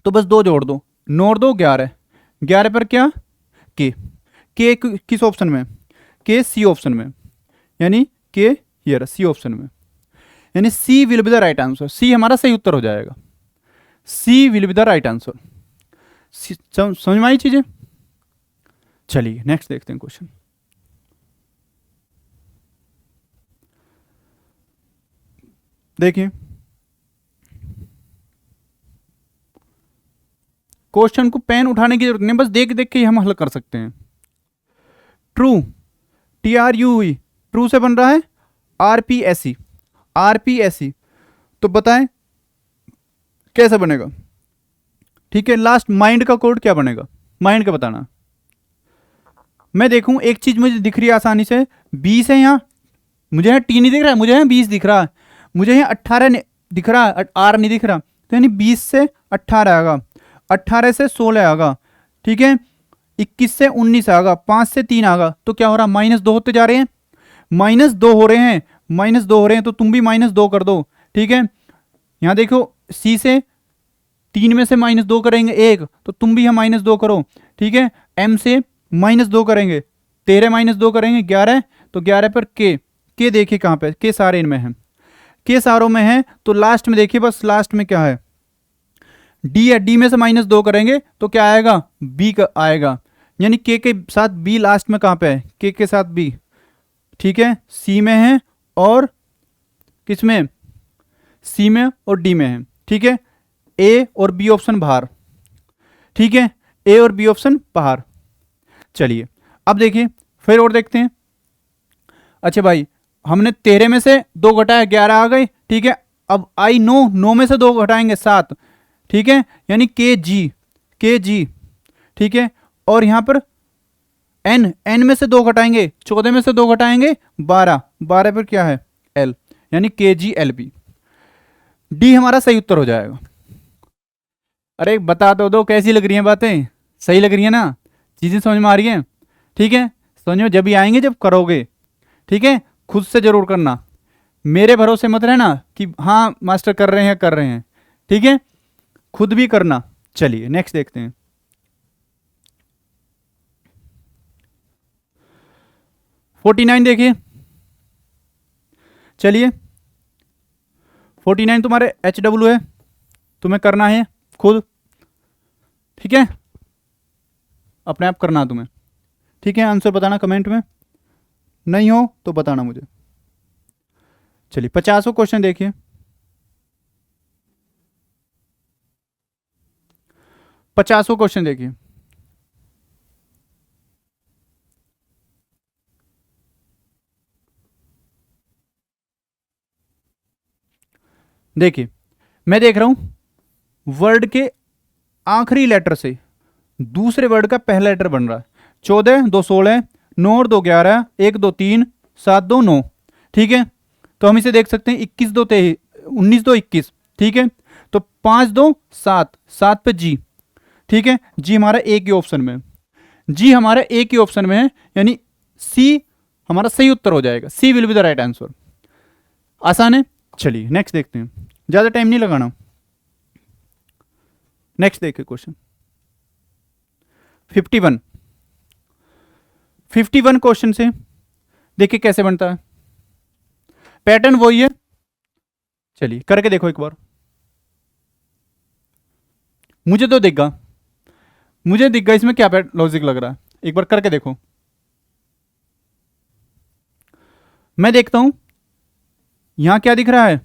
तो बस 2 जोड़ दो, 9 और 2 11, 11 पर क्या, के किस ऑप्शन में, के सी ऑप्शन में, यानी के हियर सी ऑप्शन में, यानी सी will be the right answer, C हमारा सही उत्तर हो जाएगा, C will be the right answer. समझ में आई चीजें? चलिए नेक्स्ट देखते हैं क्वेश्चन। देखिए क्वेश्चन को पेन उठाने की जरूरत नहीं, बस देख देख के ही हम हल कर सकते हैं। ट्रू, TRU, ट्रू से बन रहा है RPSE, RPSE। तो बताएं कैसे बनेगा? ठीक है, लास्ट माइंड का कोड क्या बनेगा, माइंड का बताना। मैं देखूं एक चीज मुझे दिख रही है आसानी से, 20 है यहाँ, मुझे यहाँ T नहीं दिख रहा है, मुझे यहाँ 20 दिख रहा है, मुझे यहाँ 18 दिख रहा है, R नहीं दिख रहा, तो यानी 20 से 18 आएगा, 18 से 16 आएगा, ठीक है, 21 से 19 आएगा, 5 से 3 आएगा, तो क्या हो रहा है, -2 होते जा रहे हैं, -2 हो रहे हैं, -2 हो रहे हैं, तो तुम भी -2 कर दो। ठीक है, यहाँ देखो C से 3 में से -2 करेंगे 1, तो तुम भी यहाँ -2 करो। ठीक है, M से -2 करेंगे, 13 -2 करेंगे 11, तो 11 पर K देखिए कहाँ पे, K सारे इनमें है, K सारों में है, तो लास्ट में देखिए, बस लास्ट में क्या है, D है, D में से -2 करेंगे तो क्या आएगा, B का आएगा, यानी K के साथ B लास्ट में कहाँ पे है, K के साथ B। ठीक है, C में है और किस में, C में और D में है। ठीक है, A और B ऑप्शन बाहर। ठीक है, A और B ऑप्शन बाहर। चलिए अब देखिए फिर और देखते हैं। अच्छा भाई, हमने 13 में से 2 घटाया 11 आ गए। ठीक है, अब आई 9 में से 2 घटाएंगे 7। ठीक है, यानी के जी। ठीक है, और यहां पर n में से 2 घटाएंगे 14 में से 2 घटाएंगे 12 पर क्या है, L, यानी KGLP। डी हमारा सही उत्तर हो जाएगा। अरे बता तो दो कैसी लग रही हैं बातें, सही लग रही है ना, चीजें समझ में आ रही हैं। ठीक है, समझ में जब भी आएंगे जब करोगे। ठीक है, खुद से जरूर करना, मेरे भरोसे मत रहना कि हाँ मास्टर कर रहे हैं। ठीक है, खुद भी करना। चलिए नेक्स्ट देखते हैं। $49 देखिए, चलिए 49 तुम्हारे HW है, तुम्हें करना है खुद। ठीक है, अपने आप करना तुम्हें। ठीक है, आंसर बताना कमेंट में, नहीं हो तो बताना मुझे। चलिए 50वां क्वेश्चन देखिए। 50वां क्वेश्चन देखिए। देखिए मैं देख रहा हूं वर्ड के आखिरी लेटर से दूसरे वर्ड का पहला लेटर बन रहा है। 14 2 16, 9 और 2 11, 1 2 3, 7 2 9। ठीक है, तो हम इसे देख सकते हैं 21 2 23, 19 2 21। ठीक है, तो 5 2 7, 7 पे जी। ठीक है, जी हमारा एक ही ऑप्शन में, जी हमारा एक ही ऑप्शन में है, यानी सी हमारा सही उत्तर हो जाएगा। C will be the right answer. आसान है। चलिए नेक्स्ट देखते हैं, ज्यादा टाइम नहीं लगाना। नेक्स्ट देखिए क्वेश्चन 51 क्वेश्चन से देखिए कैसे बनता है, पैटर्न वही है। चलिए करके देखो एक बार, मुझे तो दिख गया इसमें क्या लॉजिक लग रहा है, एक बार करके देखो। मैं देखता हूं यहां क्या दिख रहा है,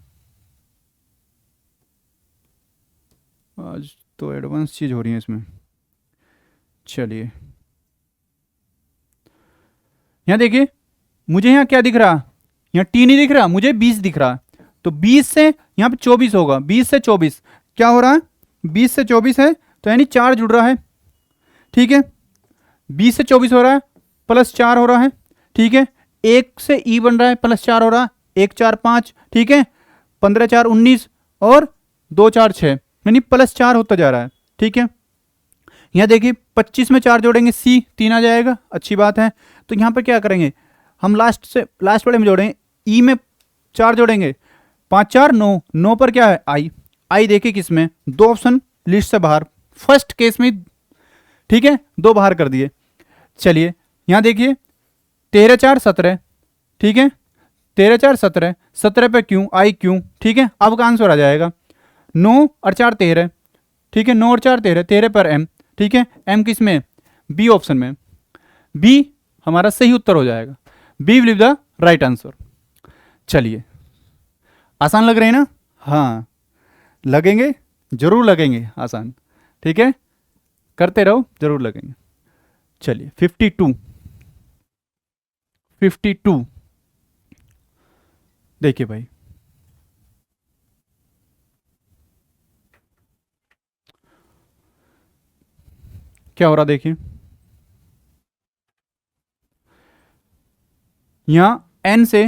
आज तो एडवांस चीज हो रही है इसमें। चलिए यहां देखिए, मुझे यहां क्या दिख रहा, यहां टी नहीं दिख रहा, मुझे 20 दिख रहा, तो 20 से यहां पे 24 होगा, 20 से 24 क्या हो रहा है, 20 से 24 है, तो यानी 4 जुड़ रहा है। ठीक है, 20 से 24 हो रहा है, प्लस 4 हो रहा है। ठीक है, 1 से ई बन रहा है, प्लस 4 हो रहा है, 1 4 5। ठीक है, 15 4 19 और 2 4 6, यानी प्लस 4 होता जा रहा है। ठीक है, यहां देखिए 25 में 4 जोड़ेंगे सी 3 आ जाएगा, अच्छी बात है। तो यहां पर क्या करेंगे, हम लास्ट वाले में जोड़ेंगे, ई में 4 जोड़ेंगे, 5 4 9, 9 पर क्या है आई देखिए किसमें, 2 ऑप्शन लिस्ट से बाहर, फर्स्ट केस में। ठीक है, 2 बाहर कर दिए। चलिए यहां देखिए 13 4 17। ठीक है, 13 4 17, 17 पे क्यों आई क्यों। ठीक है, अब का आंसर आ जाएगा 9 और 4 13। ठीक है, 9 और 4 13, 13 पर एम। ठीक है, एम किस में, बी ऑप्शन में, बी हमारा सही उत्तर हो जाएगा। B will be the right answer. चलिए आसान लग रहे हैं ना, हाँ लगेंगे, जरूर लगेंगे आसान। ठीक है, करते रहो, जरूर लगेंगे। चलिए 52, 52 देखिए भाई, क्या हो रहा देखिए, यहां n से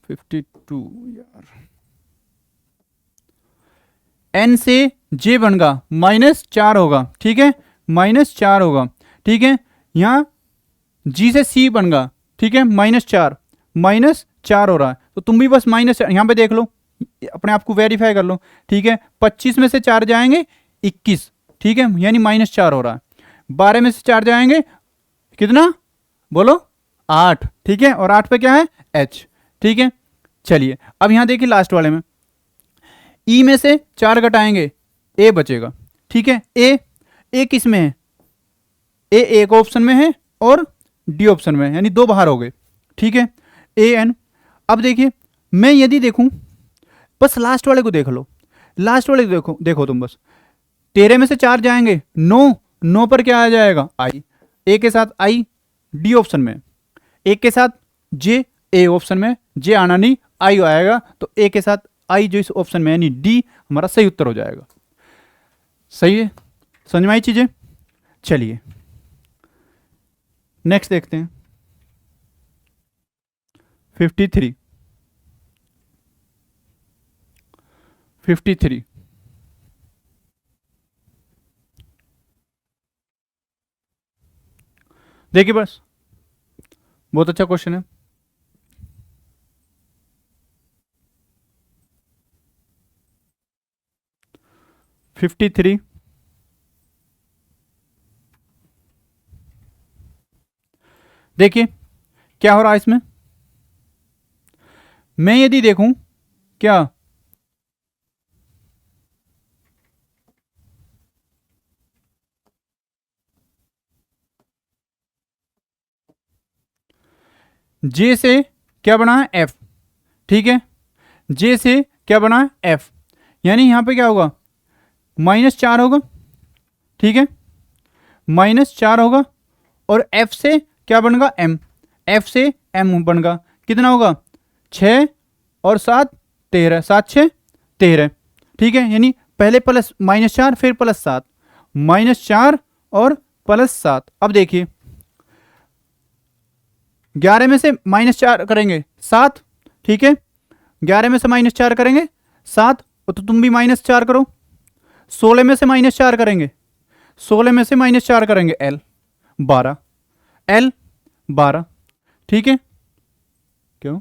52 यार, n से j बनेगा -4 होगा, ठीक है, -4 होगा, ठीक है। यहां g से c बनेगा, ठीक है, -4 हो रहा है, तो तुम भी बस माइनस यहां पे देख लो, अपने आप को वेरीफाई कर लो, ठीक है। 25 में से 4 जाएंगे 21, ठीक है, यानी -4 हो रहा है। 12 में से 4 जाएंगे कितना, बोलो 8, ठीक है, और 8 पे क्या है h, ठीक है। चलिए अब यहां देखिए लास्ट वाले में, ई में से 4 घटाएंगे ए बचेगा, ठीक है। ए किस में है, ए एक ऑप्शन में है और डी ऑप्शन में है, यानी 2 बाहर हो गए, ठीक है, ए एन। अब देखिए मैं यदि देखूं, बस लास्ट वाले को देख लो, लास्ट वाले को देखो, देखो तुम बस, 13 में से 4 जाएंगे 9 पर क्या आ जाएगा आई, ए के साथ आई डी ऑप्शन में, एक के साथ जे ए ऑप्शन में, जे आना नहीं आई आएगा, तो ए के साथ आई जो इस ऑप्शन में, यानी डी हमारा सही उत्तर हो जाएगा। सही है, समझ में आई चीजें। चलिए नेक्स्ट देखते हैं 53, 53 देखिए, बस बहुत अच्छा क्वेश्चन है। फिफ्टी थ्री, देखिए क्या हो रहा है इसमें, मैं यदि देखूं क्या, जे से क्या बना है एफ, ठीक है, जे से क्या बना है एफ, यानी यहां पे क्या होगा -4 होगा, ठीक है, -4 होगा, और एफ से क्या बनेगा एम, एफ से एम बनेगा, कितना होगा 6 और 7 13, 7 6 13, ठीक है, यानी पहले प्लस -4 फिर +7, -4 और +7। अब देखिए 11 में से -4 करेंगे 7, ठीक है, 11 में से -4 करेंगे 7, तो तुम भी -4 करो, 16 में से -4 करेंगे, 16 में से -4 करेंगे एल 12, एल 12, ठीक है, क्यों,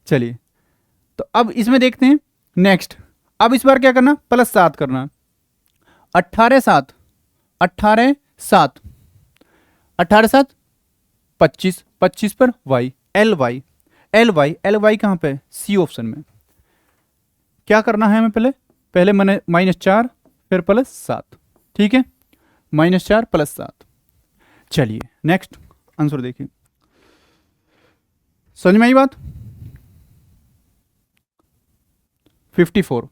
चलिए तो अब इसमें देखते हैं नेक्स्ट। अब इस बार क्या करना, +7 करना, 18 7, 18 7, 18 7 25, 25 पर y, L Y, L Y, L Y कहां पे, सी ऑप्शन में। क्या करना है हमें, पहले मैंने -4 फिर +7, ठीक है, -4 +7। चलिए नेक्स्ट आंसर देखिए, समझ में आई बात। 54,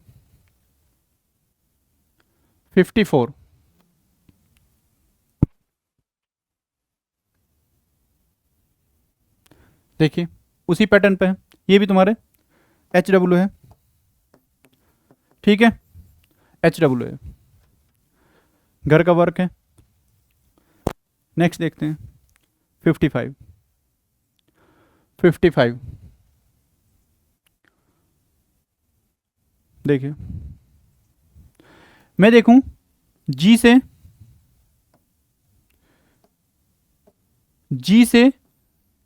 54 देखिए उसी पैटर्न पे है, ये भी तुम्हारे HW है, ठीक है, HW है, घर का वर्क है। नेक्स्ट देखते हैं 55, 55 देखिए, मैं देखूं जी से, जी से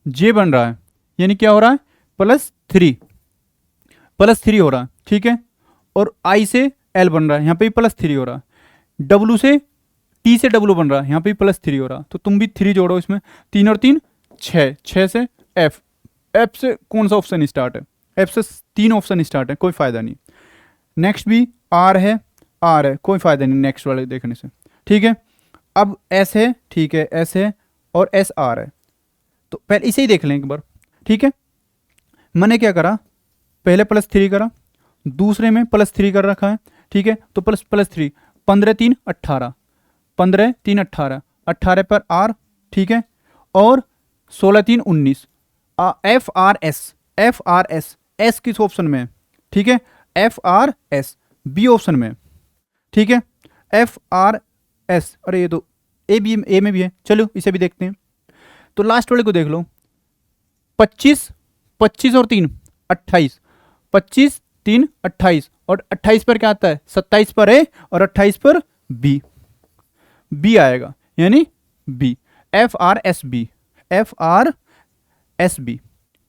जे बन रहा है, यानी क्या हो रहा है +3, +3 हो रहा है, ठीक है, और आई से एल बन रहा है, यहां पे भी +3 हो रहा है, डब्ल्यू से टी से डब्ल्यू बन रहा है, यहां पे भी +3 हो रहा है, तो तुम भी 3 जोड़ो इसमें, 3 और 3 6, 6 से एफ, एफ से कौन सा ऑप्शन स्टार्ट है, एफ से 3 ऑप्शन स्टार्ट है, कोई फायदा नहीं। नेक्स्ट भी आर है, आर है, कोई फायदा नहीं नेक्स्ट वाले देखने से, ठीक है। अब एस है, ठीक है, एस है और एस आर है, तो पहले इसे ही देख लें एक बार, ठीक है। मैंने क्या करा, पहले +3 करा, दूसरे में +3 कर रखा है, ठीक है, तो प्लस प्लस 3, 15 3 18, 15 3 18, 18 पर आर, ठीक है, और 16 3 19। F R S, F R S, S किस ऑप्शन में है, ठीक है, F R S B option में, ठीक है, एफ आर एस, अरे ये तो ए बी ए में भी है, चलो इसे भी देखते हैं। तो लास्ट वाले को देख लो, 25 25 और 3 28, 25 3 28, और 28 पर क्या आता है, 27 पर ए और 28 पर बी, बी आएगा, यानी B, F R S B, F R S B,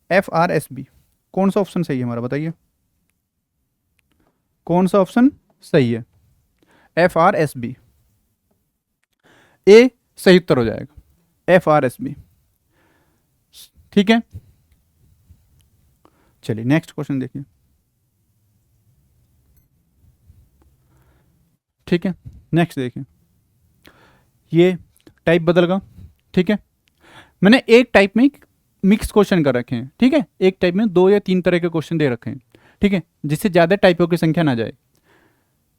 F R S B. कौन सा ऑप्शन सही है हमारा, बताइए कौन सा ऑप्शन सही है, एफ आर एस बी, ए सही उत्तर हो जाएगा, एफ आर एस बी, ठीक है। चलिए नेक्स्ट क्वेश्चन देखिए, ठीक है, नेक्स्ट देखिए, ये टाइप बदल गया, ठीक है, मैंने एक टाइप में मिक्स क्वेश्चन कर रखे हैं, ठीक है, एक टाइप में 2 या 3 तरह के क्वेश्चन दे रखे हैं, ठीक है, जिससे ज्यादा टाइपों की संख्या ना जाए।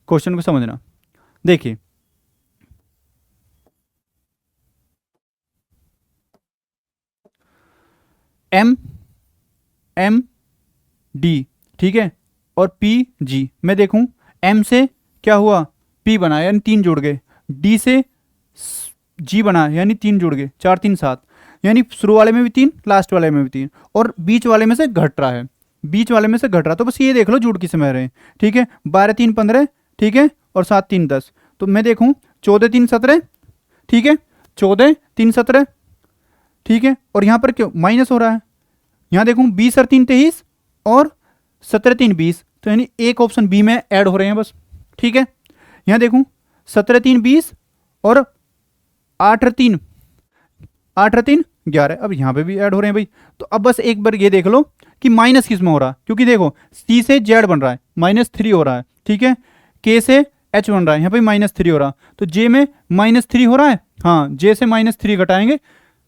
क्वेश्चन को समझना, देखिए एम एम डी, ठीक है, और पी जी, मैं देखूं एम से क्या हुआ, पी बना यानी 3 जुड़ गए, डी से जी बना यानी 3 जुड़ गए, 4 3 7, यानी शुरू वाले में भी 3, लास्ट वाले में भी 3, और बीच वाले में से घट रहा है, बीच वाले में से घट रहा, तो बस ये देख लो जुड़ किस में रहे हैं, ठीक है, 12 3 15, ठीक है, और 7 3 10, तो मैं देखूं 14 3 17, ठीक है, 14 3 17, ठीक है, और यहाँ पर क्यों माइनस हो रहा है, यहाँ देखूं 20 और 3 23, और 17 3 20, तो यानी एक ऑप्शन बी में ऐड हो रहे हैं बस, ठीक है, यहाँ देखूं 17 3 20, और 8 3 11, अब यहाँ पे भी ऐड हो रहे हैं भाई, तो अब बस एक बार ये देख लो कि माइनस किस में हो रहा है, क्योंकि देखो सी से जेड बन रहा है, -3 हो रहा है, ठीक है, के से एच बन रहा है, यहाँ पे -3 हो रहा है, तो जे में -3 हो रहा है, हाँ जे से -3 घटाएंगे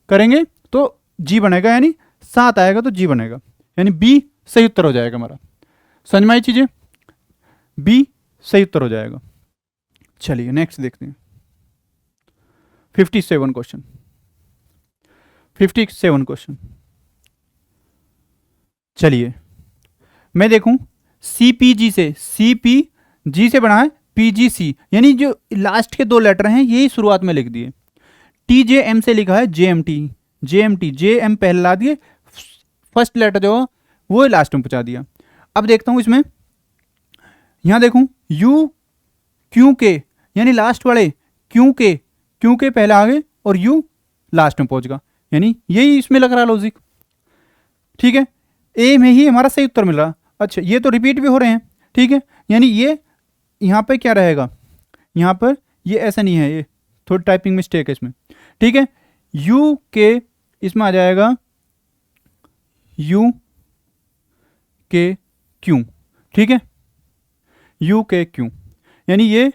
करेंगे तो जी बनेगा, यानी 7 आएगा तो जी बनेगा, यानी बी सही उत्तर हो जाएगा हमारा। समझ में आई चीजें, बी सही उत्तर हो जाएगा। चलिए नेक्स्ट देखते हैं, 57 क्वेश्चन, 57 क्वेश्चन, चलिए मैं देखूं सीपीजी से बना है पीजीसी, यानी जो लास्ट के 2 लेटर हैं यही शुरुआत में लिख दिए, टीजेएम से लिखा है जेएमटी, जेएम पहले ला दिए, फर्स्ट लेटर जो वो लास्ट में पहुंचा दिया। अब देखता हूं इसमें, यहां देखूं यू क्यू के, यानी लास्ट वाले क्यू के पहले आगे और यू लास्ट में पहुंच गया, यानी यही इसमें लग रहा है लॉजिक, ठीक है, ए में ही हमारा सही उत्तर मिल रहा। अच्छा ये तो रिपीट भी हो रहे हैं, ठीक है, यानी ये यहाँ पे क्या रहेगा, यहाँ पर ये ऐसा नहीं है, ये थोड़ी टाइपिंग मिस्टेक है इसमें, ठीक है, यू के इसमें आ जाएगा यू के क्यू, ठीक है, यू के क्यू, यानी ये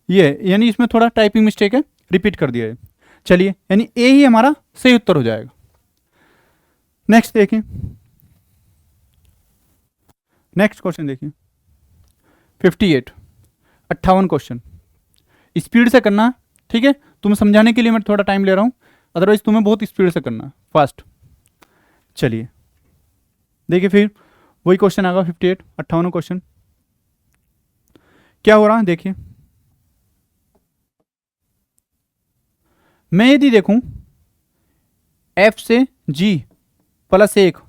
यानी इसमें थोड़ा टाइपिंग मिस्टेक है, रिपीट कर दिया है। चलिए यानी ए ही हमारा सही उत्तर हो जाएगा। नेक्स्ट देखिए, नेक्स्ट क्वेश्चन देखिए 58 क्वेश्चन, स्पीड से करना, ठीक है, तुम्हें समझाने के लिए मैं थोड़ा टाइम ले रहा हूं, अदरवाइज तुम्हें बहुत स्पीड से करना, फास्ट। चलिए देखिए फिर वही क्वेश्चन आएगा 58 क्वेश्चन, क्या हो रहा है देखिए, मैं यदि देखूं एफ से जी +1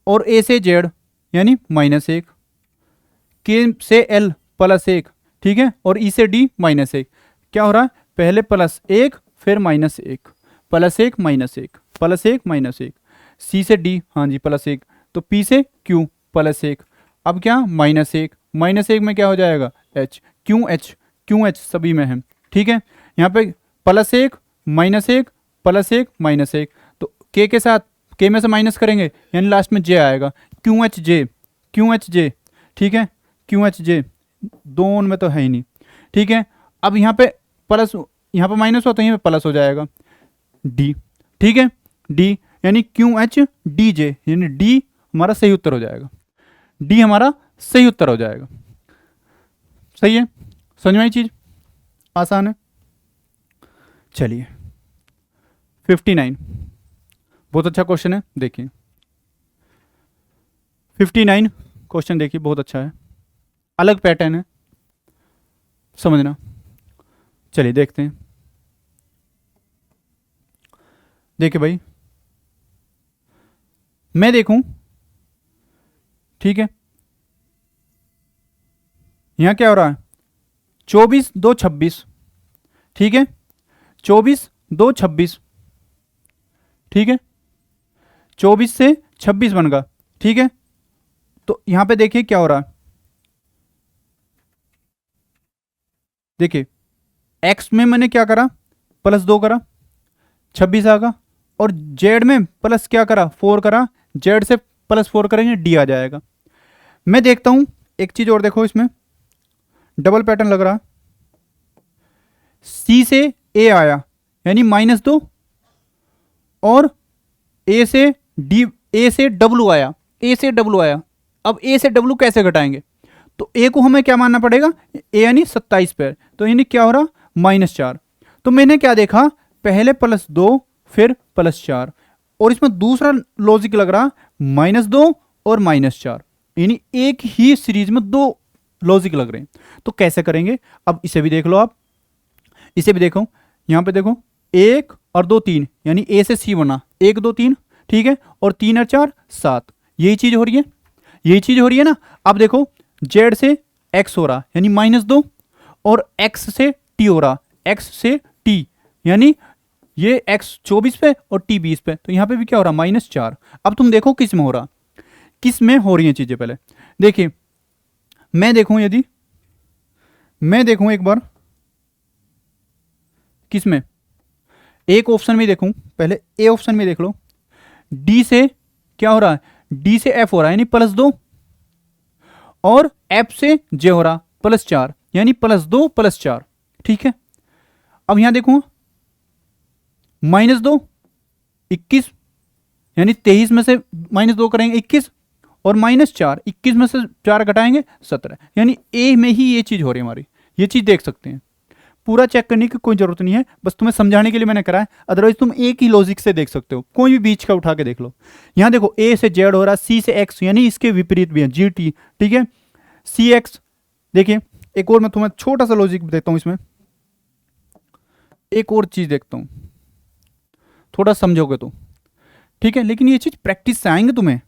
और ए से जेड यानी -1, के से एल +1, ठीक है, और ई से डी -1, क्या हो रहा है, पहले +1 फिर -1, +1 -1 +1 -1, सी से डी, हाँ जी +1, तो पी से क्यू +1, अब क्या -1 में क्या हो जाएगा एच, क्यू एच सभी में है, ठीक है, यहाँ पे +1 -1 +1 -1, तो के साथ के में से माइनस करेंगे यानी लास्ट में जे आएगा, क्यू एच जे, ठीक है, क्यू एच जे दोनों में तो है ही नहीं, ठीक है, अब यहाँ पे प्लस, यहाँ पे माइनस हो तो यहाँ पे प्लस हो जाएगा डी, ठीक है, डी यानी क्यू एच डी जे, यानी डी हमारा सही उत्तर हो जाएगा, डी हमारा सही उत्तर हो जाएगा। सही है, समझ में आई चीज, आसान है। चलिए 59, बहुत अच्छा क्वेश्चन है, देखिए 59 क्वेश्चन देखिए, बहुत अच्छा है, अलग पैटर्न है, समझना। चलिए देखते हैं। देखिए भाई, मैं देखूं, ठीक है, यहां क्या हो रहा है, 24 2 26, ठीक है, 24 2 26, ठीक है, 24 से 26 बन गया, ठीक है। तो यहां पे देखिए क्या हो रहा है, देखिए एक्स में मैंने क्या करा, +2 करा, 26 आ गया, और जेड में प्लस क्या करा, 4 करा, जेड से +4 करेंगे, डी आ जाएगा। मैं देखता हूं एक चीज और, देखो इसमें डबल पैटर्न लग रहा है, सी से ए आया यानी -2, और ए से डी, ए से डब्लू आया, ए से डब्लू आया। अब ए से डब्लू कैसे घटाएंगे, तो ए को हमें क्या मानना पड़ेगा, ए यानी 27 पे, तो यानी क्या हो रहा, -4। तो मैंने क्या देखा, पहले +2 फिर +4, और इसमें दूसरा लॉजिक लग रहा -2 और -4, यानी एक ही सीरीज में दो लॉजिक लग रहे हैं। तो कैसे करेंगे, अब इसे भी देख लो आप, इसे भी देखो, यहां पे देखो 1 और 2 3, यानी ए से सी बना 1 2 3, ठीक है, और 3 और 4 7, यही चीज हो रही है, यही चीज हो रही है ना। अब देखो जेड से एक्स हो रहा यानी -2, और एक्स से टी हो रहा, एक्स से टी, यानी ये एक्स 24 पे और टी 20 पे, तो यहां पे भी क्या हो रहा, -4। अब तुम देखो किस में हो रहा, किस में हो रही है चीजें, पहले देखिए, मैं देखूं, यदि मैं देखूं एक बार किस में, एक ऑप्शन में देखूं, पहले ए ऑप्शन में देख लो, डी से क्या हो रहा है, डी से एफ हो रहा है यानी +2, और एफ से जे हो रहा +4, यानी +2 +4, ठीक है। अब यहां देखो -2 21, यानी 23 में से -2 करेंगे 21, और -4 21 में से 4 घटाएंगे 17, यानी ए में ही ये चीज हो रही है हमारी, ये चीज देख सकते हैं। पूरा चेक करने की कोई जरूरत नहीं है, बस तुम्हें समझाने के लिए मैंने करा है, अदरवाइज तुम एक ही लॉजिक से देख सकते हो, कोई भी बीच का उठा के देख लो। यहां देखो ए से जेड हो रहा, सी से एक्स, यानी इसके विपरीत भी है जी टी, ठीक है, सी एक्स। देखिए एक और मैं तुम्हें छोटा सा लॉजिक देता हूं इसमें, एक और चीज देखता हूं, थोड़ा समझोगे तो ठीक है, लेकिन ये चीज प्रैक्टिस से आएंगे, तुम्हें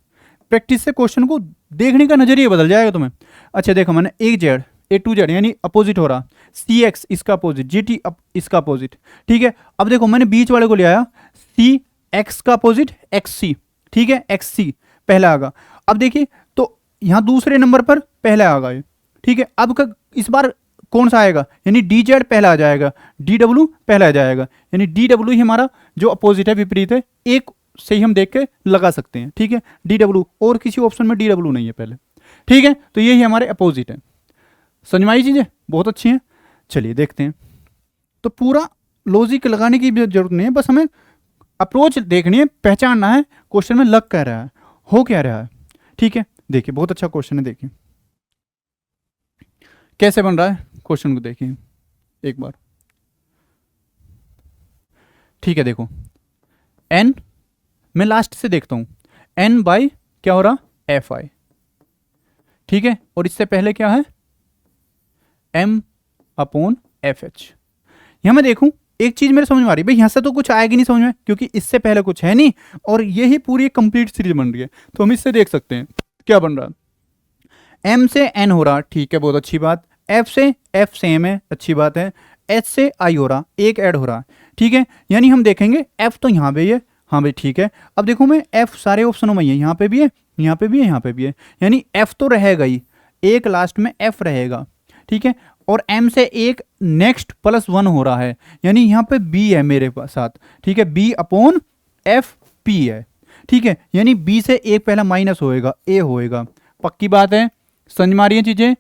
प्रैक्टिस से क्वेश्चन को देखने का नजरिया बदल जाएगा तुम्हें। अच्छा देखो मैंने एक जेड ए टू जेड यानी अपोजिट हो रहा, सी एक्स इसका अपोजिट, जी टी इसका अपोजिट, ठीक है। अब देखो मैंने बीच वाले को ले आया, सी एक्स का अपोजिट एक्स सी, ठीक है, एक्स सी पहला आगा। अब देखिए तो यहां दूसरे नंबर पर पहला आगा ये, ठीक है। अब इस बार कौन सा आएगा, यानी डी जेड पहला आ जाएगा, डी डब्ल्यू पहला आ जाएगा, यानी डी डब्ल्यू ही हमारा जो अपोजिट है, विपरीत है, एक से ही हम देख के लगा सकते हैं, ठीक है, डी डब्ल्यू, और किसी ऑप्शन में डी डब्ल्यू नहीं है पहले, ठीक है। तो यही हमारे अपोजिट है, समझ में आई चीजें, बहुत अच्छी हैं। चलिए देखते हैं, तो पूरा लॉजिक लगाने की भी जरूरत नहीं है, बस हमें अप्रोच देखनी है, पहचानना है क्वेश्चन में लग क्या रहा है, हो क्या रहा है, ठीक है। देखिए बहुत अच्छा क्वेश्चन है, देखिए कैसे बन रहा है क्वेश्चन को, देखिए एक बार, ठीक है। देखो एन, मैं लास्ट से देखता हूं, एन बाई क्या हो रहा, एफ आई, ठीक है, और इससे पहले क्या है, एम अपॉन एफ एच। यहां मैं देखूं एक चीज मेरे समझ में आ रही है भाई, यहां से तो कुछ आएगी नहीं समझ में, क्योंकि इससे पहले कुछ है नहीं, और यही पूरी कंप्लीट सीरीज बन रही है, तो हम इससे देख सकते हैं क्या बन रहा है। एम से एन हो रहा, ठीक है, बहुत अच्छी बात। एफ से एफ सेम है, अच्छी बात है। एच से आई हो रहा, एक ऐड हो रहा, ठीक है, यानी हम देखेंगे एफ तो यहाँ पे ही है, हाँ भाई ठीक है। अब देखो मैं एफ सारे ऑप्शनों में ही है, यहाँ पे भी है, यहाँ पे भी है, यहाँ पे भी है, यानी एफ तो रहेगा ही, एक लास्ट में एफ रहेगा, ठीक है। और एम से एक नेक्स्ट +1 हो रहा है, यानी यहाँ पे बी है मेरे साथ, ठीक है, बी अपॉन एफ पी है, ठीक है, यानी बी से एक पहला माइनस होएगा, ए होएगा, पक्की बात है, समझ में आ रही है चीजें,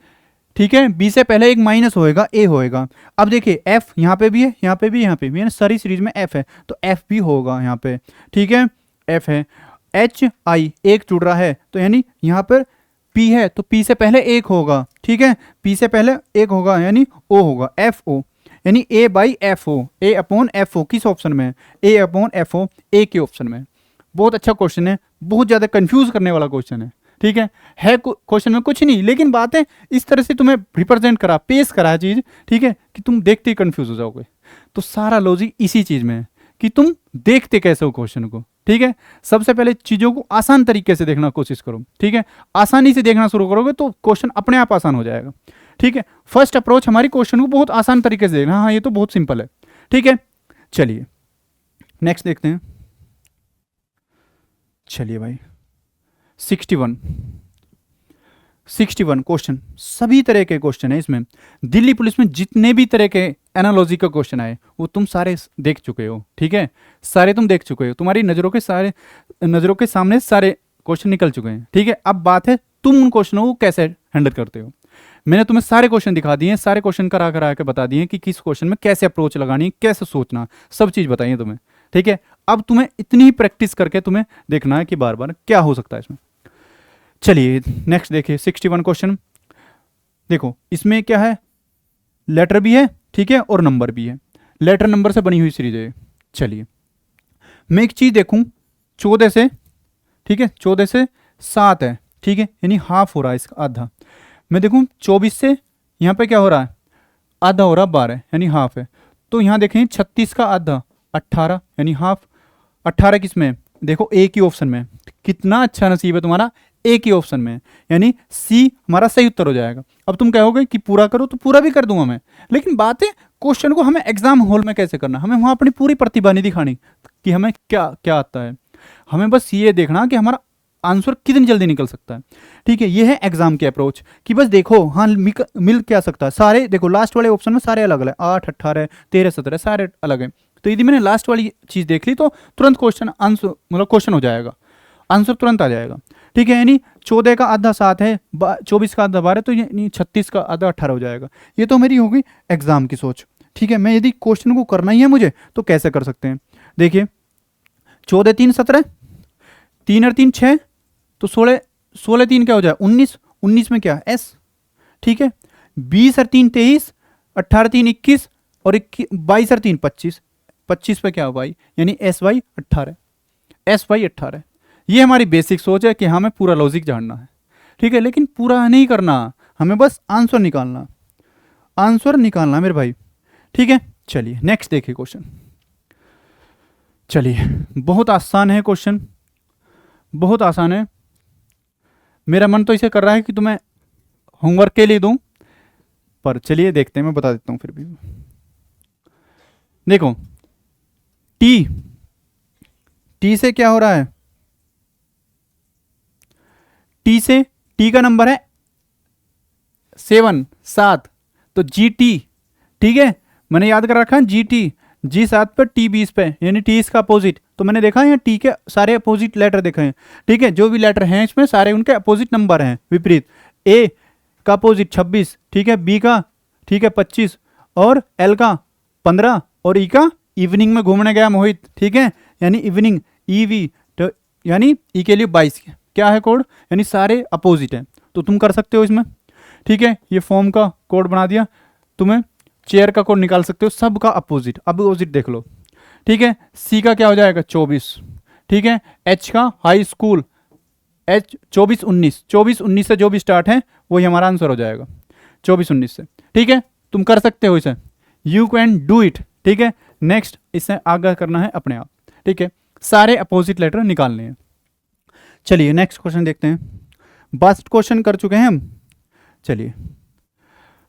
ठीक है। बी से पहले एक माइनस होएगा, ए होएगा। अब देखिए एफ यहाँ पे भी है, यहाँ पे भी, यहाँ पे भी, यानी सारी सीरीज में एफ है, तो एफ भी होगा यहाँ पे, ठीक है, एफ है। एच आई एक जुड़ रहा है, तो यानी यहाँ पर पी है तो पी से पहले एक होगा, ठीक है, पी से पहले एक होगा यानी ओ होगा, एफ ओ यानी A by F O, A upon F O किस ऑप्शन में है, ए अपॉन एफ ओ ए के ऑप्शन में। बहुत अच्छा क्वेश्चन है, बहुत ज़्यादा कंफ्यूज करने वाला क्वेश्चन है, ठीक है क्वेश्चन में कुछ नहीं, लेकिन बातें इस तरह से तुम्हें रिप्रेजेंट करा, पेश करा चीज़, ठीक है, कि तुम देखते ही कंफ्यूज हो जाओगे। तो सारा लॉजिक इसी चीज़ में है कि तुम देखते कैसे हो क्वेश्चन को, ठीक है। सबसे पहले चीज़ों को आसान तरीके से देखना कोशिश करो, ठीक है, आसानी से देखना शुरू करोगे तो क्वेश्चन अपने आप आसान हो जाएगा, ठीक है। फर्स्ट अप्रोच हमारी क्वेश्चन को बहुत आसान तरीके से देखना, हाँ ये तो बहुत सिंपल है, ठीक है। चलिए नेक्स्ट देखते हैं। चलिए भाई 61 क्वेश्चन, सभी तरह के क्वेश्चन है इसमें। दिल्ली पुलिस में जितने भी तरह के एनालॉजी का क्वेश्चन आए वो तुम सारे देख चुके हो, ठीक है, सारे तुम देख चुके हो, तुम्हारी नज़रों के सामने सारे क्वेश्चन निकल चुके हैं, ठीक है। अब बात है तुम उन क्वेश्चनों को कैसे हैंडल करते हो। मैंने तुम्हें सारे क्वेश्चन दिखा दिए हैं, सारे क्वेश्चन करा के बता दिए कि किस क्वेश्चन में कैसे अप्रोच लगानी है, कैसे सोचना, सब चीज़ बताई है तुम्हें, ठीक है। अब तुम्हें इतनी ही प्रैक्टिस करके तुम्हें देखना है कि बार बार क्या हो सकता है इसमें। चलिए नेक्स्ट देखिए 61 क्वेश्चन। देखो इसमें क्या है, लेटर भी है, ठीक है, और नंबर भी है, लेटर नंबर से बनी हुई सीरीज है। चलिए मैं एक चीज़ देखूं, 14 से, ठीक है, 14 से 7 है, ठीक है, यानी हाफ हो रहा है इसका, आधा। मैं देखूं 24 से यहाँ पे क्या हो रहा है, आधा हो रहा, 12 यानी हाफ है। तो यहाँ देखें 36 का आधा 18 यानी हाफ, 18 किस में, देखो एक ही ऑप्शन में। कितना अच्छा नसीब है तुम्हारा, एक ही ऑप्शन में, यानी सी हमारा सही उत्तर हो जाएगा। अब तुम कहोगे कि पूरा करो, तो पूरा भी कर दूंगा मैं, लेकिन बात है क्वेश्चन को हमें एग्जाम हॉल में कैसे करना, हमें वहाँ अपनी पूरी प्रतिभा नहीं दिखानी कि हमें क्या क्या आता है, हमें बस ये देखना कि हमारा आंसर कितनी जल्दी निकल सकता है, ठीक है। ये है एग्जाम की अप्रोच कि बस देखो हाँ मिल क्या सकता है, सारे देखो लास्ट वाले ऑप्शन में सारे अलग अलग, 8 18 13 17 सारे अलग हैं। तो यदि मैंने लास्ट वाली चीज़ देख ली तो तुरंत क्वेश्चन आंसर मतलब क्वेश्चन हो जाएगा, आंसर तुरंत आ जाएगा, ठीक है। यानी 14 का आधा 7 है, 24 का आधा 12, तो यानी 36 का आधा 18 हो जाएगा। ये तो मेरी होगी एग्जाम की सोच, ठीक है। मैं यदि क्वेश्चन को करना ही है मुझे तो कैसे कर सकते हैं, देखिए 14 3 17, 3 और 3 6, तो 16 16 3 क्या हो जाए 19, 19 में क्या एस, ठीक है। 20 और 3 23, 18 3 21 और 22 और 3 25, 25 पे क्या हो भाई, यानी एस वाई 18, एस वाई 18। ये हमारी बेसिक सोच है कि हमें पूरा लॉजिक जानना है, ठीक है, लेकिन पूरा नहीं करना, हमें बस आंसर निकालना, आंसर निकालना मेरे भाई, ठीक है। चलिए नेक्स्ट देखिए क्वेश्चन। चलिए बहुत आसान है क्वेश्चन, बहुत आसान है। मेरा मन तो इसे कर रहा है कि तुम्हें होमवर्क के लिए दूं, पर चलिए देखते हैं, मैं बता देता हूं फिर भी। देखो टी, टी से क्या हो रहा है, टी से, टी का नंबर है 7, तो जी टी, ठीक है, मैंने याद कर रखा है जी टी, जी 7 पर टी 20 पे, यानी टी इसका अपोजिट। तो मैंने देखा है टी के सारे अपोजिट लेटर देखे हैं, ठीक है, जो भी लेटर हैं इसमें सारे उनके अपोजिट नंबर हैं, विपरीत। ए का अपोजिट 26, ठीक है, बी का, ठीक है, 25, और एल का 15, और ई का इवनिंग में घूमने गया मोहित, ठीक है, यानी इवनिंग, ईवी, तो यानी ई के लिए 22 क्या है कोड, यानी सारे अपोजिट हैं। तो तुम कर सकते हो इसमें, ठीक है, ये फॉर्म का कोड बना दिया, तुम्हें चेयर का कोड निकाल सकते हो, सबका अपोजिट, अपोजिट देख लो, ठीक है। सी का क्या हो जाएगा 24, ठीक है, एच का हाई स्कूल, एच 24 19, 24 19 से जो भी स्टार्ट है वही हमारा आंसर हो जाएगा, 24 19 से, ठीक है। तुम कर सकते हो इसे, यू कैन डू इट, ठीक है। नेक्स्ट इससे आगे करना है अपने आप, ठीक है, सारे अपोजिट लेटर निकालने हैं। चलिए नेक्स्ट क्वेश्चन देखते हैं, बस्ट क्वेश्चन कर चुके हैं हम। चलिए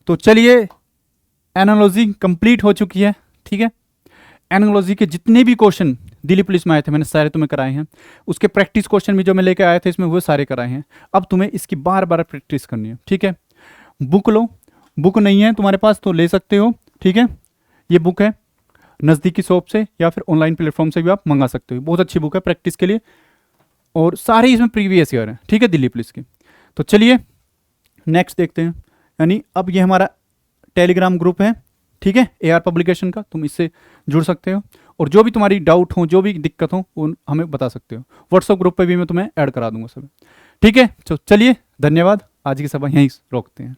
तो चलिए एनालॉजी कंप्लीट हो चुकी है, ठीक है। एनालॉजी के जितने भी क्वेश्चन दिल्ली पुलिस में आए थे मैंने सारे तुम्हें कराए हैं, उसके प्रैक्टिस क्वेश्चन भी जो मैं लेके आया था इसमें वो सारे कराए हैं। अब तुम्हें इसकी बार बार प्रैक्टिस करनी है, ठीक है। बुक लो, बुक नहीं है तुम्हारे पास तो ले सकते हो, ठीक है। ये बुक है नज़दीकी शॉप से या फिर ऑनलाइन प्लेटफॉर्म से भी आप मंगा सकते हो, बहुत अच्छी बुक है प्रैक्टिस के लिए, और सारे इसमें प्रीवियस ईयर हैं, ठीक है, दिल्ली पुलिस की। तो चलिए नेक्स्ट देखते हैं, यानी अब ये हमारा टेलीग्राम ग्रुप है, ठीक है, AR पब्लिकेशन का, तुम इससे जुड़ सकते हो, और जो भी तुम्हारी डाउट हो, जो भी दिक्कत हो वो हमें बता सकते हो। व्हाट्सएप ग्रुप पे भी मैं तुम्हें ऐड करा दूंगा सब, ठीक है। तो चलिए धन्यवाद। आज की सभा यहीं रोकते हैं।